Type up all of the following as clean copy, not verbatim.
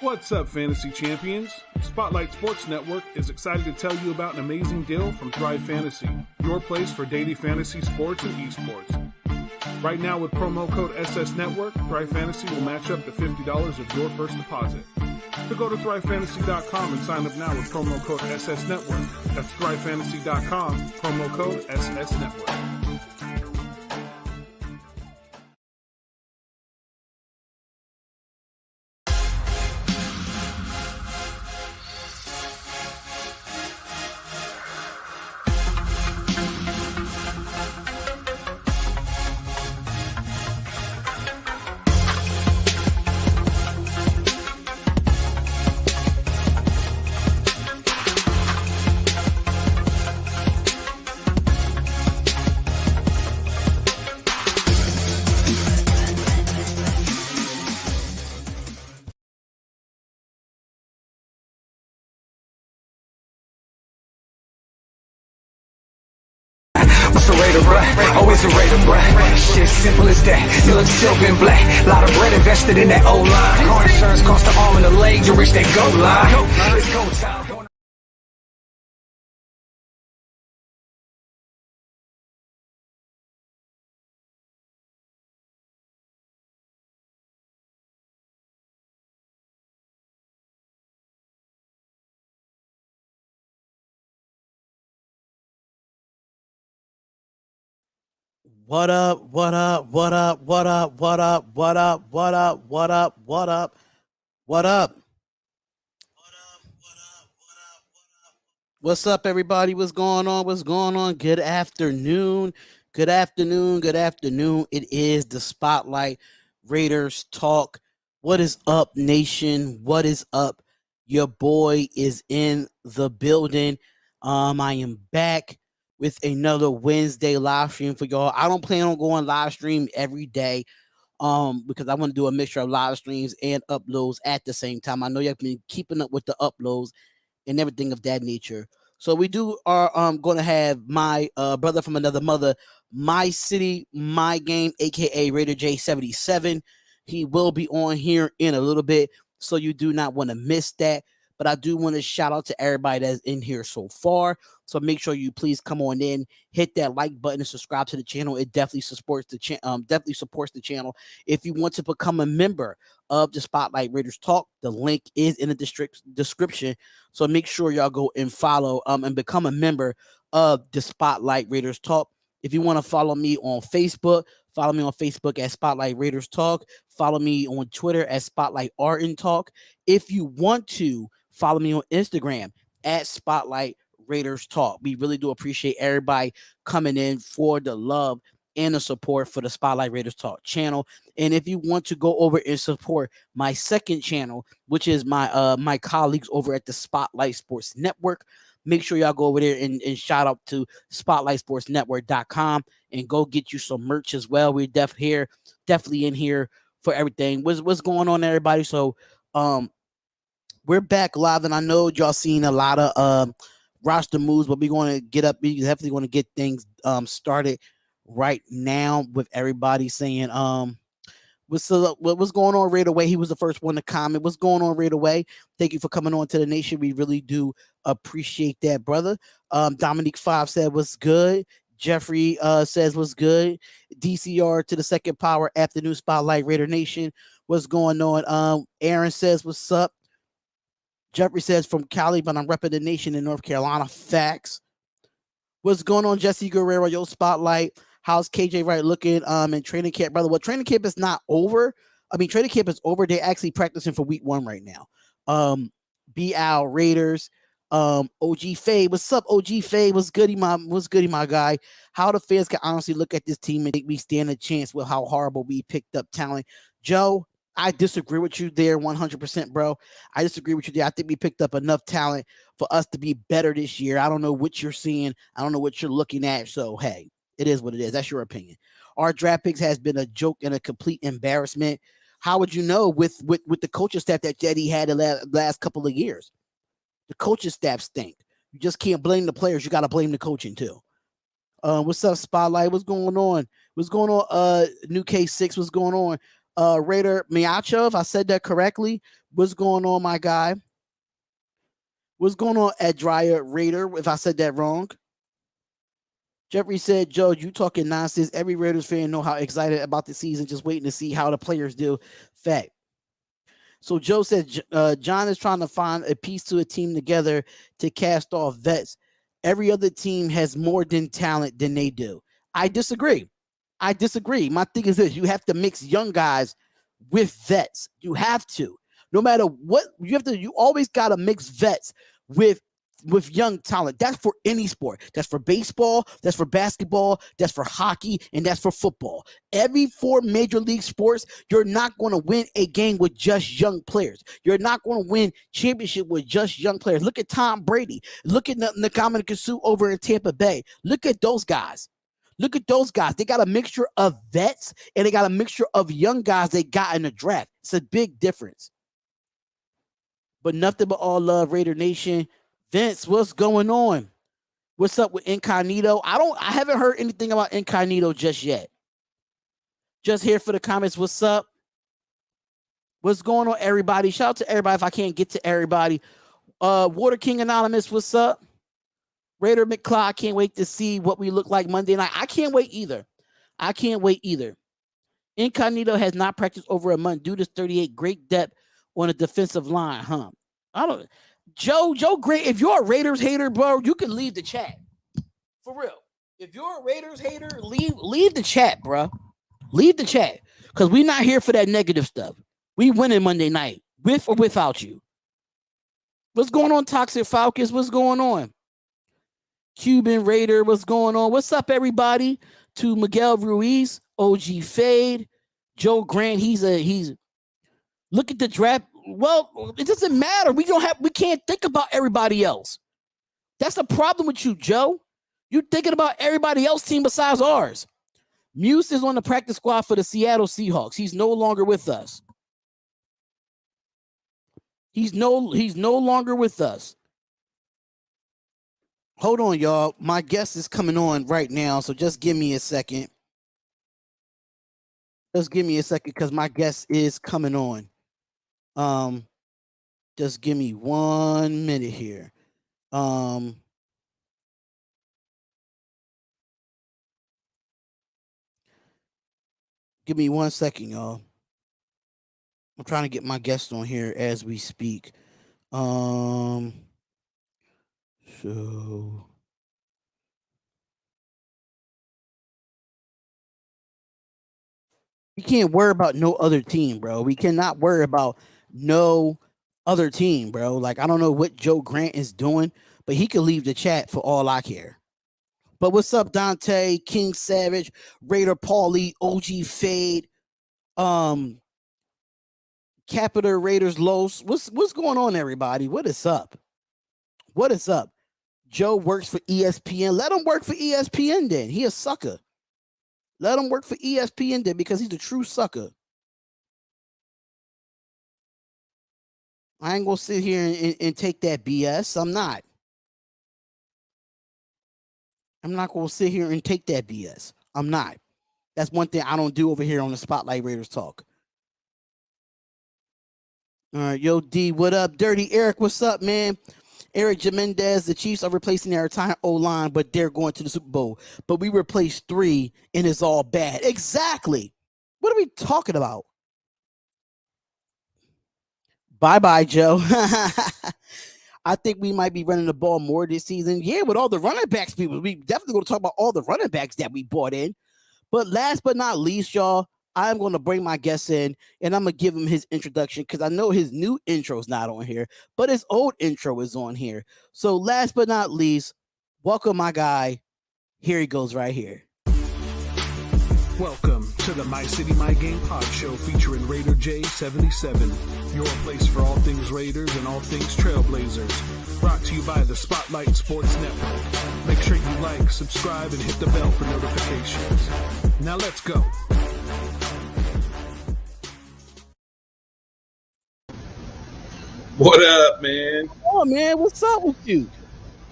What's up, Fantasy Champions? Spotlight Sports Network is excited to tell you about an amazing deal from Thrive Fantasy, your place for daily fantasy sports and esports. Right now, with promo code SS Network, Thrive Fantasy will match up to $50 of your first deposit. So go to thrivefantasy.com and sign up now with promo code SS Network. That's thrivefantasy.com, promo code SS Network. Always a raider, bruh. Shit simple as that. You look silver and black. Lot of bread invested in that old line. Car insurance cost the arm and the leg to reach that goal line. It's go time. What up, what up, what up, what up, what up, what up, what up, what up, what up, what up? What's up, everybody? What's going on? What's going on? Good afternoon. Good afternoon. Good afternoon. It is the Spotlight Raiders Talk. What is up, nation? What is up? Your boy is in the building. I am back with another Wednesday live stream for y'all. I don't plan on going live stream every day because I want to do a mixture of live streams and uploads at the same time. I know you've been keeping up with the uploads and everything of that nature. So we are going to have my brother from another mother, My City, My Game, aka Raider J77. He will be on here in a little bit, so you do not want to miss that. But I do want to shout out to everybody that's in here so far. So make sure you please come on in, hit that like button, and subscribe to the channel. It definitely supports the channel. If you want to become a member of the Spotlight Raiders Talk, the link is in the description. So make sure y'all go and follow and become a member of the Spotlight Raiders Talk. If you want to follow me on Facebook, follow me on Facebook at Spotlight Raiders Talk. Follow me on Twitter at Spotlight Art and Talk. If you want to, follow me on Instagram at Spotlight Raiders Talk. We really do appreciate everybody coming in for the love and the support for the Spotlight Raiders Talk channel. And if you want to go over and support my second channel, which is my colleagues over at the Spotlight Sports Network, make sure y'all go over there and shout out to spotlightsportsnetwork.com and go get you some merch as well. We're definitely in here for everything. What's going on, everybody? So we're back live, and I know y'all seen a lot of roster moves, but we're going to get up. We definitely want to get things started right now with everybody saying what's going on right away. He was the first one to comment. What's going on right away? Thank you for coming on to the nation. We really do appreciate that, brother. Dominique 5 said what's good. Jeffrey says what's good. DCR to the second power afternoon Spotlight Raider Nation. What's going on? Aaron says what's up. Jeffrey says from Cali, but I'm repping the nation in North Carolina. Facts. What's going on, Jesse Guerrero? Yo, Spotlight. How's KJ Wright looking in training camp, brother? Well, training camp is not over. I mean, training camp is over. They're actually practicing for week 1 right now. BL Raiders. OG Faye. What's up, OG Faye? What's goody, my guy? How the fans can honestly look at this team and think we stand a chance with how horrible we picked up talent. Joe, I disagree with you there 100%, bro. I disagree with you there. I think we picked up enough talent for us to be better this year. I don't know what you're seeing. I don't know what you're looking at. So, hey, it is what it is. That's your opinion. Our draft picks has been a joke and a complete embarrassment. How would you know with the coaching staff that he had the last couple of years? The coaching staff stink. You just can't blame the players. You got to blame the coaching too. What's up, Spotlight? What's going on? What's going on? New K6, what's going on? Raider Miacho, if I said that correctly. What's going on, my guy? What's going on, Ed Dryer Raider, if I said that wrong? Jeffrey said, Joe, you talking nonsense. Every Raiders fan know how excited about the season, just waiting to see how the players do. Fact. So Joe said, John is trying to find a piece to a team together to cast off vets. Every other team has more than talent than they do. I disagree. My thing is this: you have to mix young guys with vets. You have to. No matter what, you always got to mix vets with young talent. That's for any sport. That's for baseball, that's for basketball, that's for hockey, and that's for football. Every 4 major league sports, you're not going to win a game with just young players. You're not going to win championship with just young players. Look at Tom Brady. Look at Ndamukong Suh over in Tampa Bay. Look at those guys. They got a mixture of vets and they got a mixture of young guys they got in the draft. It's a big difference. But nothing but all love, Raider Nation. Vince, what's going on? What's up with Incognito? I haven't heard anything about Incognito just yet. Just here for the comments. What's up? What's going on, everybody? Shout out to everybody if I can't get to everybody. Water King Anonymous, what's up? Raider McClaw, I can't wait to see what we look like Monday night. I can't wait either. Incognito has not practiced over a month due to 38 great depth on a defensive line, huh? Joe Great, if you're a Raiders hater, bro, you can leave the chat. For real. If you're a Raiders hater, leave the chat, bro. Leave the chat. Because we're not here for that negative stuff. We winning Monday night, with or without you. What's going on, Toxic Falcons? What's going on? Cuban Raider, what's going on? What's up, everybody? To Miguel Ruiz, OG Fade, Joe Grant, he's look at the draft. Well, it doesn't matter. We can't think about everybody else. That's the problem with you, Joe. You're thinking about everybody else's team besides ours. Muse is on the practice squad for the Seattle Seahawks. He's no longer with us. He's no longer with us. Hold on, y'all. My guest is coming on right now, so just give me a second. Because my guest is coming on. Just give me 1 minute here. Give me 1 second, y'all. I'm trying to get my guest on here as we speak. So we can't worry about no other team, bro. We cannot worry about no other team, bro. Like, I don't know what Joe Grant is doing, but he could leave the chat for all I care. But what's up, Dante, King Savage, Raider Paulie, OG Fade, Capita Raiders Los. What's going on, everybody? What is up? Joe works for ESPN. Let him work for ESPN then. He a sucker. Let him work for ESPN then because he's a true sucker. I ain't gonna sit here and take that BS. I'm not gonna sit here and take that BS. I'm not. That's one thing I don't do over here on the Spotlight Raiders Talk. All right, yo, D, what up? Dirty Eric, what's up, man? Eric Jimenez, the Chiefs are replacing their entire O-line, but they're going to the Super Bowl. But we replaced 3, and it's all bad. Exactly. What are we talking about? Bye-bye, Joe. I think we might be running the ball more this season. Yeah, with all the running backs, people. We definitely going to talk about all the running backs that we brought in. But last but not least, y'all, I'm going to bring my guest in, and I'm going to give him his introduction because I know his new intro is not on here, but his old intro is on here. So last but not least, welcome my guy. Here he goes right here. Welcome to the My City, My Game pod show featuring Raider J77, your place for all things Raiders and all things Trailblazers. Brought to you by the Spotlight Sports Network. Make sure you like, subscribe, and hit the bell for notifications. Now let's go. What up, man? Oh, man, what's up with you?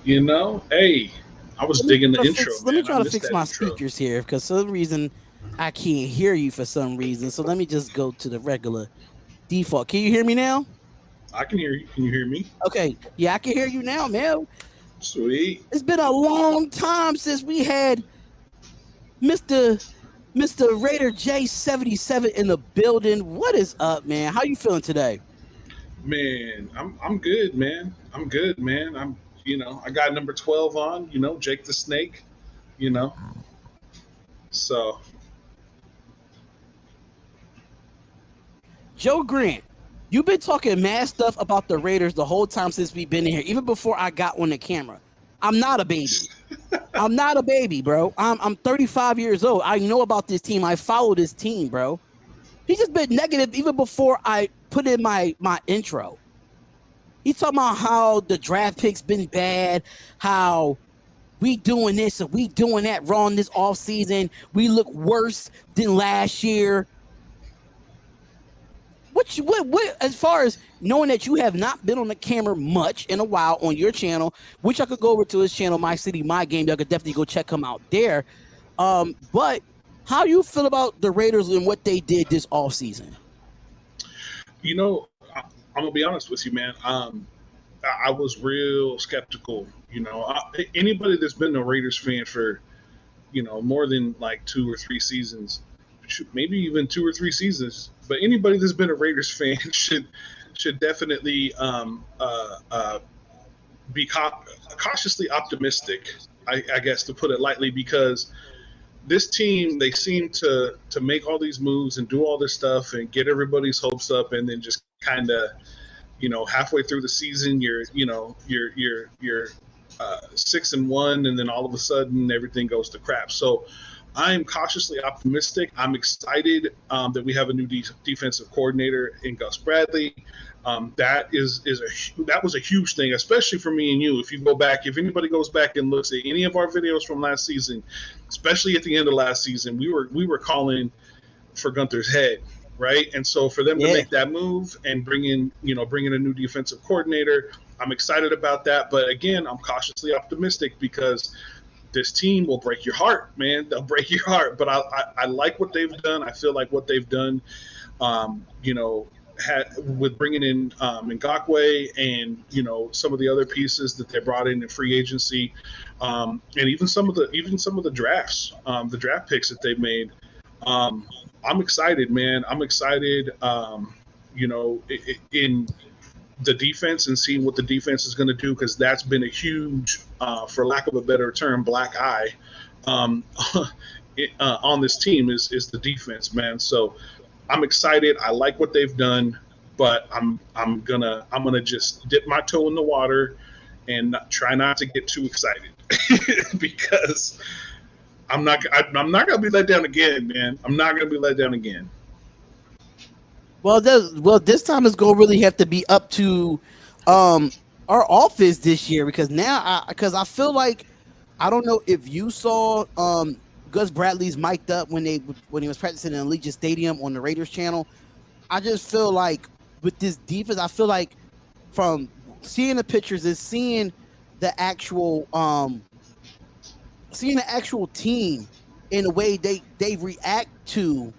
You know, hey, I was digging the intro. Let me try to fix my speakers here because for some reason I can't hear you for some reason. So let me just go to the regular default. Can you hear me now? I can hear you. Can you hear me? Okay. Yeah, I can hear you now, man. Sweet. It's been a long time since we had Mr. Mr. Raider J77 in the building. What is up, man? How you feeling today? Man, I'm good, man. I'm good, man. I got number 12 on, Jake the Snake, you know. So, Joe Grant, you've been talking mad stuff about the Raiders the whole time since we've been here, even before I got on the camera. I'm not a baby. I'm not a baby, bro. I'm 35 years old. I know about this team. I follow this team, bro. He's just been negative even before I put in my intro. He's talking about how the draft pick's been bad, how we doing this and we doing that wrong this offseason. We look worse than last year. What as far as knowing that you have not been on the camera much in a while on your channel, which I could go over to his channel, My City, My Game. Y'all could definitely go check him out there. But how you feel about the Raiders and what they did this offseason? I'm gonna be honest with you, man. I was real skeptical. Anybody that's been a Raiders fan for more than like 2 or 3 seasons, maybe even 2 or 3 seasons. But anybody that's been a Raiders fan should definitely be cautiously optimistic. I guess, to put it lightly, because this team, they seem to make all these moves and do all this stuff and get everybody's hopes up, and then just kind of halfway through the season, you're 6-1, and then all of a sudden everything goes to crap. So I'm cautiously optimistic. I'm excited that we have a new defensive coordinator in Gus Bradley. That was a huge thing, especially for me and you. If anybody goes back and looks at any of our videos from last season, especially at the end of last season, we were calling for Gunther's head, right? And so for them to make that move and bring in a new defensive coordinator, I'm excited about that. But again, I'm cautiously optimistic because this team will break your heart, man. They'll break your heart. But I like what they've done. I feel like what they've done, with bringing in Ngakoue and some of the other pieces that they brought in free agency, and even some of the drafts, the draft picks that they've made. I'm excited, man. I'm excited, in the defense and seeing what the defense is going to do, because that's been a huge, for lack of a better term, black eye on this team is the defense, man. So I'm excited. I like what they've done, but I'm gonna just dip my toe in the water and try not to get too excited because I'm not gonna be let down again, man. I'm not gonna be let down again. Well, this time it's gonna really have to be up to our offense this year, because I feel like, I don't know if you saw Gus Bradley's mic'd up when he was practicing in Allegiant Stadium on the Raiders channel. I just feel like with this defense, I feel like from seeing the pictures and seeing the actual team in the way they react to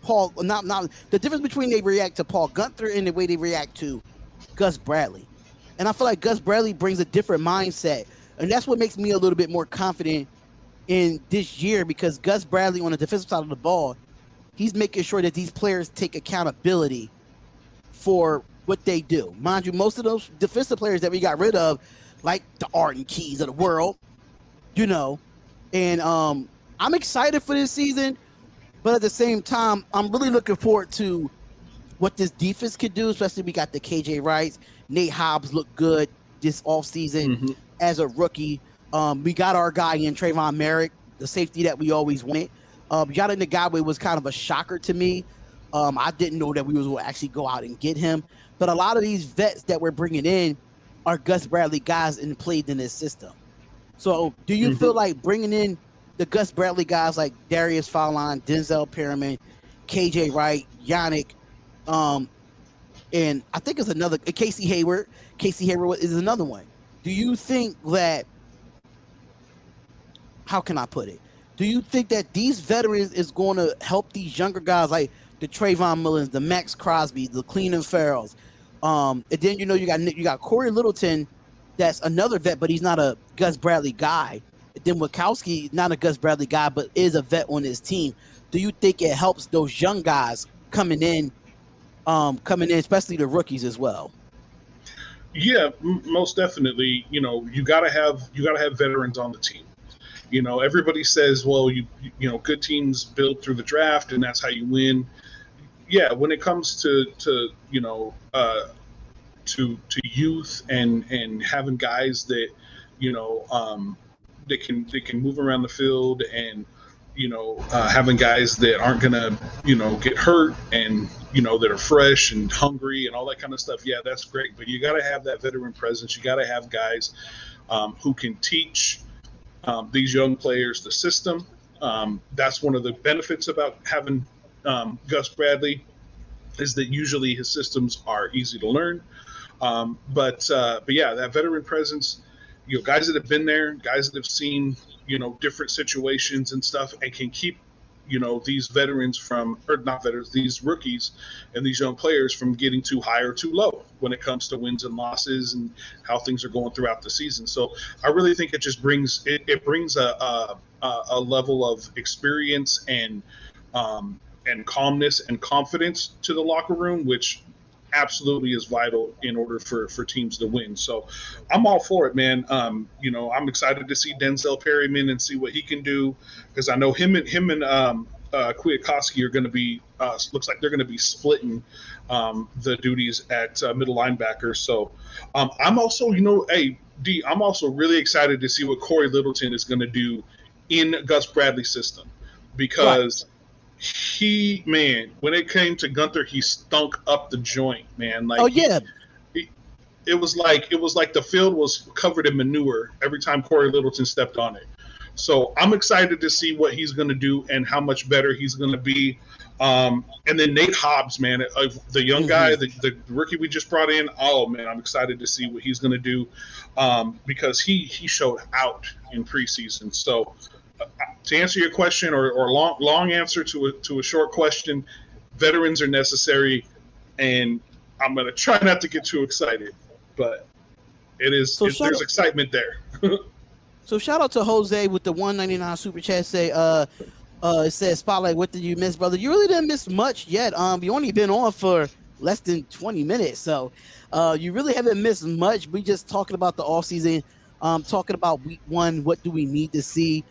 Paul, not the difference between they react to Paul Gunther and the way they react to Gus Bradley. And I feel like Gus Bradley brings a different mindset, and that's what makes me a little bit more confident in this year, because Gus Bradley on the defensive side of the ball, he's making sure that these players take accountability for what they do. Mind you, most of those defensive players that we got rid of, like the Arden Keys of the world, and I'm excited for this season, but at the same time, I'm really looking forward to what this defense could do, especially we got the KJ Wrights. Nate Hobbs looked good this offseason as a rookie. We got our guy in Trayvon Merrick, the safety that we always wanted. Yada Ngakoue was kind of a shocker to me. I didn't know that we was going to actually go out and get him. But a lot of these vets that we're bringing in are Gus Bradley guys and played in this system. So do you feel like bringing in the Gus Bradley guys like Darius Fallon, Denzel Perriman, KJ Wright, Yannick, and I think it's another Casey Hayward. Casey Hayward is another one. Do you think that, how can I put it? Do you think that these veterans is going to help these younger guys like the Trayvon Millens, the Max Crosby, the Cleveland Farrells? And then you got Corey Littleton, that's another vet, but he's not a Gus Bradley guy. And then Wachowski, not a Gus Bradley guy, but is a vet on his team. Do you think it helps those young guys coming in, especially the rookies as well? Yeah, most definitely. You gotta have veterans on the team. Everybody says, well, good teams build through the draft, and that's how you win. Yeah, when it comes to youth and having guys that they can move around the field, and having guys that aren't gonna get hurt, and that are fresh and hungry and all that kind of stuff. Yeah, that's great, but you got to have that veteran presence. You got to have guys who can teach these young players the system. That's one of the benefits about having Gus Bradley, is that usually his systems are easy to learn. But yeah, that veteran presence, guys that have been there, guys that have seen different situations and stuff, and can keep these veterans from, or not veterans, these rookies and these young players from getting too high or too low when it comes to wins and losses and how things are going throughout the season. So I really think it just brings a level of experience and calmness and confidence to the locker room, which absolutely is vital in order for teams to win. So I'm all for it, man. I'm excited to see Denzel Perryman and see what he can do, because I know him and Kwiatkowski are going to be looks like they're going to be splitting the duties at middle linebacker. So I'm also, I'm also really excited to see what Corey Littleton is going to do in Gus Bradley's system, because when it came to Gunther, he stunk up the joint, man. Like, oh yeah, it was like the field was covered in manure every time Corey Littleton stepped on it. So I'm excited to see what he's going to do and how much better he's going to be. And then Nate Hobbs, man, the young guy, the rookie we just brought in. Oh man, I'm excited to see what he's going to do, because he showed out in preseason. So to answer your question, or long answer to a short question, veterans are necessary, and I'm going to try not to get too excited, but there's excitement there. So shout out to Jose with the 199 super chat. It says, Spotlight, what did you miss, brother? You really didn't miss much yet. You only been on for less than 20 minutes, so you really haven't missed much. We just talking about the offseason, talking about week one. What do we need to see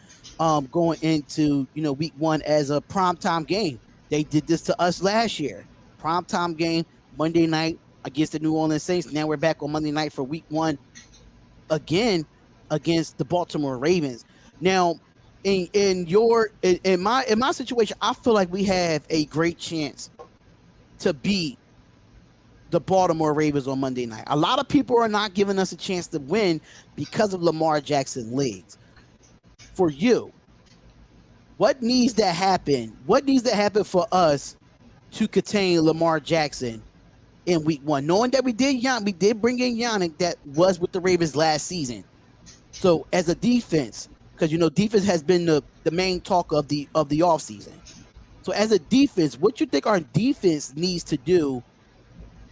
going into week one as a primetime game? They did this to us last year. Primetime game, Monday night against the New Orleans Saints. Now we're back on Monday night for week one again against the Baltimore Ravens. Now, in my situation, I feel like we have a great chance to beat the Baltimore Ravens on Monday night. A lot of people are not giving us a chance to win because of Lamar Jackson's legs. For you, what needs to happen? What needs to happen for us to contain Lamar Jackson in week one? Knowing that we did bring in Yannick, that was with the Ravens last season. So as a defense, because defense has been the main talk of the offseason. So as a defense, what you think our defense needs to do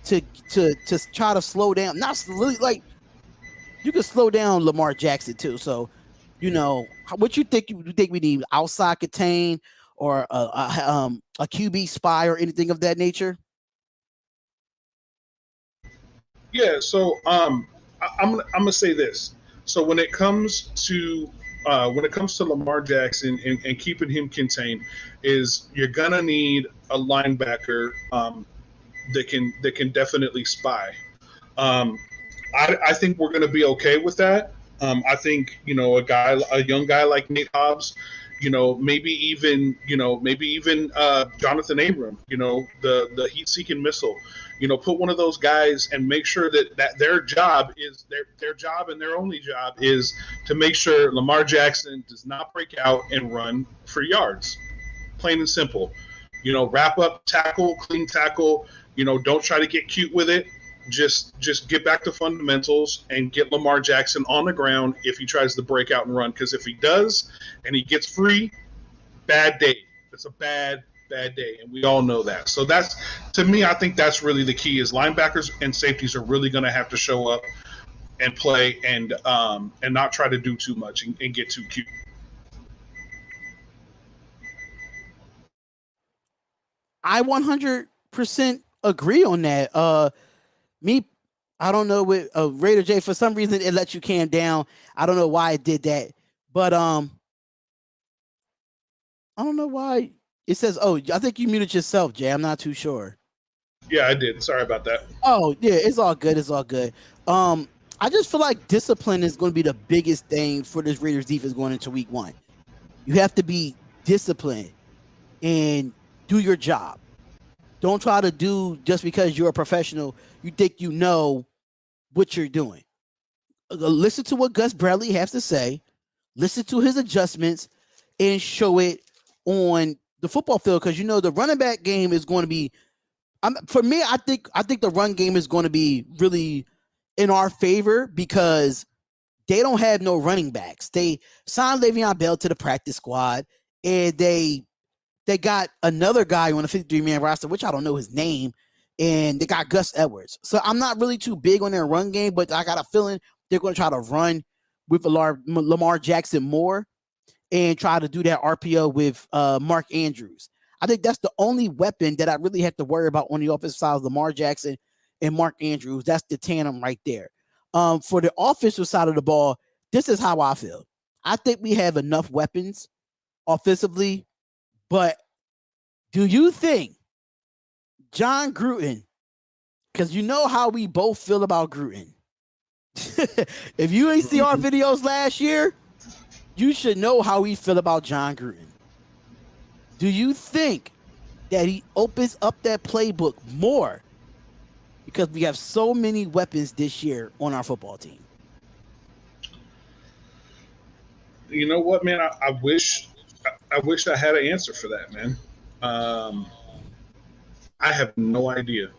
to try to slow down? Not really, like, you can slow down Lamar Jackson too. So what you think? You think we need outside contain, or a QB spy, or anything of that nature? Yeah. So I'm gonna say this. So when it comes to Lamar Jackson and keeping him contained, is you're gonna need a linebacker that can definitely spy. I think we're gonna be okay with that. I think a young guy like Nate Hobbs, maybe even Jonathan Abram, the heat-seeking missile. Put one of those guys and make sure that their job is their job, and their only job is to make sure Lamar Jackson does not break out and run for yards. Plain and simple. Wrap up, tackle, clean tackle. Don't try to get cute with it. Just get back to fundamentals and get Lamar Jackson on the ground if he tries to break out and run. Because if he does and he gets free, bad day. It's a bad day, and we all know that. So that's, to me, I think that's really the key. Is linebackers and safeties are really going to have to show up and play, and not try to do too much and get too cute. I 100% agree on that. Me, I don't know with Raider J, for some reason it lets you can down. I don't know why it did that, but I don't know why it says. Oh, I think you muted yourself, Jay. I'm not too sure. Yeah, I did. Sorry about that. Oh yeah, it's all good. It's all good. I just feel like discipline is going to be the biggest thing for this Raiders defense going into week 1. You have to be disciplined and do your job. Don't try to do just because you're a professional, you think you know what you're doing. Listen to what Gus Bradley has to say, listen to his adjustments, and show it on the football field, because the running back game is going to be, for me, I think the run game is going to be really in our favor because they don't have no running backs. They signed Le'Veon Bell to the practice squad, and they got another guy on the 53-man roster, which I don't know his name, and they got Gus Edwards. So I'm not really too big on their run game, but I got a feeling they're going to try to run with Lamar Jackson more and try to do that RPO with Mark Andrews. I think that's the only weapon that I really have to worry about on the offensive side of Lamar Jackson and Mark Andrews. That's the tandem right there. For the offensive side of the ball, this is how I feel. I think we have enough weapons offensively, but do you think John Gruden, because you know how we both feel about Gruden. If you ain't see our videos last year, you should know how we feel about John Gruden. Do you think that he opens up that playbook more because we have so many weapons this year on our football team? You know what, man? I wish I had an answer for that, man. I have no idea.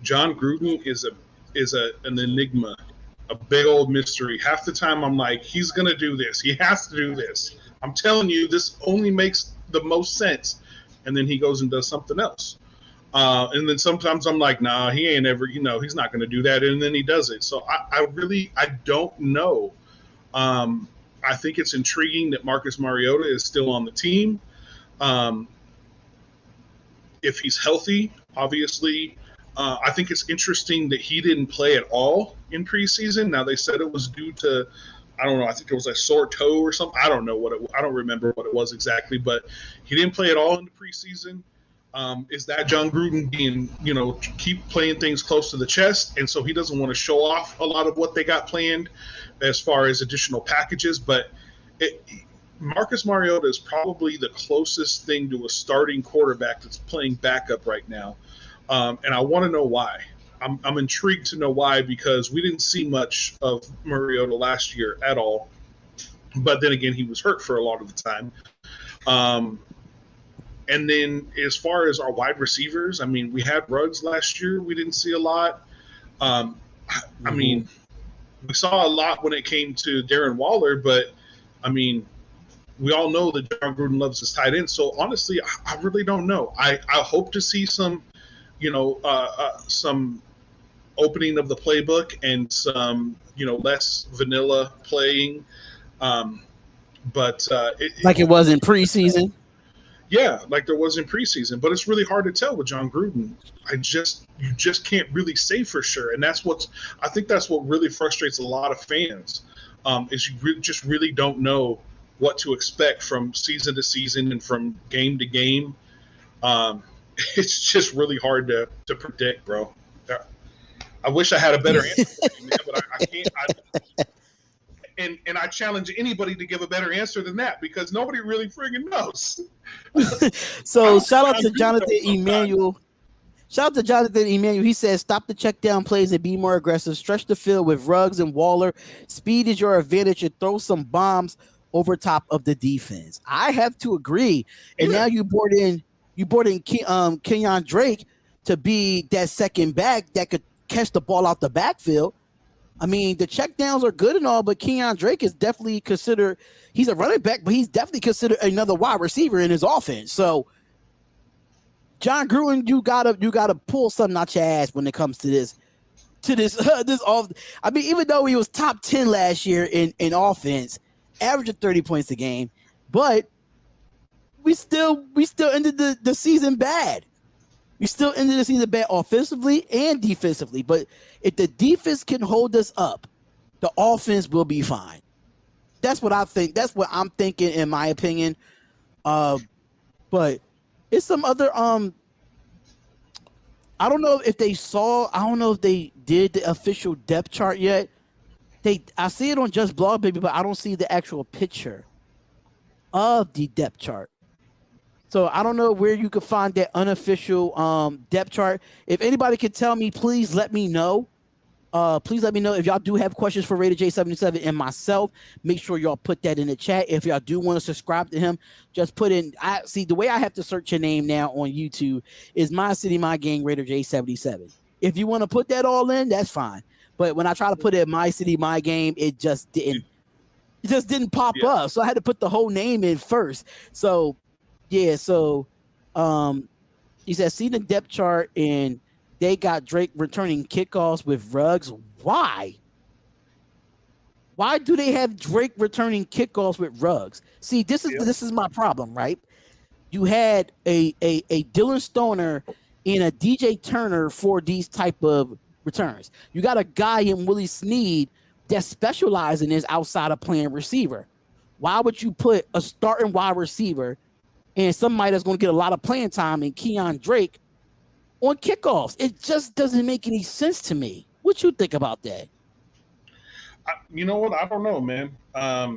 John Gruden is an enigma, a big old mystery. Half the time I'm like, he's gonna do this. He has to do this. I'm telling you, this only makes the most sense. And then he goes and does something else. And then sometimes I'm like, nah, he ain't ever, he's not gonna do that. And then he does it. So I don't know. I think it's intriguing that Marcus Mariota is still on the team. If he's healthy, obviously, I think it's interesting that he didn't play at all in preseason. Now, they said it was due to, I don't know, I think it was a sore toe or something. I don't remember what it was exactly, but he didn't play at all in the preseason. Is that John Gruden being, keep playing things close to the chest, and so he doesn't want to show off a lot of what they got planned as far as additional packages? But Marcus Mariota is probably the closest thing to a starting quarterback that's playing backup right now, and I want to know why. I'm intrigued to know why, because we didn't see much of Mariota last year at all, but then again, he was hurt for a lot of the time. And then as far as our wide receivers, I mean, we had Ruggs last year. We didn't see a lot. I mean, we saw a lot when it came to Darren Waller, but, I mean, we all know that John Gruden loves his tight end. So, honestly, I really don't know. I hope to see some, some opening of the playbook and some, less vanilla playing. But like it was in preseason? Yeah, like there was in preseason, but it's really hard to tell with John Gruden. You just can't really say for sure, and I think that's what really frustrates a lot of fans, is you just really don't know what to expect from season to season and from game to game. It's just really hard to predict, bro. I wish I had a better answer for you, man, but I can't. And I challenge anybody to give a better answer than that, because nobody really friggin' knows. So shout out to Jonathan Emmanuel. Shout out to Jonathan Emmanuel. He says, stop the check down plays and be more aggressive. Stretch the field with Ruggs and Waller. Speed is your advantage, and throw some bombs over top of the defense. I have to agree. And now you brought in Kenyon Drake to be that second back that could catch the ball out the backfield. I mean, the checkdowns are good and all, but Kenyon Drake is definitely considered. He's a running back, but he's definitely considered another wide receiver in his offense. So, John Gruden, you gotta pull something out your ass when it comes to this. This off. I mean, even though he was top 10 last year in offense, averaging 30 points a game, but we still ended the season bad. We still ended the season bad offensively and defensively. But if the defense can hold us up, the offense will be fine. That's what I think. That's what I'm thinking, in my opinion. But it's some other I don't know if they saw. I don't know if they did the official depth chart yet. I see it on Just Blog Baby, but I don't see the actual picture of the depth chart. So I don't know where you could find that unofficial depth chart. If anybody could tell me, please let me know. Please let me know if y'all do have questions for Raider J77 and myself. Make sure y'all put that in the chat. If y'all do want to subscribe to him, just put in. I see the way I have to search your name now on YouTube is My City, My Gang, Raider J77. If you want to put that all in, that's fine. But when I try to put it My City, My Game, it just didn't. It just didn't pop up. So I had to put the whole name in first. So yeah. So he said, see the depth chart and. They got Drake returning kickoffs with Ruggs. Why? Why do they have Drake returning kickoffs with Ruggs? See, this is my problem, right? You had a Dylan Stoner and a DJ Turner for these type of returns. You got a guy in Willie Snead that specializes in his outside of playing receiver. Why would you put a starting wide receiver and somebody that's going to get a lot of playing time in Kenyon Drake on kickoffs? It just doesn't make any sense to me. What you think about that? You know what? I don't know, man. I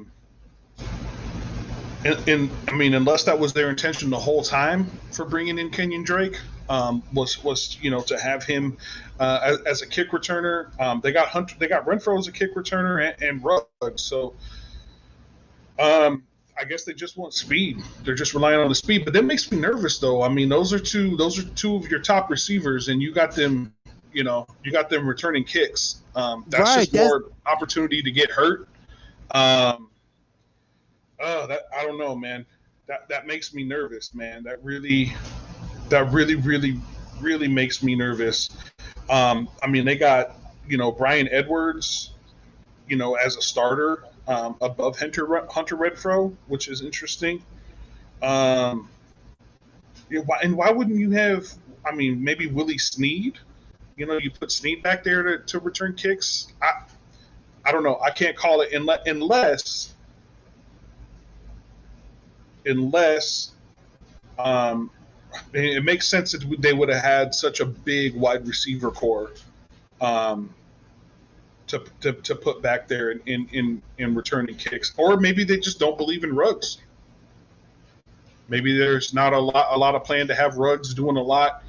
mean, unless that was their intention the whole time for bringing in Kenyon Drake, was to have him as a kick returner. They got Renfro as a kick returner and Ruggs. So, I guess they just want speed. They're just relying on the speed, but that makes me nervous, though. I mean, those are two of your top receivers, and you got them. You got them returning kicks. That's more opportunity to get hurt. I don't know, man. That makes me nervous, man. That really makes me nervous. I mean, they got Brian Edwards, as a starter. Above Hunter Renfro, which is interesting. Why wouldn't you have? I mean, maybe Willie Snead. You put Snead back there to return kicks. I don't know. I can't call it unless it makes sense that they would have had such a big wide receiver core. To put back there in returning kicks, or maybe they just don't believe in Ruggs. Maybe there's not a lot of plan to have Ruggs doing a lot,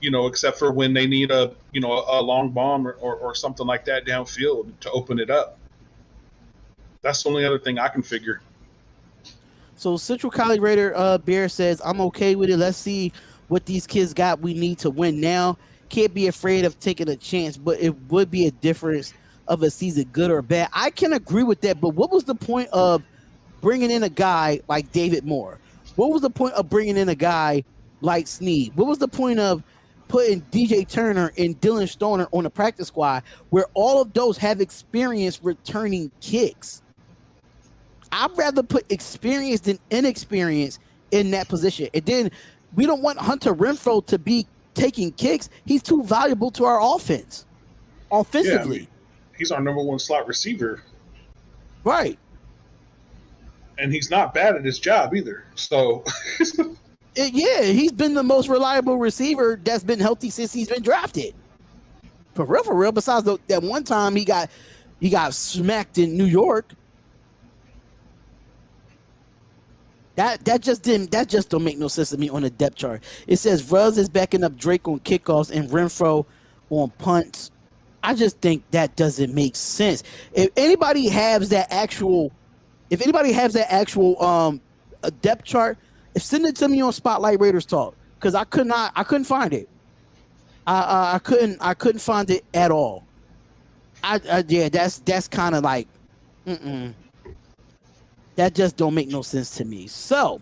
except for when they need a long bomb or something like that downfield to open it up. That's the only other thing I can figure. So Central Cali Raider Bear says, I'm okay with it. Let's see what these kids got. We need to win now. Can't be afraid of taking a chance, but it would be a difference of a season, good or bad. I can agree with that, but what was the point of bringing in a guy like David Moore? What was the point of bringing in a guy like Snead? What was the point of putting DJ Turner and Dylan Stoner on the practice squad where all of those have experience returning kicks? I'd rather put experience than inexperience in that position. And then we don't want Hunter Renfro to be taking kicks. He's too valuable to our offense offensively. Yeah, I mean, he's our number one slot receiver. Right. And he's not bad at his job either. So yeah, he's been the most reliable receiver that's been healthy since he's been drafted. For real. Besides that one time he got smacked in New York. That just don't make no sense to me on the depth chart. It says Ruggs is backing up Drake on kickoffs and Renfro on punts. I just think that doesn't make sense. If anybody has that actual depth chart, send it to me on Spotlight Raiders Talk, because I couldn't find it. I couldn't find it at all. Yeah, that's kind of like, that just don't make no sense to me. So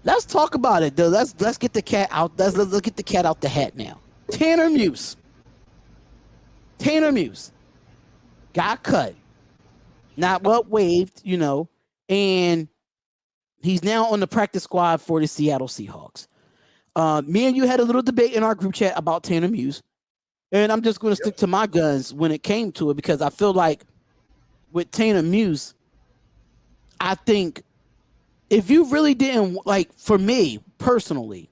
let's talk about it, though. Let's get the cat out. Let's get the cat out the hat now. Tanner Muse got cut, not waived, and he's now on the practice squad for the Seattle Seahawks. Me and you had a little debate in our group chat about Tanner Muse, and I'm just going to stick to my guns when it came to it, because I feel like with Tanner Muse, I think if you really didn't, like, for me personally,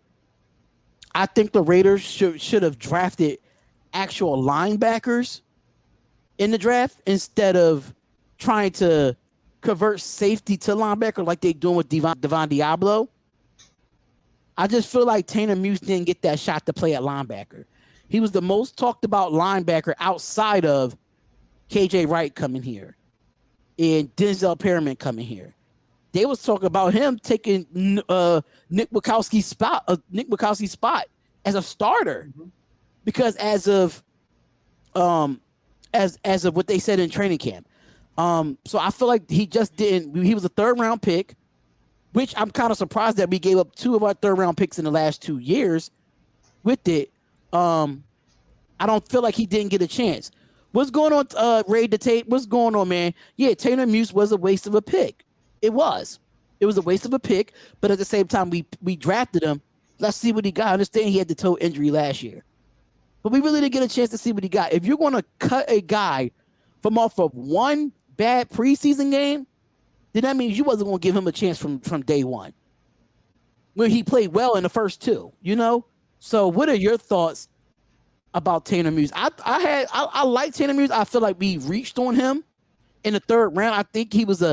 I think the Raiders should have drafted actual linebackers in the draft instead of trying to convert safety to linebacker like they doing with Devon Diablo. I just feel like Tanner Muse didn't get that shot to play at linebacker. He was the most talked about linebacker outside of KJ Wright coming here and Denzel Perryman coming here. They was talking about him taking Nick Bukowski's spot as a starter, because as of what they said in training camp. So I feel like he just didn't. He was a 3rd round pick, which I'm kind of surprised that we gave up 2 of our 3rd round picks in the last 2 years with it. I don't feel like he didn't get a chance. What's going on, Ray the Tate? What's going on, man? Yeah, Tanner Muse was a waste of a pick. It was a waste of a pick, but at the same time, we drafted him. Let's see what he got. I understand he had the toe injury last year, but we really didn't get a chance to see what he got. If you're going to cut a guy from off of one bad preseason game, then that means you wasn't going to give him a chance from day one, when he played well in the first 2. So what are your thoughts about Tanner Muse? I like Tanner Muse. I feel like we reached on him in the 3rd round. I think he was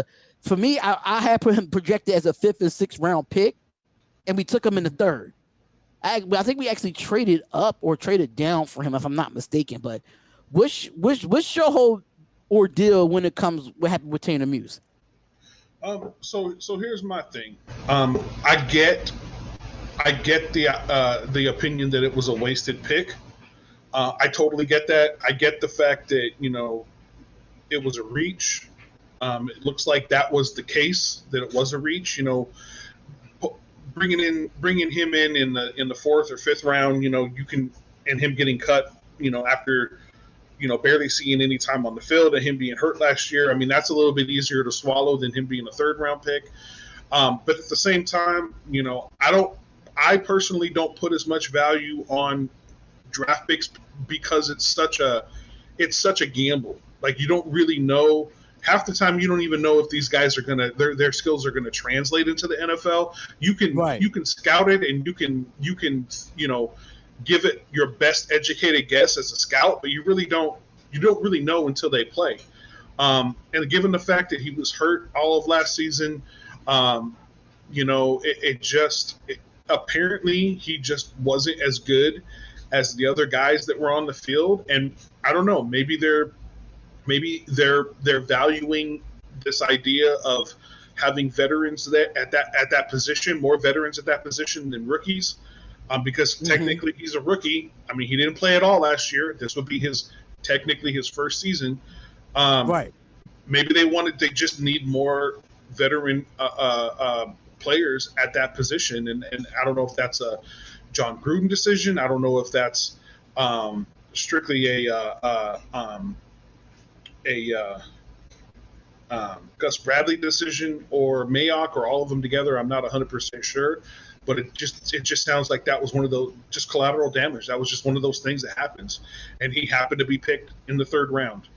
for me, I had put him projected as a 5th and 6th round pick, and we took him in the 3rd. I think we actually traded up or traded down for him, if I'm not mistaken. But what's your whole ordeal when it comes what happened with Tanner Muse? So here's my thing. I get the opinion that it was a wasted pick. I totally get that. I get the fact that it was a reach. It looks like that was the case, that it was a reach. Bringing him in the 4th or 5th round, you can, and him getting cut, after, barely seeing any time on the field and him being hurt last year. I mean, that's a little bit easier to swallow than him being a 3rd round pick. But at the same time, I personally don't put as much value on draft picks, because it's such a gamble. Like, you don't really know. Half the time, you don't even know if these guys are their skills are gonna translate into the NFL. You can scout it, and you can give it your best educated guess as a scout, but you don't really know until they play. And given the fact that he was hurt all of last season, apparently he just wasn't as good as the other guys that were on the field. And I don't know, maybe they're valuing this idea of having veterans at that position, more veterans at that position than rookies, because technically he's a rookie. I mean, he didn't play at all last year. This would be technically his first season. Right. Maybe they just need more veteran players at that position, and I don't know if that's a John Gruden decision. I don't know if that's strictly a Gus Bradley decision, or Mayock, or all of them together. I'm not 100% sure, but it just sounds like that was one of those, just collateral damage. That was just one of those things that happens, and he happened to be picked in the 3rd round.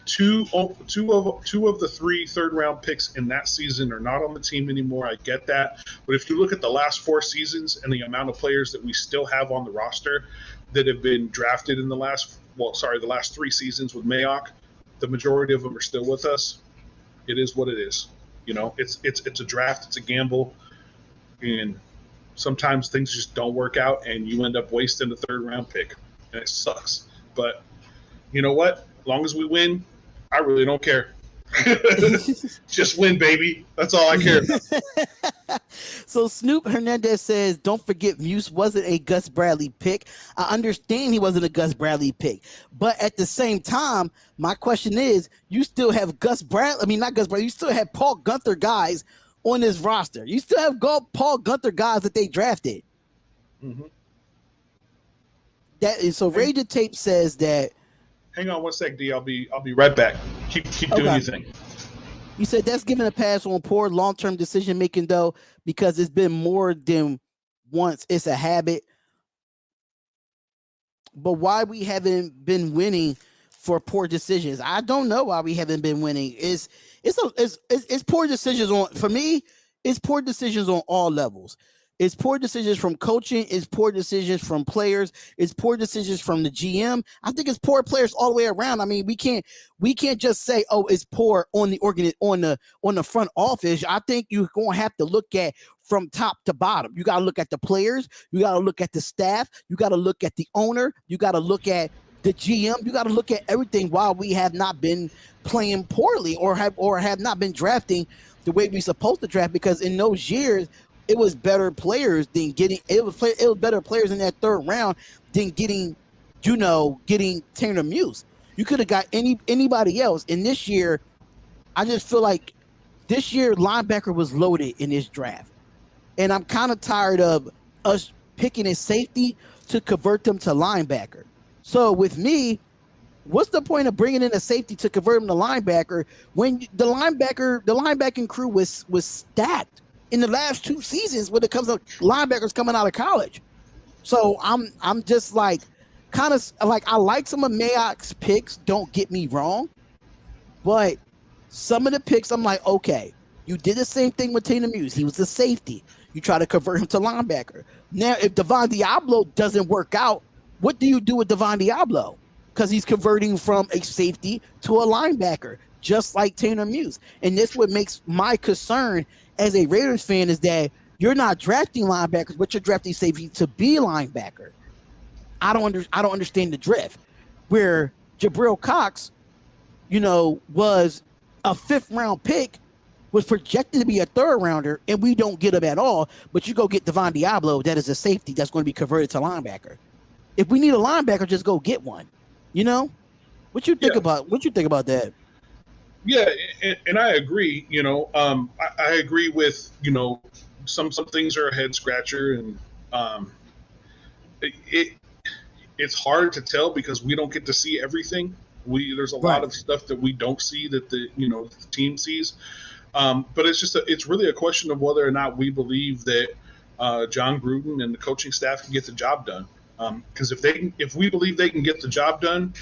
Two of the 3 3rd round picks in that season are not on the team anymore. I get that, but if you look at the last 4 seasons and the amount of players that we still have on the roster that have been drafted in the last 3 seasons with Mayock, the majority of them are still with us. It is what it is. It's a draft, it's a gamble, and sometimes things just don't work out, and you end up wasting the 3rd round pick, and it sucks. But you know what? As long as we win, I really don't care. Just win, baby. That's all I care about. So Snoop Hernandez says, don't forget Muse wasn't a Gus Bradley pick. I understand he wasn't a Gus Bradley pick. But at the same time, my question is, you still have Gus Bradley. I mean, not Gus Bradley. You still have Paul Gunther guys on this roster. You still have Paul Gunther guys that they drafted. Mm-hmm. That is, so Rage of Tape says that. Hang on one sec, D. I'll be right back. Keep doing your thing. You said that's giving a pass on poor long-term decision making, though, because it's been more than once. It's a habit. But why we haven't been winning for poor decisions? I don't know why we haven't been winning. It's poor decisions on, for me. It's poor decisions on all levels. It's poor decisions from coaching. It's poor decisions from players. It's poor decisions from the GM. I think it's poor players all the way around. I mean, we can't just say, oh, it's poor on the front office. I think you're going to have to look at from top to bottom. You got to look at the players. You got to look at the staff. You got to look at the owner. You got to look at the GM. You got to look at everything while we have not been playing poorly or have not been drafting the way we're supposed to draft, because in those years, it was better players than getting. It was better players in that third round than getting Tanner Muse. You could have got anybody else. And this year, I just feel like this year linebacker was loaded in this draft, and I'm kind of tired of us picking a safety to convert them to linebacker. So with me, what's the point of bringing in a safety to convert him to linebacker when the linebacking crew was stacked in the last 2 seasons when it comes to linebackers coming out of college? So I'm just like, kind of like, I like some of Mayock's picks, don't get me wrong, but some of the picks I'm like, okay, you did the same thing with Taylor Muse. He was the safety. You try to convert him to linebacker. Now, if Devon Diablo doesn't work out, what do you do with Devon Diablo? Because he's converting from a safety to a linebacker, just like Taylor Muse. And this what makes my concern as a Raiders fan is that you're not drafting linebackers, but you're drafting safety to be a linebacker. I don't understand the drift. Where Jabril Cox, was a 5th round pick, was projected to be a 3rd rounder, and we don't get him at all. But you go get Devon Diablo, that is a safety that's going to be converted to linebacker. If we need a linebacker, just go get one. What you think about that? Yeah, and I agree. I agree with some things are a head scratcher, and it's hard to tell because we don't get to see everything. There's a lot of stuff that we don't see that the team sees, but it's really a question of whether or not we believe that John Gruden and the coaching staff can get the job done. Because if we believe they can get the job done,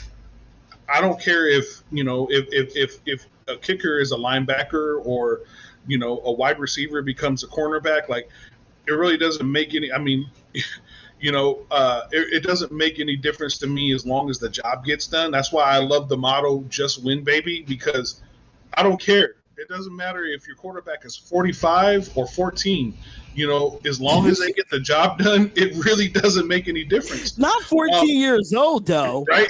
I don't care if a kicker is a linebacker or a wide receiver becomes a cornerback. Like, it really doesn't make any. I mean, it doesn't make any difference to me as long as the job gets done. That's why I love the motto "Just win, baby," because I don't care. It doesn't matter if your quarterback is 45 or 14. As long as they get the job done, it really doesn't make any difference. Not 14 years old, though. Right?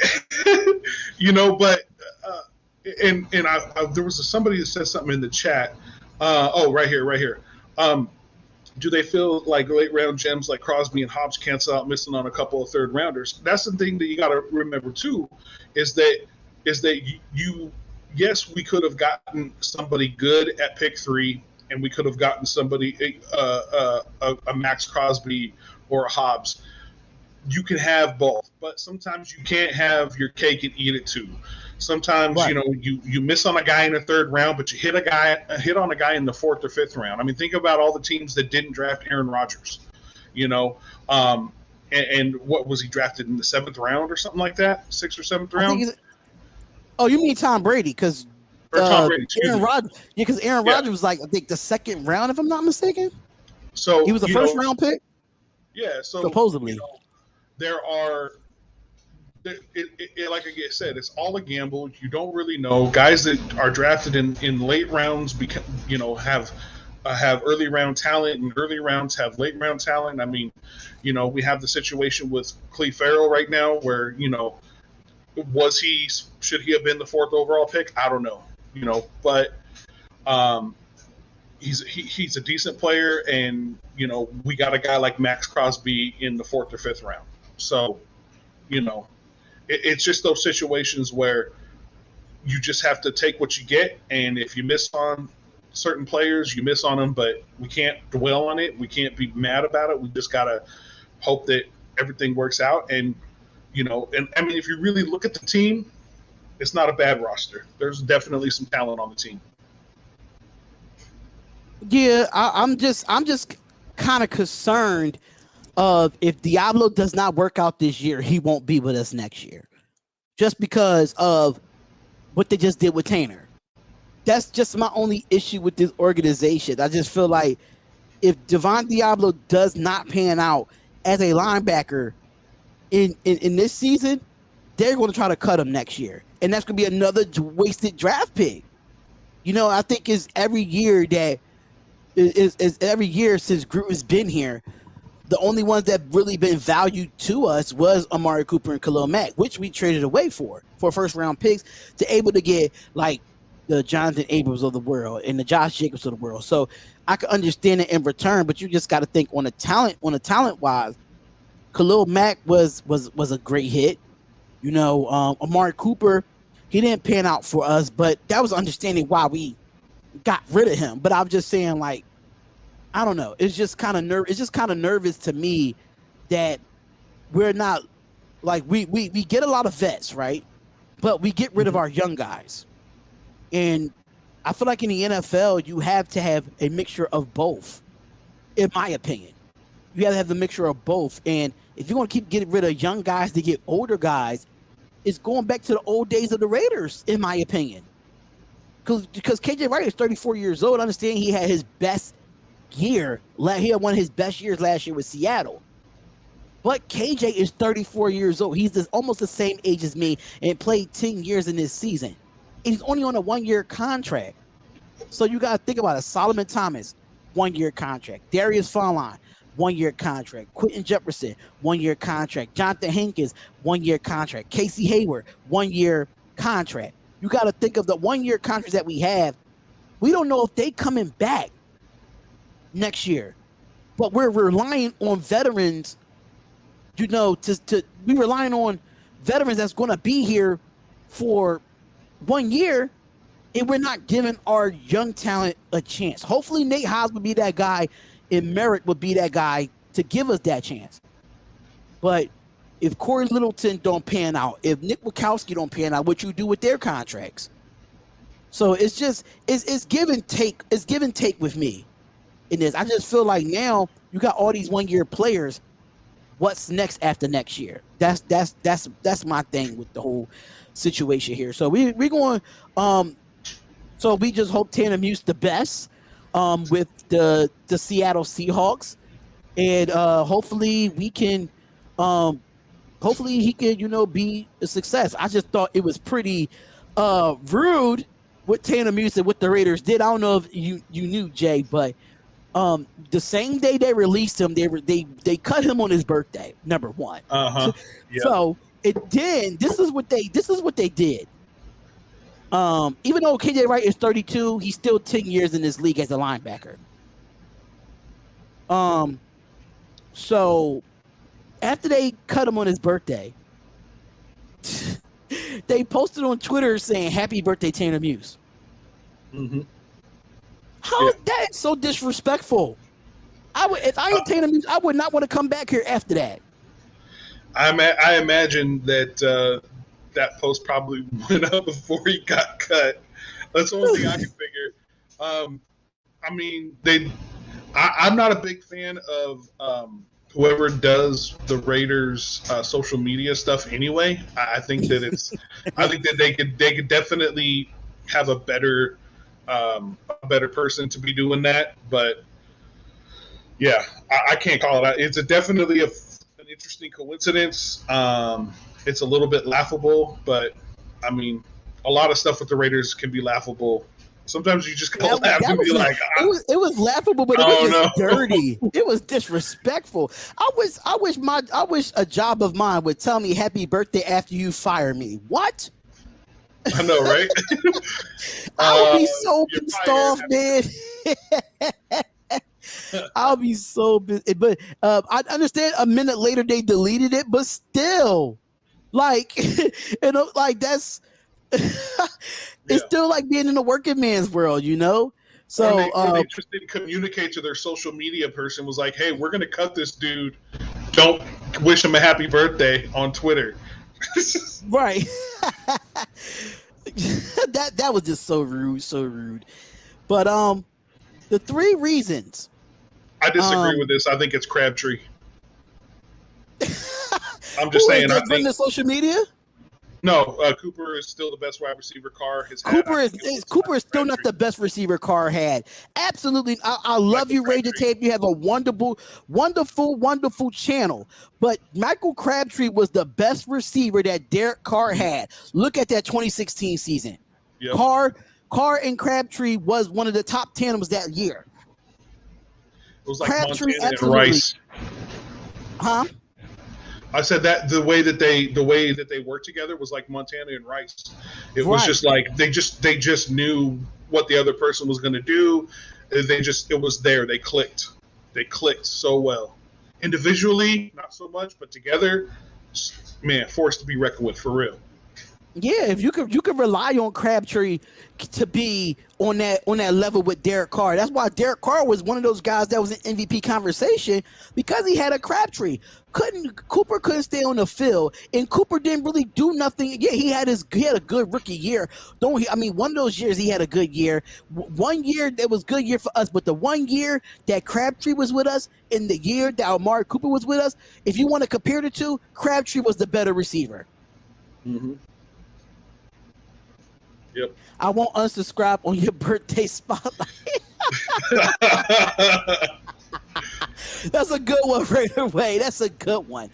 But there was somebody that said something in the chat. Right here. Do they feel like late round gems like Crosby and Hobbs cancel out missing on a couple of 3rd rounders? That's the thing that you got to remember too, is that yes, we could have gotten somebody good at pick 3, and we could have gotten somebody a Max Crosby or a Hobbs. You can have both, but sometimes you can't have your cake and eat it too. Sometimes you miss on a guy in the 3rd round, but you hit on a guy in the 4th or 5th round. I mean, think about all the teams that didn't draft Aaron Rodgers. And what was he drafted in the 7th round or something like that? 6th or 7th round? You mean Tom Brady? Because Tom Brady, Aaron Rodgers. Yeah, because Aaron Rodgers was like, I think, the 2nd round, if I'm not mistaken. So he was a 1st round pick. Yeah. So supposedly, there are. Like I said, it's all a gamble. You don't really know. Guys that are drafted in late rounds have early round talent, and early rounds have late round talent. I mean, we have the situation with Cleve Farrell right now, where should he have been the 4th overall pick? I don't know. But he's a decent player, and we got a guy like Max Crosby in the 4th or 5th round. So, it's just those situations where you just have to take what you get, and if you miss on certain players, you miss on them, but we can't dwell on it. We can't be mad about it. We just gotta hope that everything works out. And and I mean, if you really look at the team, it's not a bad roster. There's definitely some talent on the team. Yeah, I'm just kind of concerned of if Diablo does not work out this year, he won't be with us next year, just because of what they just did with Tanner. That's just my only issue with this organization. I just feel like if Devon Diablo does not pan out as a linebacker in this season, they're going to try to cut him next year, and that's going to be another wasted draft pick. I think it's every year that is every year since Groot has been here, the only ones that really been valued to us was Amari Cooper and Khalil Mack, which we traded away for 1st-round picks to able to get like the Jonathan Abrams of the world and the Josh Jacobs of the world. So I can understand it in return, but you just got to think on a talent wise, Khalil Mack was a great hit. Amari Cooper, he didn't pan out for us, but that was understanding why we got rid of him. But I'm just saying, like, I don't know. It's just kind of nervous to me that we're not like we get a lot of vets, right? But we get rid of our young guys. And I feel like in the NFL, you have to have a mixture of both, in my opinion. You have to have the mixture of both. And if you're going to keep getting rid of young guys to get older guys, it's going back to the old days of the Raiders, in my opinion. Because KJ Wright is 34 years old. I understand he had his best year. He had one of his best years last year with Seattle. But KJ is 34 years old. He's almost the same age as me and played 10 years in this season. And he's only on a 1-year contract. So you got to think about it. Solomon Thomas, 1-year contract. Darius Fallon, 1-year contract. Quentin Jefferson, 1-year contract. Jonathan Hankins, 1-year contract. Casey Hayward, 1-year contract. You got to think of the 1-year contracts that we have. We don't know if they coming back next year, but we're relying on veterans. We're relying on veterans that's going to be here for 1 year, and we're not giving our young talent a chance. Hopefully, Nate Haas would be that guy, and Merrick would be that guy to give us that chance. But if Corey Littleton don't pan out, if Nick Wachowski don't pan out, what you do with their contracts? So it's give and take. It's give and take with me in this. I just feel like now you got all these 1-year players. What's next after next year? That's my thing with the whole situation here. So we're going. So we just hope Tanner Muse the best with the Seattle Seahawks, and hopefully we can. Hopefully he can, be a success. I just thought it was pretty rude what Tanner Muse and what the Raiders did. I don't know if you knew, Jay, but the same day they released him, they cut him on his birthday, number one. Yeah. So this is what they did. Even though KJ Wright is 32, he's still 10 years in this league as a linebacker. So after they cut him on his birthday, they posted on Twitter saying, "Happy birthday, Tanner Muse." Mm-hmm. How is that so disrespectful? If I had Tanner Muse, I would not want to come back here after that. I imagine that that post probably went up before he got cut. That's the only thing I can figure. I mean, I'm not a big fan of whoever does the Raiders social media stuff anyway. I think that I think that they could definitely have a better person to be doing that. But yeah, I can't call it out. It's definitely an interesting coincidence. It's a little bit laughable, but I mean, a lot of stuff with the Raiders can be laughable. Sometimes you just gotta laugh and be like, it was laughable, but it was just dirty. It was disrespectful. I wish a job of mine would tell me happy birthday after you fire me. What? I know, right? I would be so you're pissed off, fired. man. I'll be so busy. But I understand a minute later they deleted it, but still, like, like that's Yeah. it's still like being in the working man's world, you know? Or So they just didn't communicate to their social media person, was like, hey, we're going to cut this dude. Don't wish him a happy birthday on Twitter. right. that was just so rude. But the 3 reasons. I disagree with this. I think it's Crabtree. I'm just Who saying. is running the social media? No, Cooper is still the best wide receiver Carr has had. Cooper is still not the best receiver Carr had. Absolutely, I love you, Ray Tape. You have a wonderful channel. But Michael Crabtree was the best receiver that Derek Carr had. Look at that 2016 season. Yep. Carr and Crabtree was one of the top tandems that year. It was like Crabtree, Montana and Rice. Huh? I said that the way that they worked together was like Montana and Rice. It was just like they just knew what the other person was going to do. It was there. They clicked so well. Individually, not so much, but together, man, forced to be reckoned with for real. Yeah, if you could rely on Crabtree to be on that level with Derek Carr. That's why Derek Carr was one of those guys that was in MVP conversation, because he had a Crabtree. Cooper couldn't stay on the field, and Cooper didn't really do nothing. Yeah, he had a good rookie year. One of those years he had a good year. One year that was good year for us, but the one year that Crabtree was with us, in the year that Amari Cooper was with us, if you want to compare the two, Crabtree was the better receiver. Mm-hmm. Yep. I won't unsubscribe on your birthday spotlight. That's a good one right away. That's a good one.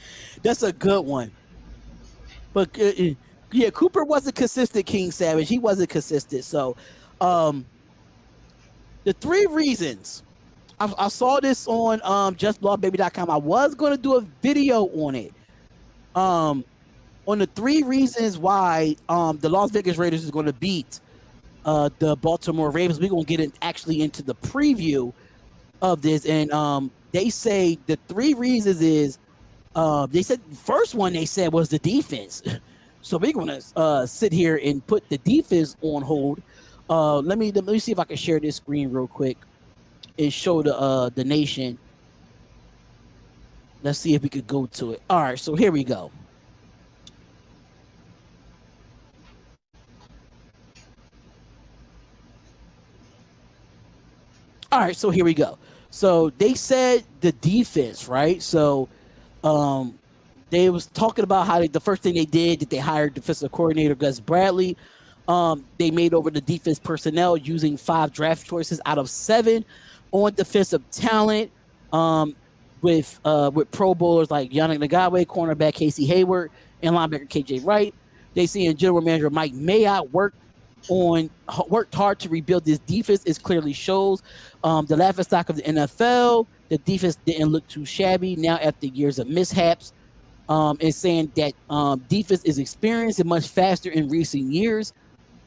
But yeah, Cooper wasn't consistent, King Savage. He wasn't consistent. So the 3 reasons. I saw this on justblogbaby.com. I was going to do a video on it. On the 3 reasons why the Las Vegas Raiders is going to beat the Baltimore Ravens. We're going to get actually into the preview of this. And they say the 3 reasons is, they said the first one they said was the defense. So we're going to sit here and put the defense on hold. Let me see if I can share this screen real quick and show the nation. Let's see if we could go to it. All right, so here we go. All right, so here we go. So they said the defense, right? So they was talking about how the first thing they did, that they hired defensive coordinator Gus Bradley. They made over the defense personnel using 5 draft choices out of 7 on defensive talent, with Pro Bowlers like Yannick Ngakoue, cornerback Casey Hayward, and linebacker KJ Wright. They see in general manager Mike Mayock worked hard to rebuild this defense. It clearly shows. The laughingstock of the NFL, the defense didn't look too shabby now after years of mishaps. And saying that defense is experienced and much faster in recent years.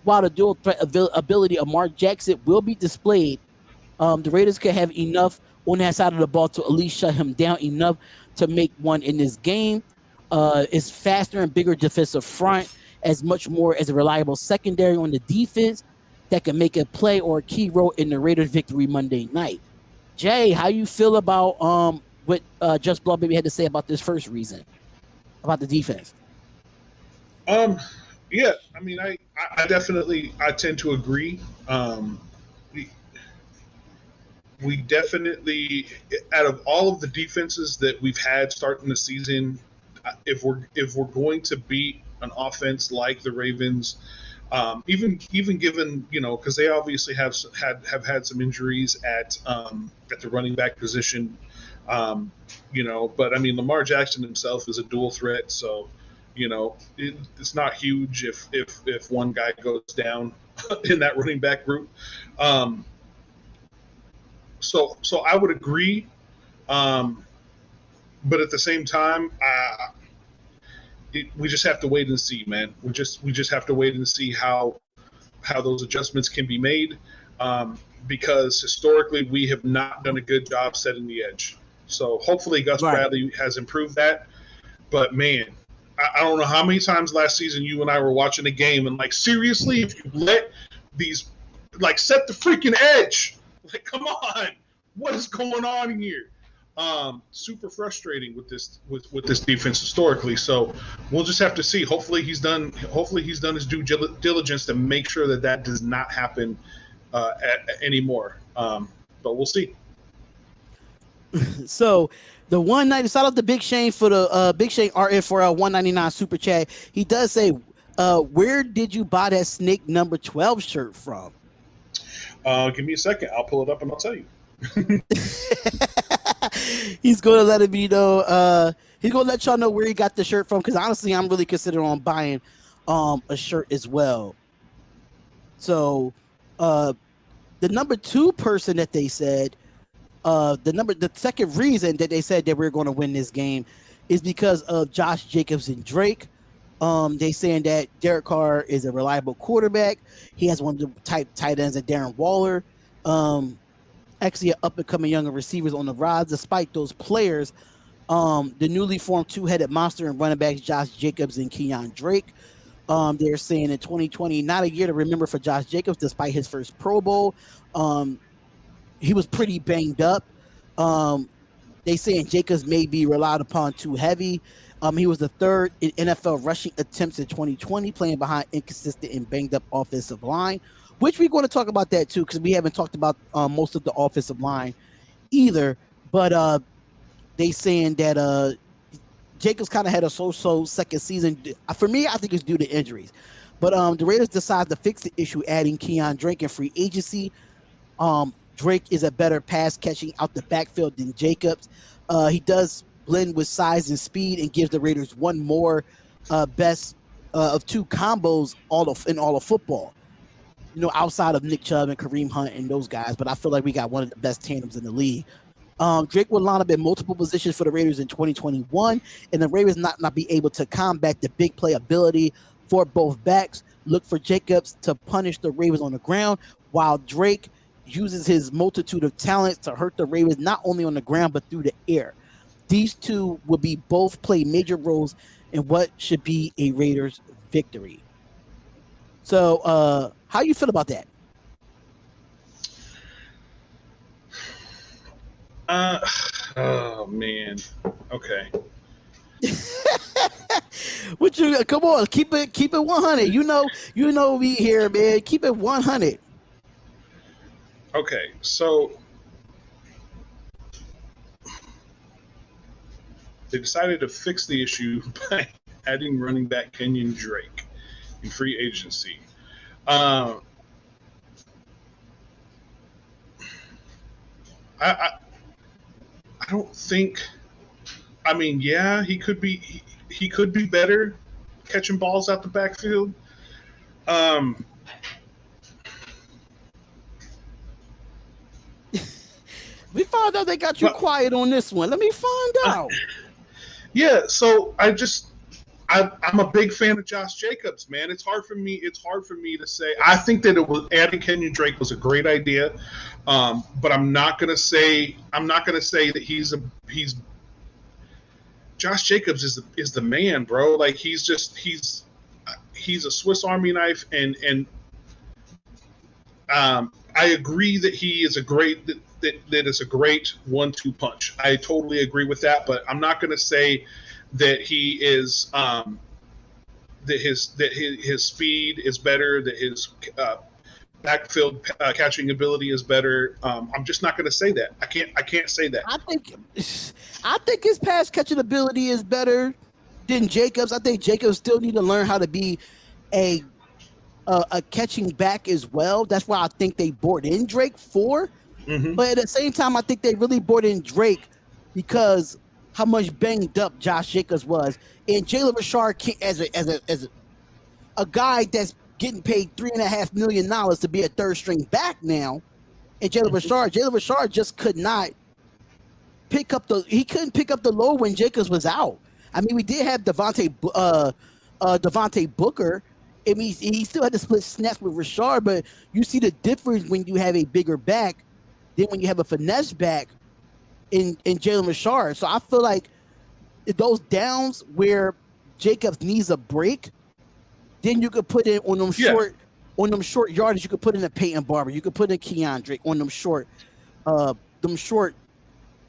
While the dual threat ability of Mark Jackson will be displayed, the Raiders could have enough on that side of the ball to at least shut him down enough to make one in this game. It's faster and bigger defensive front, as much more as a reliable secondary on the defense that can make a play or a key role in the Raiders' victory Monday night. Jay, how you feel about what Just Blood Baby had to say about this first reason, about the defense? Yeah, I mean, I definitely tend to agree. We definitely, out of all of the defenses that we've had starting the season, if we're going to beat an offense like the Ravens, even given, because they obviously have had some injuries at the running back position, but I mean, Lamar Jackson himself is a dual threat, so it's not huge if one guy goes down in that running back group. So I would agree, but at the same time, we just have to wait and see, man. We just have to wait and see how those adjustments can be made, because historically we have not done a good job setting the edge. So hopefully Gus Bradley has improved that. But man, I don't know how many times last season you and I were watching a game and like, seriously, if you let these, like, set the freaking edge, like, come on, what is going on here? Super frustrating with this defense historically. So we'll just have to see. Hopefully he's done his due diligence to make sure that does not happen anymore. But we'll see. So the 190, shout out to Big Shane for the Big Shane RF for 199 super chat. He does say, where did you buy that Snake number 12 shirt from? Give me a second. I'll pull it up and I'll tell you. He's going to let me know. He's going to let y'all know where he got the shirt from, because honestly, I'm really considering on buying a shirt as well. So the number 2 person that they said, the second reason that they said that we're going to win this game is because of Josh Jacobs and Drake. They saying that Derek Carr is a reliable quarterback. He has one of the tight ends of Darren Waller. Actually, an up-and-coming younger receivers on the rise. Despite those players, the newly formed two-headed monster and running backs Josh Jacobs and Kenyon Drake. They're saying in 2020, not a year to remember for Josh Jacobs, despite his first Pro Bowl. He was pretty banged up. They saying Jacobs may be relied upon too heavy. He was the third in NFL rushing attempts in 2020, playing behind inconsistent and banged up offensive line, which we're going to talk about that too, because we haven't talked about most of the offensive line either. But they saying that Jacobs kind of had a so-so second season. For me, I think it's due to injuries. But the Raiders decided to fix the issue, adding Kenyon Drake in free agency. Drake is a better pass catching out the backfield than Jacobs. He does blend with size and speed and gives the Raiders one more best of 2 combos in all of football. You know, outside of Nick Chubb and Kareem Hunt and those guys, but I feel like we got one of the best tandems in the league. Drake will line up in multiple positions for the Raiders in 2021, and the Raiders not be able to combat the big play ability for both backs. Look for Jacobs to punish the Ravens on the ground, while Drake uses his multitude of talents to hurt the Ravens not only on the ground but through the air. These two will be both play major roles in what should be a Raiders victory. So, how you feel about that? Oh man. Okay. What you? Come on, keep it 100. You know we here, man. Keep it 100. Okay, so they decided to fix the issue by adding running back Kenyon Drake in free agency. I don't think. I mean, yeah, he could be better catching balls out the backfield. We found out they got you quiet on this one. Let me find out. Yeah, so I'm a big fan of Josh Jacobs, man. It's hard for me to say. I think that adding Kenyon Drake was a great idea, but I'm not gonna say that he's Josh Jacobs is the man, bro. Like he's a Swiss Army knife, and I agree that he is a great. That is a great 1-2 punch. I totally agree with that, but I'm not going to say that he is that his speed is better, that his backfield catching ability is better. I'm just not going to say that. I can't say that. I think his pass catching ability is better than Jacobs. I think Jacobs still need to learn how to be a catching back as well. That's why I think they brought in Drake for. Mm-hmm. But at the same time, I think they really brought in Drake because how much banged up Josh Jacobs was, and Jalen Richard as a guy that's getting paid $3.5 million to be a third string back now, and Jalen Richard just could not pick up the load when Jacobs was out. I mean, we did have Devontae Booker. I mean, he still had to split snaps with Rashard, but you see the difference when you have a bigger back than when you have a finesse back in Jalen Rashard. So I feel like those downs where Jacobs needs a break, then you could put it on them short yardage. You could put in a Peyton Barber. You could put in Keon Drake on them short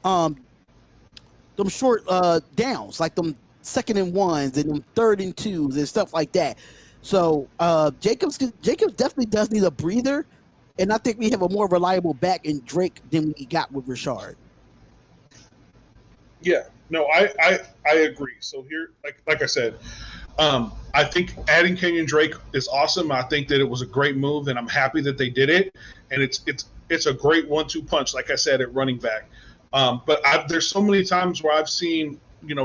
downs, like them 2nd and 1s and them 3rd and 2s and stuff like that. So Jacobs definitely does need a breather, and I think we have a more reliable back in Drake than we got with Rashard. Yeah, no, I agree. So here, like I said, I think adding Kenyon Drake is awesome. I think that it was a great move, and I'm happy that they did it. And it's a great 1-2 punch, like I said, at running back. But there's so many times where I've seen,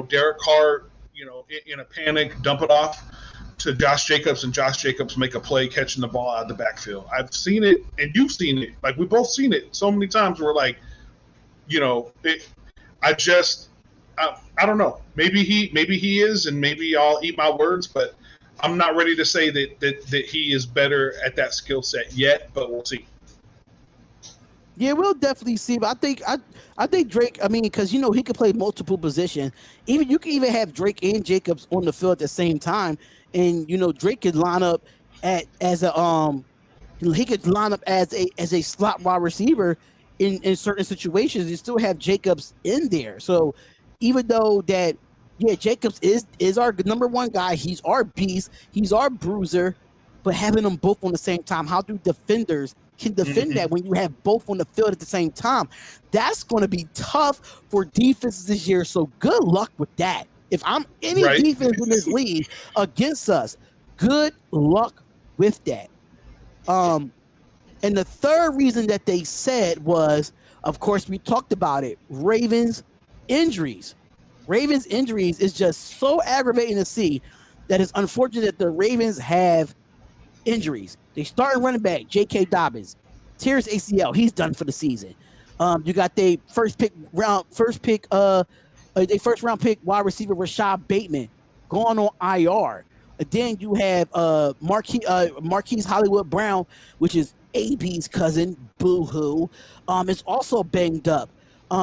Derek Carr, in a panic, dump it off to Josh Jacobs, and Josh Jacobs make a play catching the ball out of the backfield. I've seen it, and you've seen it. Like, we've both seen it so many times where, like, I don't know. Maybe he is, and maybe I'll eat my words, but I'm not ready to say that he is better at that skill set yet, but we'll see. Yeah, we'll definitely see. But I think Drake, I mean, because he could play multiple positions. You can even have Drake and Jacobs on the field at the same time, and Drake could line up as a slot wide receiver in certain situations. You still have Jacobs in there. So even though that, yeah, Jacobs is our number one guy. He's our beast. He's our bruiser. But having them both on the same time, how do defenders can defend that when you have both on the field at the same time? That's going to be tough for defenses this year. So good luck with that. If I'm any defense in this league against us, good luck with that. And the third reason that they said was, of course, we talked about it, Ravens injuries. Ravens injuries is just so aggravating to see that it's unfortunate that the Ravens have injuries. They start running back J.K. Dobbins, tears ACL. He's done for the season. You got their first round pick wide receiver Rashad Bateman going on IR. And then you have Marquise Hollywood Brown, which is AB's cousin, boo-hoo, is also banged up.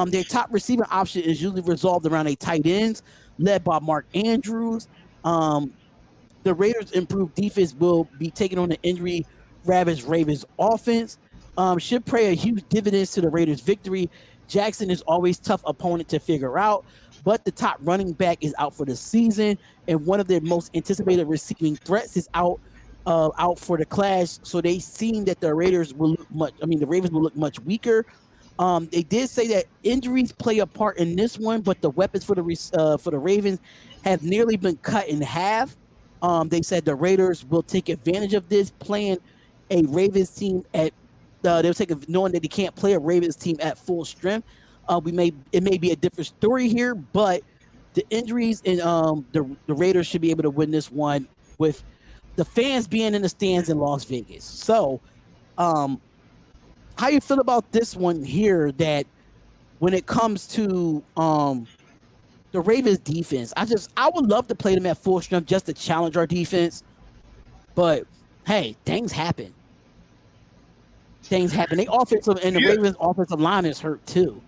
Their top receiving option is usually resolved around a tight ends, led by Mark Andrews. The Raiders' improved defense will be taking on the injury-ravaged Ravens offense. Should pay a huge dividends to the Raiders' victory. Jackson is always a tough opponent to figure out, but the top running back is out for the season, and one of their most anticipated receiving threats is out for the clash. So they seem that the Ravens will look much weaker. They did say that injuries play a part in this one, but the weapons for the Ravens have nearly been cut in half. They said the Raiders will take advantage of this, playing a Ravens team at knowing that they can't play a Ravens team at full strength. It may be a different story here, but the injuries and the Raiders should be able to win this one with the fans being in the stands in Las Vegas. So, how you feel about this one here? That when it comes to the Ravens defense, I would love to play them at full strength just to challenge our defense. But hey, things happen. They offensive and the Ravens offensive line is hurt too.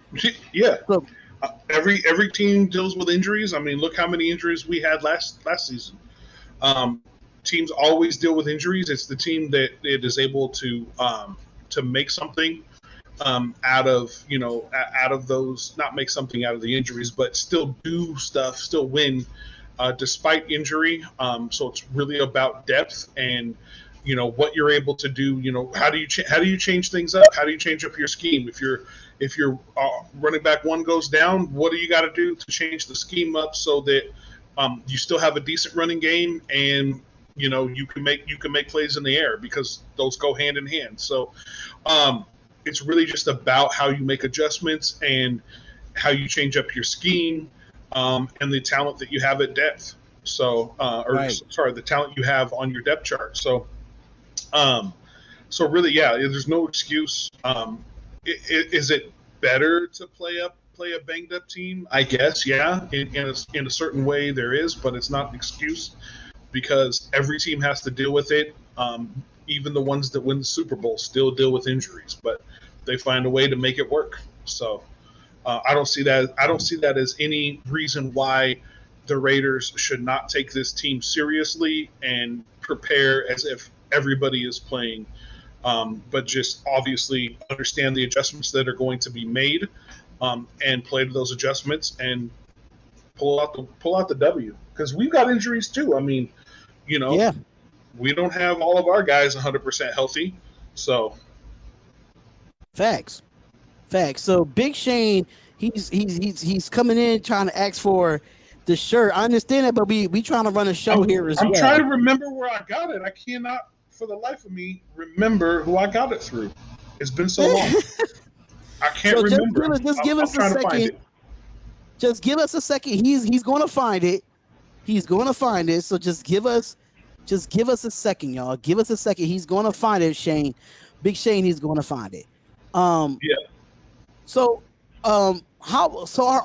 Yeah. So, every team deals with injuries. I mean, look how many injuries we had last season. Teams always deal with injuries. It's the team that it is able to make something out of those, not make something out of the injuries, but still do stuff, still win despite injury. So it's really about depth and what you're able to do. How do you change things up? How do you change up your scheme? If your running back one goes down, what do you got to do to change the scheme up so that you still have a decent running game and you can make plays in the air, because those go hand in hand. So it's really just about how you make adjustments and how you change up your scheme and the talent that you have at depth. So the talent you have on your depth chart. So really, yeah, there's no excuse. Is it better to play up play a banged up team? I guess, yeah. In a certain way, there is, but it's not an excuse because every team has to deal with it. Even the ones that win the Super Bowl still deal with injuries, but they find a way to make it work. So I don't see that. I don't see that as any reason why the Raiders should not take this team seriously and prepare as if everybody is playing, but just obviously understand the adjustments that are going to be made, and play to those adjustments and pull out the W, because we've got injuries too. I mean, Yeah. we don't have all of our guys 100% healthy, so Facts. So Big Shane, he's coming in trying to ask for the shirt. I understand that, but we trying to run a show here as well. I'm trying to remember where I got it. I cannot, for the life of me, remember who I got it through. It's been so long. I can't remember. Just give us a second. Just give us a second. He's going to find it. He's going to find it. So just give us a second, y'all. Give us a second. He's going to find it, Shane. Big Shane, he's going to find it. Yeah. So our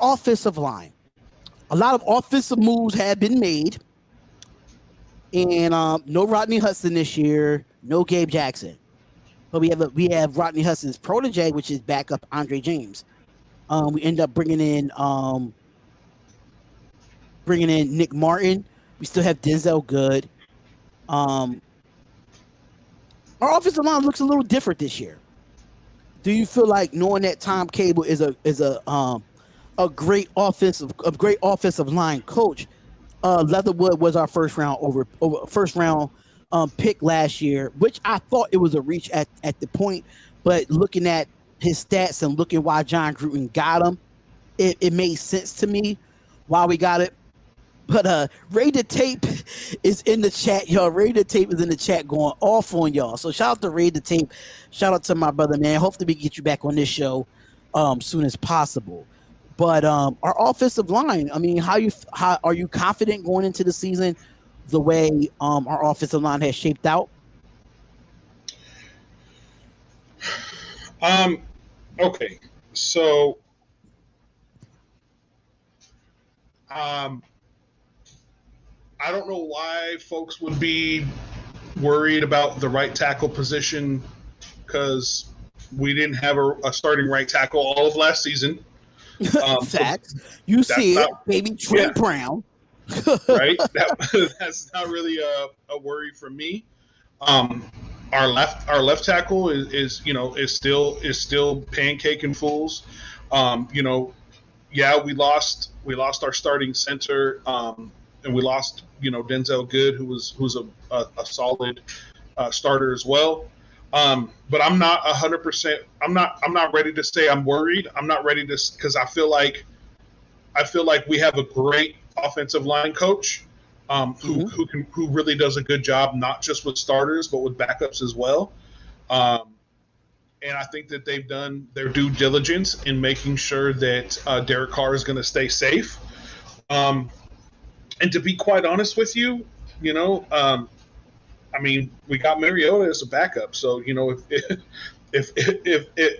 offensive line. A lot of offensive moves have been made. And no Rodney Hudson this year, no Gabe Jackson. But we have Rodney Hudson's protege, which is backup Andre James. We end up bringing in Nick Martin. We still have Denzel Good. Our offensive line looks a little different this year. Do you feel like knowing that Tom Cable is a great offensive line coach? Leatherwood was our first round pick last year, which I thought it was a reach at the point, but looking at his stats and looking why John Gruden got him, it made sense to me why we got it. But Ray the Tape is in the chat, y'all. Ray the Tape is in the chat going off on y'all. So shout out to Ray the Tape. Shout out to my brother, man. Hopefully we get you back on this show soon as possible. But our offensive line, I mean, how are you confident going into the season the way our offensive line has shaped out? Okay. So I don't know why folks would be worried about the right tackle position, because we didn't have a starting right tackle all of last season. Facts. You see it, baby Trent Brown. Right? That's not really a worry for me. Our left tackle is still pancaking fools. We lost our starting center, and we lost Denzel Good, who's a solid starter as well. But I'm not 100%. I'm not ready to say I'm worried. I'm not ready to, because I feel like we have a great offensive line coach who really does a good job, not just with starters but with backups as well. And I think that they've done their due diligence in making sure that Derek Carr is going to stay safe. And to be quite honest with you, I mean, we got Mariota as a backup, so if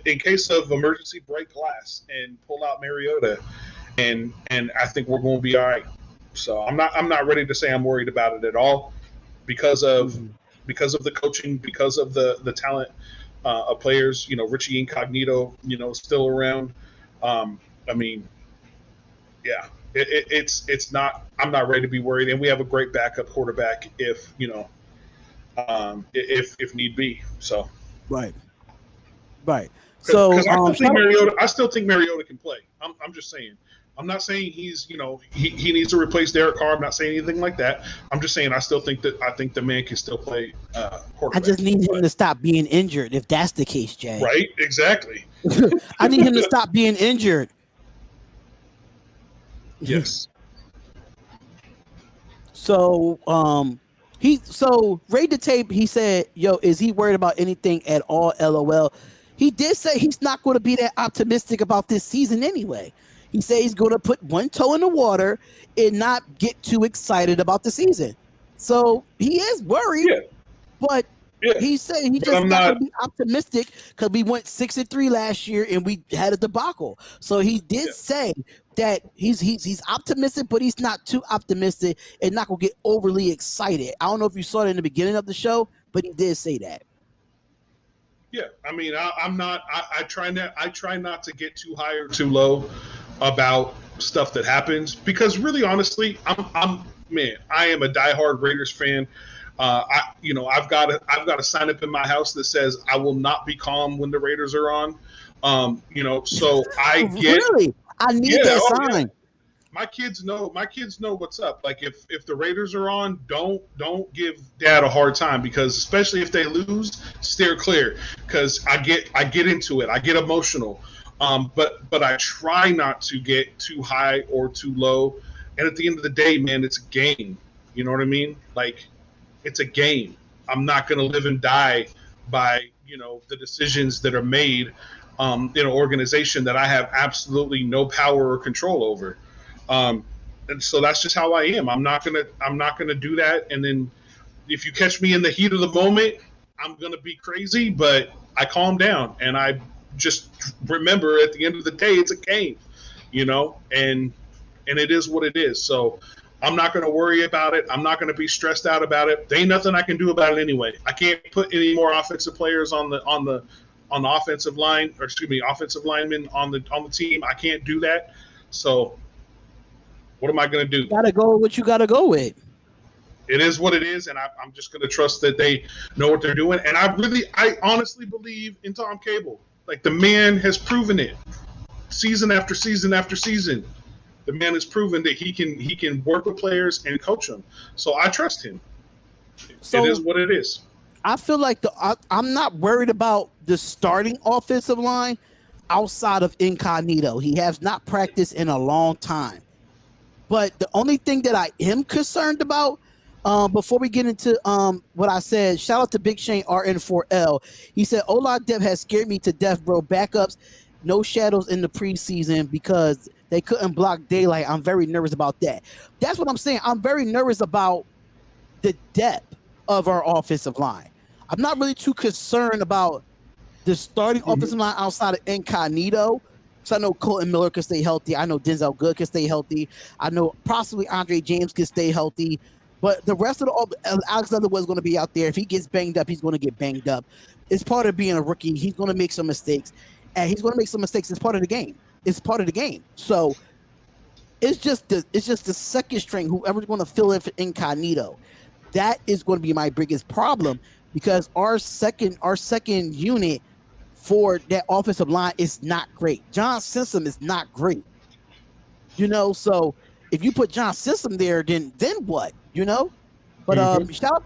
in case of emergency, break glass and pull out Mariota, and I think we're going to be all right. So I'm not ready to say I'm worried about it at all, because of the coaching, because of the talent of players. Richie Incognito, still around. I mean, yeah. It's not. I'm not ready to be worried, and we have a great backup quarterback if need be. So right. So I still think Mariota can play. I'm just saying. I'm not saying he's he needs to replace Derek Carr. I'm not saying anything like that. I'm just saying I think the man can still play quarterback. I just need him to stop being injured. If that's the case, Jay. Right. Exactly. I need him to stop being injured. Yes. So Ray the Tape, he said, "Yo, is he worried about anything at all?" LOL. He did say he's not going to be that optimistic about this season anyway. He said he's going to put one toe in the water and not get too excited about the season. So he is worried, but Yeah, He said he but just I'm not not. going to be optimistic because we went 6-3 last year and we had a debacle. So he did Yeah. say that he's optimistic, but he's not too optimistic and not going to get overly excited. I don't know if you saw it in the beginning of the show, but he did say that. Yeah, I mean, I'm not. I try not. I try not to get too high or too low about stuff that happens because, really, honestly, man. I am a diehard Raiders fan. I've got a sign up in my house that says I will not be calm when the Raiders are on. So I get. Really? I need Yeah. that Oh yeah. sign. My kids know what's up. Like if the Raiders are on, don't give dad a hard time because especially if they lose, steer clear because I get into it. I get emotional. But I try not to get too high or too low. And at the end of the day, man, it's a game. You know what I mean? Like it's a game. I'm not going to live and die by the decisions that are made in an organization that I have absolutely no power or control over. Um, and so that's just how I am. I'm not gonna do that. And then if you catch me in the heat of the moment, I'm gonna be crazy, but I calm down and I just remember at the end of the day it's a game, and it is what it is. So I'm not going to worry about it. I'm not going to be stressed out about it. There ain't nothing I can do about it anyway. I can't put any more offensive players on the offensive line, or excuse me, offensive linemen on the team. I can't do that. So what am I going to do? You gotta go with what you gotta go with. It is what it is, and I'm just going to trust that they know what they're doing. And I honestly believe in Tom Cable. Like the man has proven it, season after season after season. The man has proven that he can work with players and coach them. So I trust him. So It is what it is. I feel like I'm not worried about the starting offensive line outside of Incognito. He has not practiced in a long time. But the only thing that I am concerned about, before we get into what I said, shout out to Big Shane RN4L. He said, Oladipo has scared me to death, bro. Backups, no shadows in the preseason because they couldn't block daylight. I'm very nervous about that. That's what I'm saying. I'm very nervous about the depth of our offensive line. I'm not really too concerned about the starting offensive line outside of Incognito. So I know Colton Miller can stay healthy. I know Denzel Good can stay healthy. I know possibly Andre James can stay healthy. But the rest of Alexander was going to be out there. If he gets banged up, he's going to get banged up. It's part of being a rookie. He's going to make some mistakes. And he's going to make some mistakes. It's part of the game. It's part of the game. So it's just the second string, whoever's going to fill in for Incognito. That is going to be my biggest problem because our second unit for that offensive line is not great. John Simpson is not great. So if you put John Simpson there, then what? But shout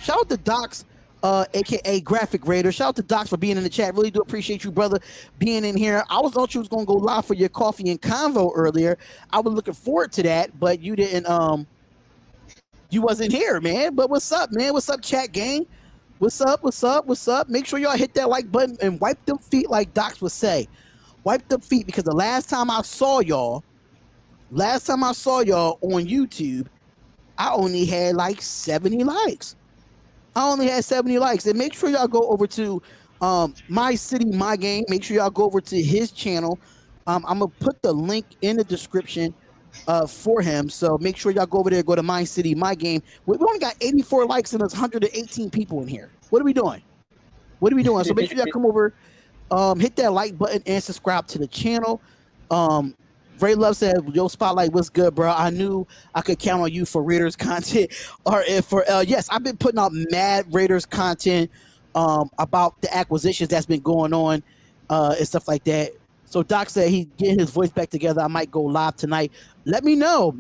out to Docs, aka Graphic Raider. Shout out to Docs for being in the chat. Really do appreciate you, brother, being in here. I thought you was gonna go live for your coffee and convo earlier. I was looking forward to that, but you didn't. You wasn't here, man. But what's up, man? What's up, chat gang? What's up? What's up? What's up? Make sure y'all hit that like button and wipe them feet, like Docs would say. Wipe them feet because the last time I saw y'all on YouTube, I only had like 70 likes. And make sure y'all go over to My City, My Game. Make sure y'all go over to his channel. I'm gonna put the link in the description for him. So make sure y'all go over there, go to My City, My Game. We only got 84 likes and there's 118 people in here. What are we doing? So make sure y'all come over, hit that like button and subscribe to the channel. Ray Love said, yo, Spotlight, what's good, bro? I knew I could count on you for Raiders content. Yes, I've been putting out mad Raiders content about the acquisitions that's been going on and stuff like that. So Doc said he's getting his voice back together. I might go live tonight. Let me know.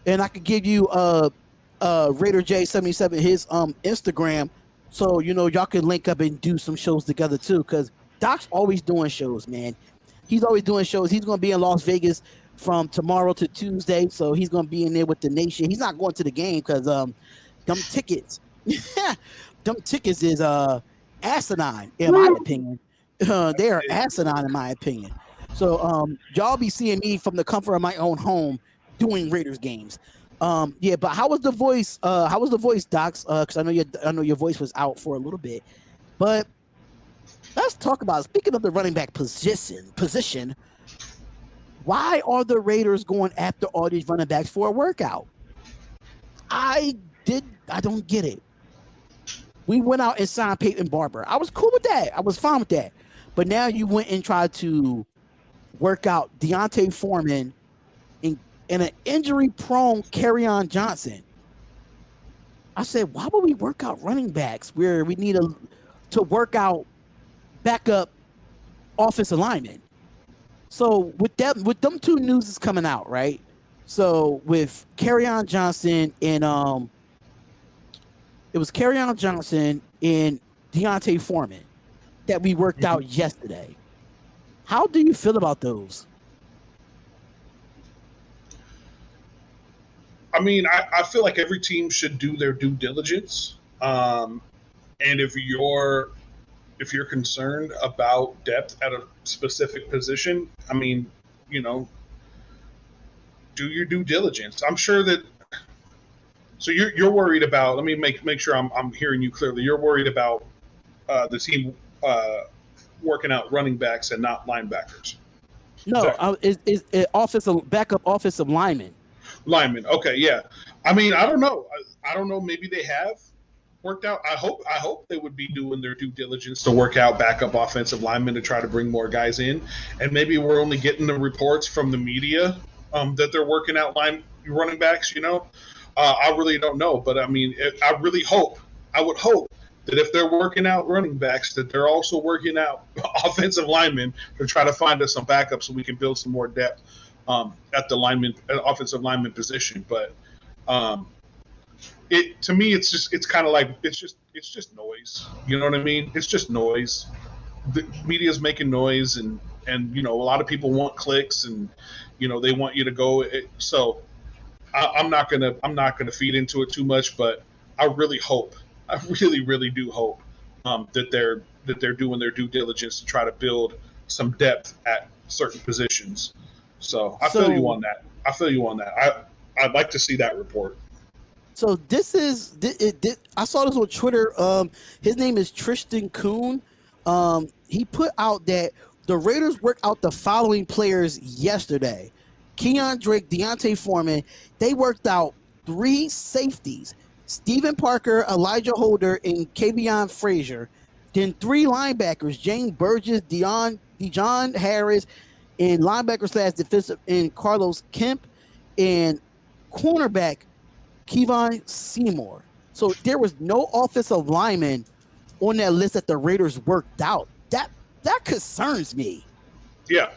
And I could give you Raider J77 his Instagram, so y'all can link up and do some shows together too. Because Doc's always doing shows, man. He's always doing shows. He's going to be in Las Vegas from tomorrow to Tuesday, so he's going to be in there with the nation. He's not going to the game because them tickets is asinine in my opinion. They are asinine in my opinion. So y'all be seeing me from the comfort of my own home doing Raiders games. Yeah, but how was the voice? How was the voice, Docs? Because I know your voice was out for a little bit. But let's talk about, speaking of the running back position. Why are the Raiders going after all these running backs for a workout? I don't get it. We went out and signed Peyton Barber. I was cool with that. I was fine with that. But now you went and tried to work out Deontay Foreman in an injury-prone Kerryon Johnson. I said, why would we work out running backs where we need to work out backup offensive linemen? So with them two news is coming out, right? So with Kerryon Johnson and it was Kerryon Johnson and Deontay Foreman that we worked out yesterday. How do you feel about those? I mean, I feel like every team should do their due diligence. And if you're concerned about depth at a specific position, I mean, you know, do your due diligence. I'm sure that. So you're worried about. Let me make sure I'm hearing you clearly. You're worried about the team working out running backs and not linebackers. No, is backup offensive lineman. Lineman. Okay, yeah. I mean, I don't know. I don't know. Maybe they have worked out. I hope they would be doing their due diligence to work out backup offensive linemen to try to bring more guys in. And maybe we're only getting the reports from the media that they're working out running backs. You know, I really don't know. But I mean, I would hope that if they're working out running backs, that they're also working out offensive linemen to try to find us some backups so we can build some more depth at the offensive lineman position. But to me, it's kind of like it's just noise. You know what I mean? It's just noise. The media's making noise, and you know, a lot of people want clicks, and you know, they want you to go. So I'm not gonna feed into it too much, but I really really do hope that they're doing their due diligence to try to build some depth at certain positions. So I feel you on that. I'd like to see that report. So I saw this on Twitter. His name is Tristan Kuhn. He put out that the Raiders worked out the following players yesterday: Keon Drake, Deontay Foreman. They worked out 3 safeties: Stephen Parker, Elijah Holder, and Kavion Frazier. Then 3 linebackers: James Burgess, Dijon Harris, and linebacker / defensive end Carlos Kemp, and cornerback Kevon Seymour. So there was no offensive lineman on that list that the Raiders worked out. That concerns me. Yeah.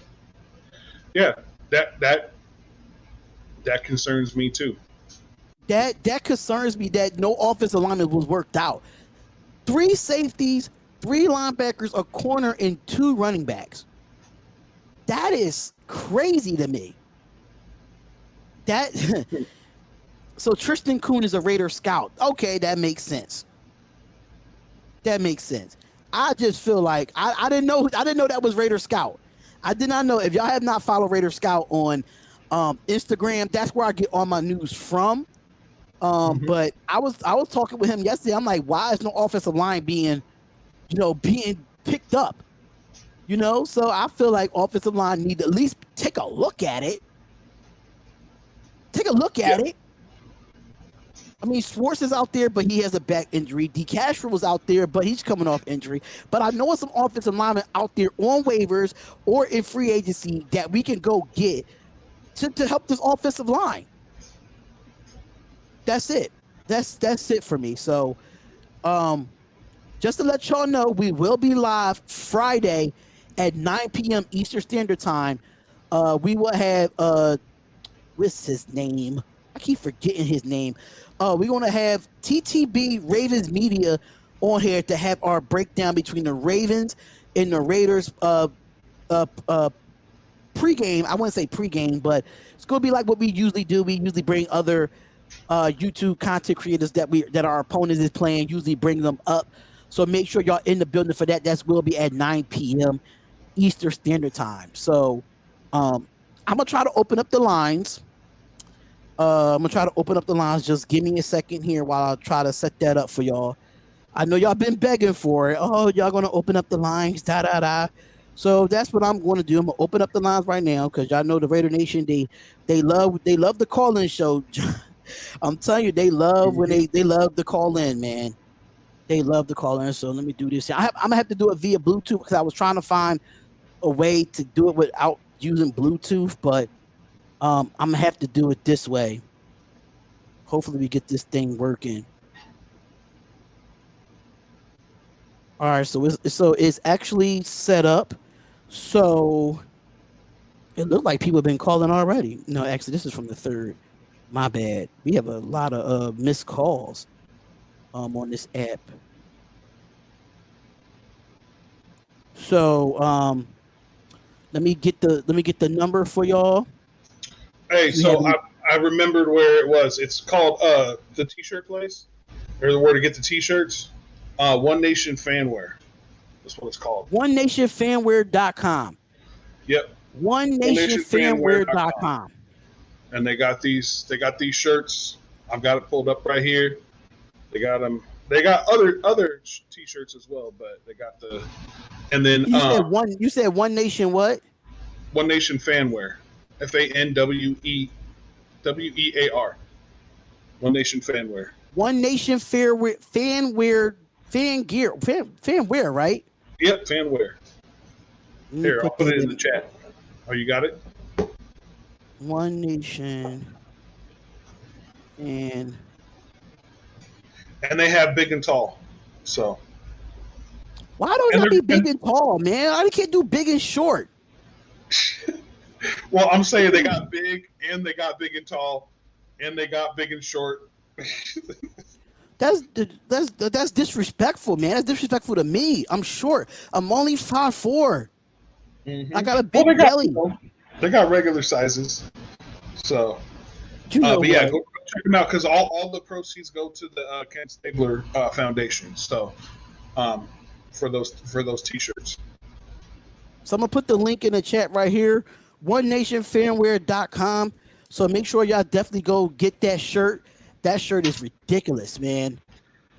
That concerns me too. That concerns me that no offensive lineman was worked out. 3 safeties, 3 linebackers, a corner, and 2 running backs. That is crazy to me. So Tristan Kuhn is a Raider scout. Okay, that makes sense. I just feel like I didn't know that was Raider Scout. I did not know. If y'all have not followed Raider Scout on Instagram, that's where I get all my news from. But I was talking with him yesterday. I'm like, why is no offensive line being picked up? You know, so I feel like offensive line need to at least take a look at it. I mean, Schwartz is out there, but he has a back injury. DeCastro was out there, but he's coming off injury. But I know some offensive linemen out there on waivers or in free agency that we can go get to help this offensive line. That's it. That's it for me. So, just to let y'all know, we will be live Friday at 9 p.m. Eastern Standard Time. We will have what's his name? I keep forgetting his name. We're going to have TTB Ravens Media on here to have our breakdown between the Ravens and the Raiders pregame. I wouldn't say pregame, but it's going to be like what we usually do. We usually bring other YouTube content creators that our opponent is playing, usually bring them up. So make sure y'all in the building for that. That will be at 9 p.m. Eastern Standard Time. So I'm going to try to open up the lines. I'm gonna try to open up the lines. Just give me a second here while I try to set that up for y'all. I know y'all been begging for it. Oh, y'all gonna open up the lines, da da da. So that's what I'm going to do. I'm gonna open up the lines right now because y'all know the Raider Nation. They love the call in show. I'm telling you, they love when they love the call in, man. They love the call in. So let me do this. I'm gonna have to do it via Bluetooth because I was trying to find a way to do it without using Bluetooth, but I'm gonna have to do it this way. Hopefully, we get this thing working. All right, so it's actually set up. So it looked like people have been calling already. No, actually, this is from the third. My bad. We have a lot of missed calls on this app. So let me get the number for y'all. Hey, We have so I remembered where it was. It's called the T-shirt place, or where to get the T-shirts. One Nation Fanwear. That's what it's called. OneNationFanwear.com. Yep. OneNationFanwear.com. OneNationFanwear.com. And they got these shirts. I've got it pulled up right here. They got them. They got other T-shirts as well, but they got the. And then You said one. You said One Nation what? One Nation Fanwear. FANWEWEAR. One Nation Fanwear. One Nation Fanwear, right? Yep, Fanwear. Here, I'll put it in the chat. Oh, you got it? One Nation and they have big and tall. So why don't I be big and tall, man? I can't do big and short. Well, I'm saying they got big and they got big and tall and they got big and short. That's disrespectful, man. That's disrespectful to me. I'm short. I'm only 5'4". I got a big belly. They got regular sizes. So, but yeah, go check them out because all the proceeds go to the Ken Stabler Foundation. So, for those T-shirts. So I'm gonna put the link in the chat right here. OneNationFanwear.com. So make sure y'all definitely go get that shirt. That shirt is ridiculous, man.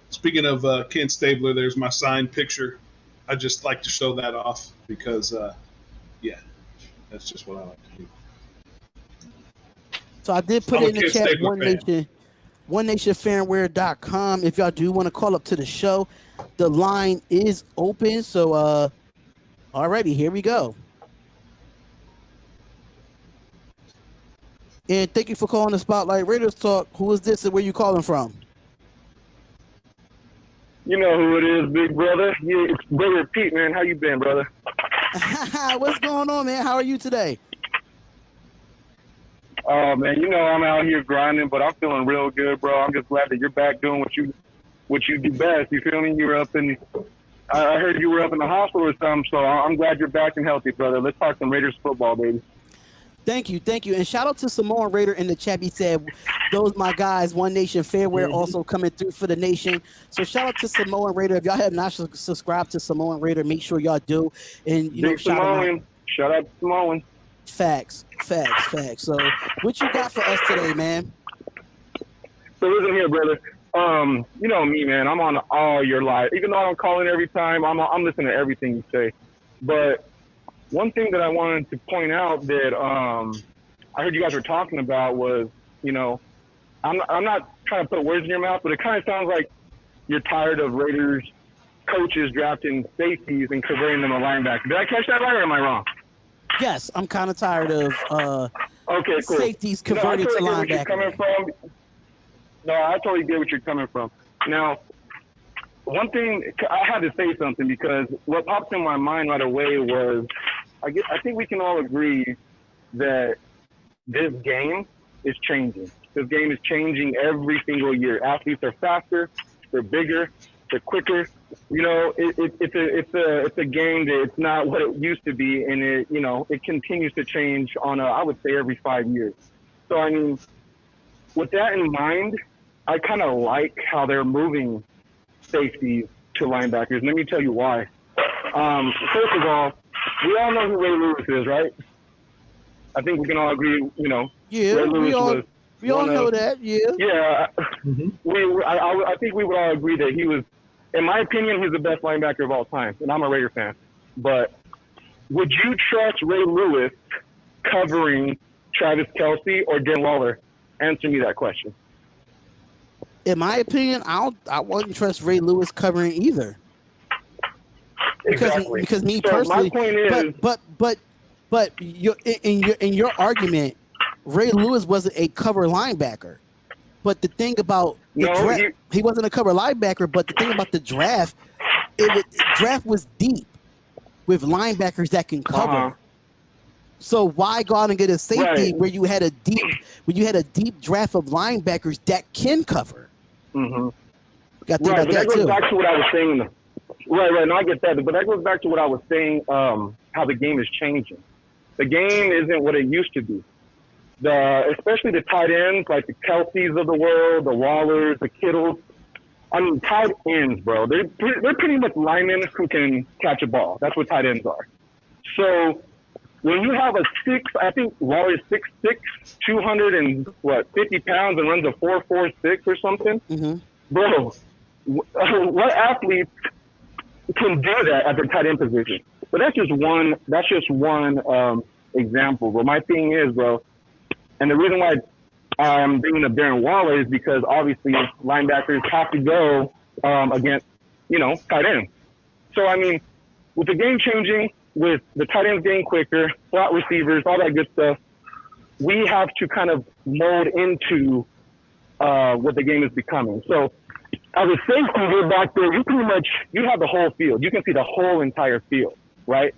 Speaking of Ken Stabler, there's my signed picture. I just like to show that off because, yeah, that's just what I like to do. So I did put it in the chat. OneNationFanwear.com. If y'all do want to call up to the show, the line is open. So, alrighty, here we go. And thank you for calling the Spotlight Raiders Talk. Who is this and where you calling from? You know who it is, big brother. Yeah, it's Brother Pete, man. How you been, brother? What's going on, man? How are you today? Oh, man, you know I'm out here grinding, but I'm feeling real good, bro. I'm just glad that you're back doing what you do best. You feel me? You were up in I heard you were up in the hospital or something, so I'm glad you're back and healthy, brother. Let's talk some Raiders football, baby. Thank you. And shout out to Samoan Raider in the chat. He said, those my guys, One Nation Fanwear also coming through for the nation. So shout out to Samoan Raider. If y'all have not subscribed to Samoan Raider, make sure y'all do. And shout out to Samoan. Facts. So what you got for us today, man? So listen here, brother. You know me, man. I'm on all your live. Even though I don't call in every time, I'm listening to everything you say. But one thing that I wanted to point out that I heard you guys were talking about was, I'm not trying to put words in your mouth, but it kind of sounds like you're tired of Raiders coaches drafting safeties and converting them to linebackers. Did I catch that right, or am I wrong? Yes, I'm kind of tired of okay, cool. Safeties converted to linebackers. No, I totally get what you're coming from. Now, one thing, I had to say something because what popped in my mind right away was, I think we can all agree that this game is changing. This game is changing every single year. Athletes are faster, they're bigger, they're quicker. It's a game that it's not what it used to be, and it continues to change on I would say every 5 years. So I mean, with that in mind, I kind of like how they're moving safeties to linebackers. Let me tell you why. First of all, we all know who Ray Lewis is, right? I think we can all agree, Yeah, Ray Lewis was We all know that, yeah. Yeah, I think we would all agree that he was, in my opinion, he's the best linebacker of all time, and I'm a Raider fan. But would you trust Ray Lewis covering Travis Kelce or Dan Waller? Answer me that question. In my opinion, I wouldn't trust Ray Lewis covering either. Because me personally, my point is, but in your argument, Ray Lewis wasn't a cover linebacker. But the thing about the draft, he wasn't a cover linebacker. But the thing about the draft, draft was deep with linebackers that can cover. So why go out and get a safety where you had a deep draft of linebackers that can cover? Mm-hmm. Got to think about that goes too. Back to what I was saying. Right. And I get that, but that goes back to what I was saying. How the game is changing. The game isn't what it used to be. Especially the tight ends, like the Kelceys of the world, the Wallers, the Kittles. I mean, tight ends, bro. They're pretty much linemen who can catch a ball. That's what tight ends are. So when you have I think Waller's 6'6", 250 pounds, and runs a 4.46 or something, bro. What athletes can do that at the tight end position? But that's just one example. But my thing is, bro, and the reason why I'm bringing up Darren Waller is because obviously linebackers have to go against, tight ends. So, I mean, with the game changing, with the tight ends getting quicker, slot receivers, all that good stuff, we have to kind of mold into what the game is becoming. So, as a safety, you're back there, you have the whole field. You can see the whole entire field, right?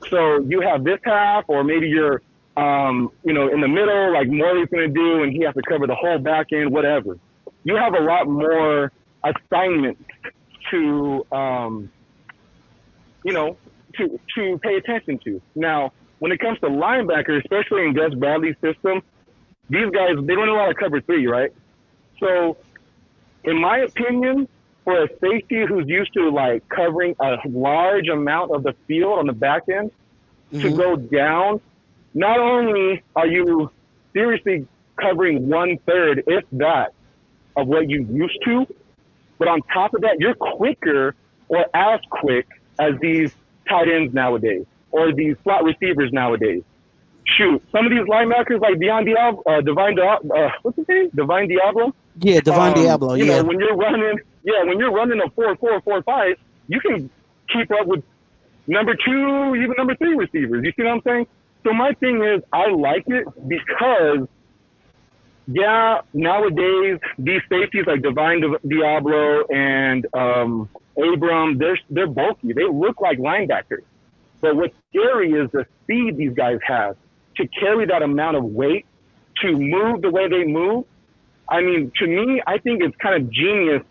So you have this half, or maybe you're, in the middle, like Morley's going to do, and he has to cover the whole back end, whatever. You have a lot more assignments to, to pay attention to. Now, when it comes to linebackers, especially in Gus Bradley's system, these guys, they don't know how to cover three, right? So, in my opinion, for a safety who's used to like covering a large amount of the field on the back end, to go down, not only are you seriously covering 1/3, if that, of what you used to, but on top of that, you're quicker or as quick as these tight ends nowadays or these slot receivers nowadays. Shoot, some of these linebackers like Divine Diablo, what's his name? Divine Diablo? Yeah, Divine Diablo. You know, when you're running a 4.4, 4.5, you can keep up with number 2, even number 3 receivers. You see what I'm saying? So my thing is, I like it because, nowadays these safeties like Divine Diablo and Abram, they're bulky. They look like linebackers. But what's scary is the speed these guys have to carry that amount of weight, to move the way they move. I mean, to me, I think it's kind of genius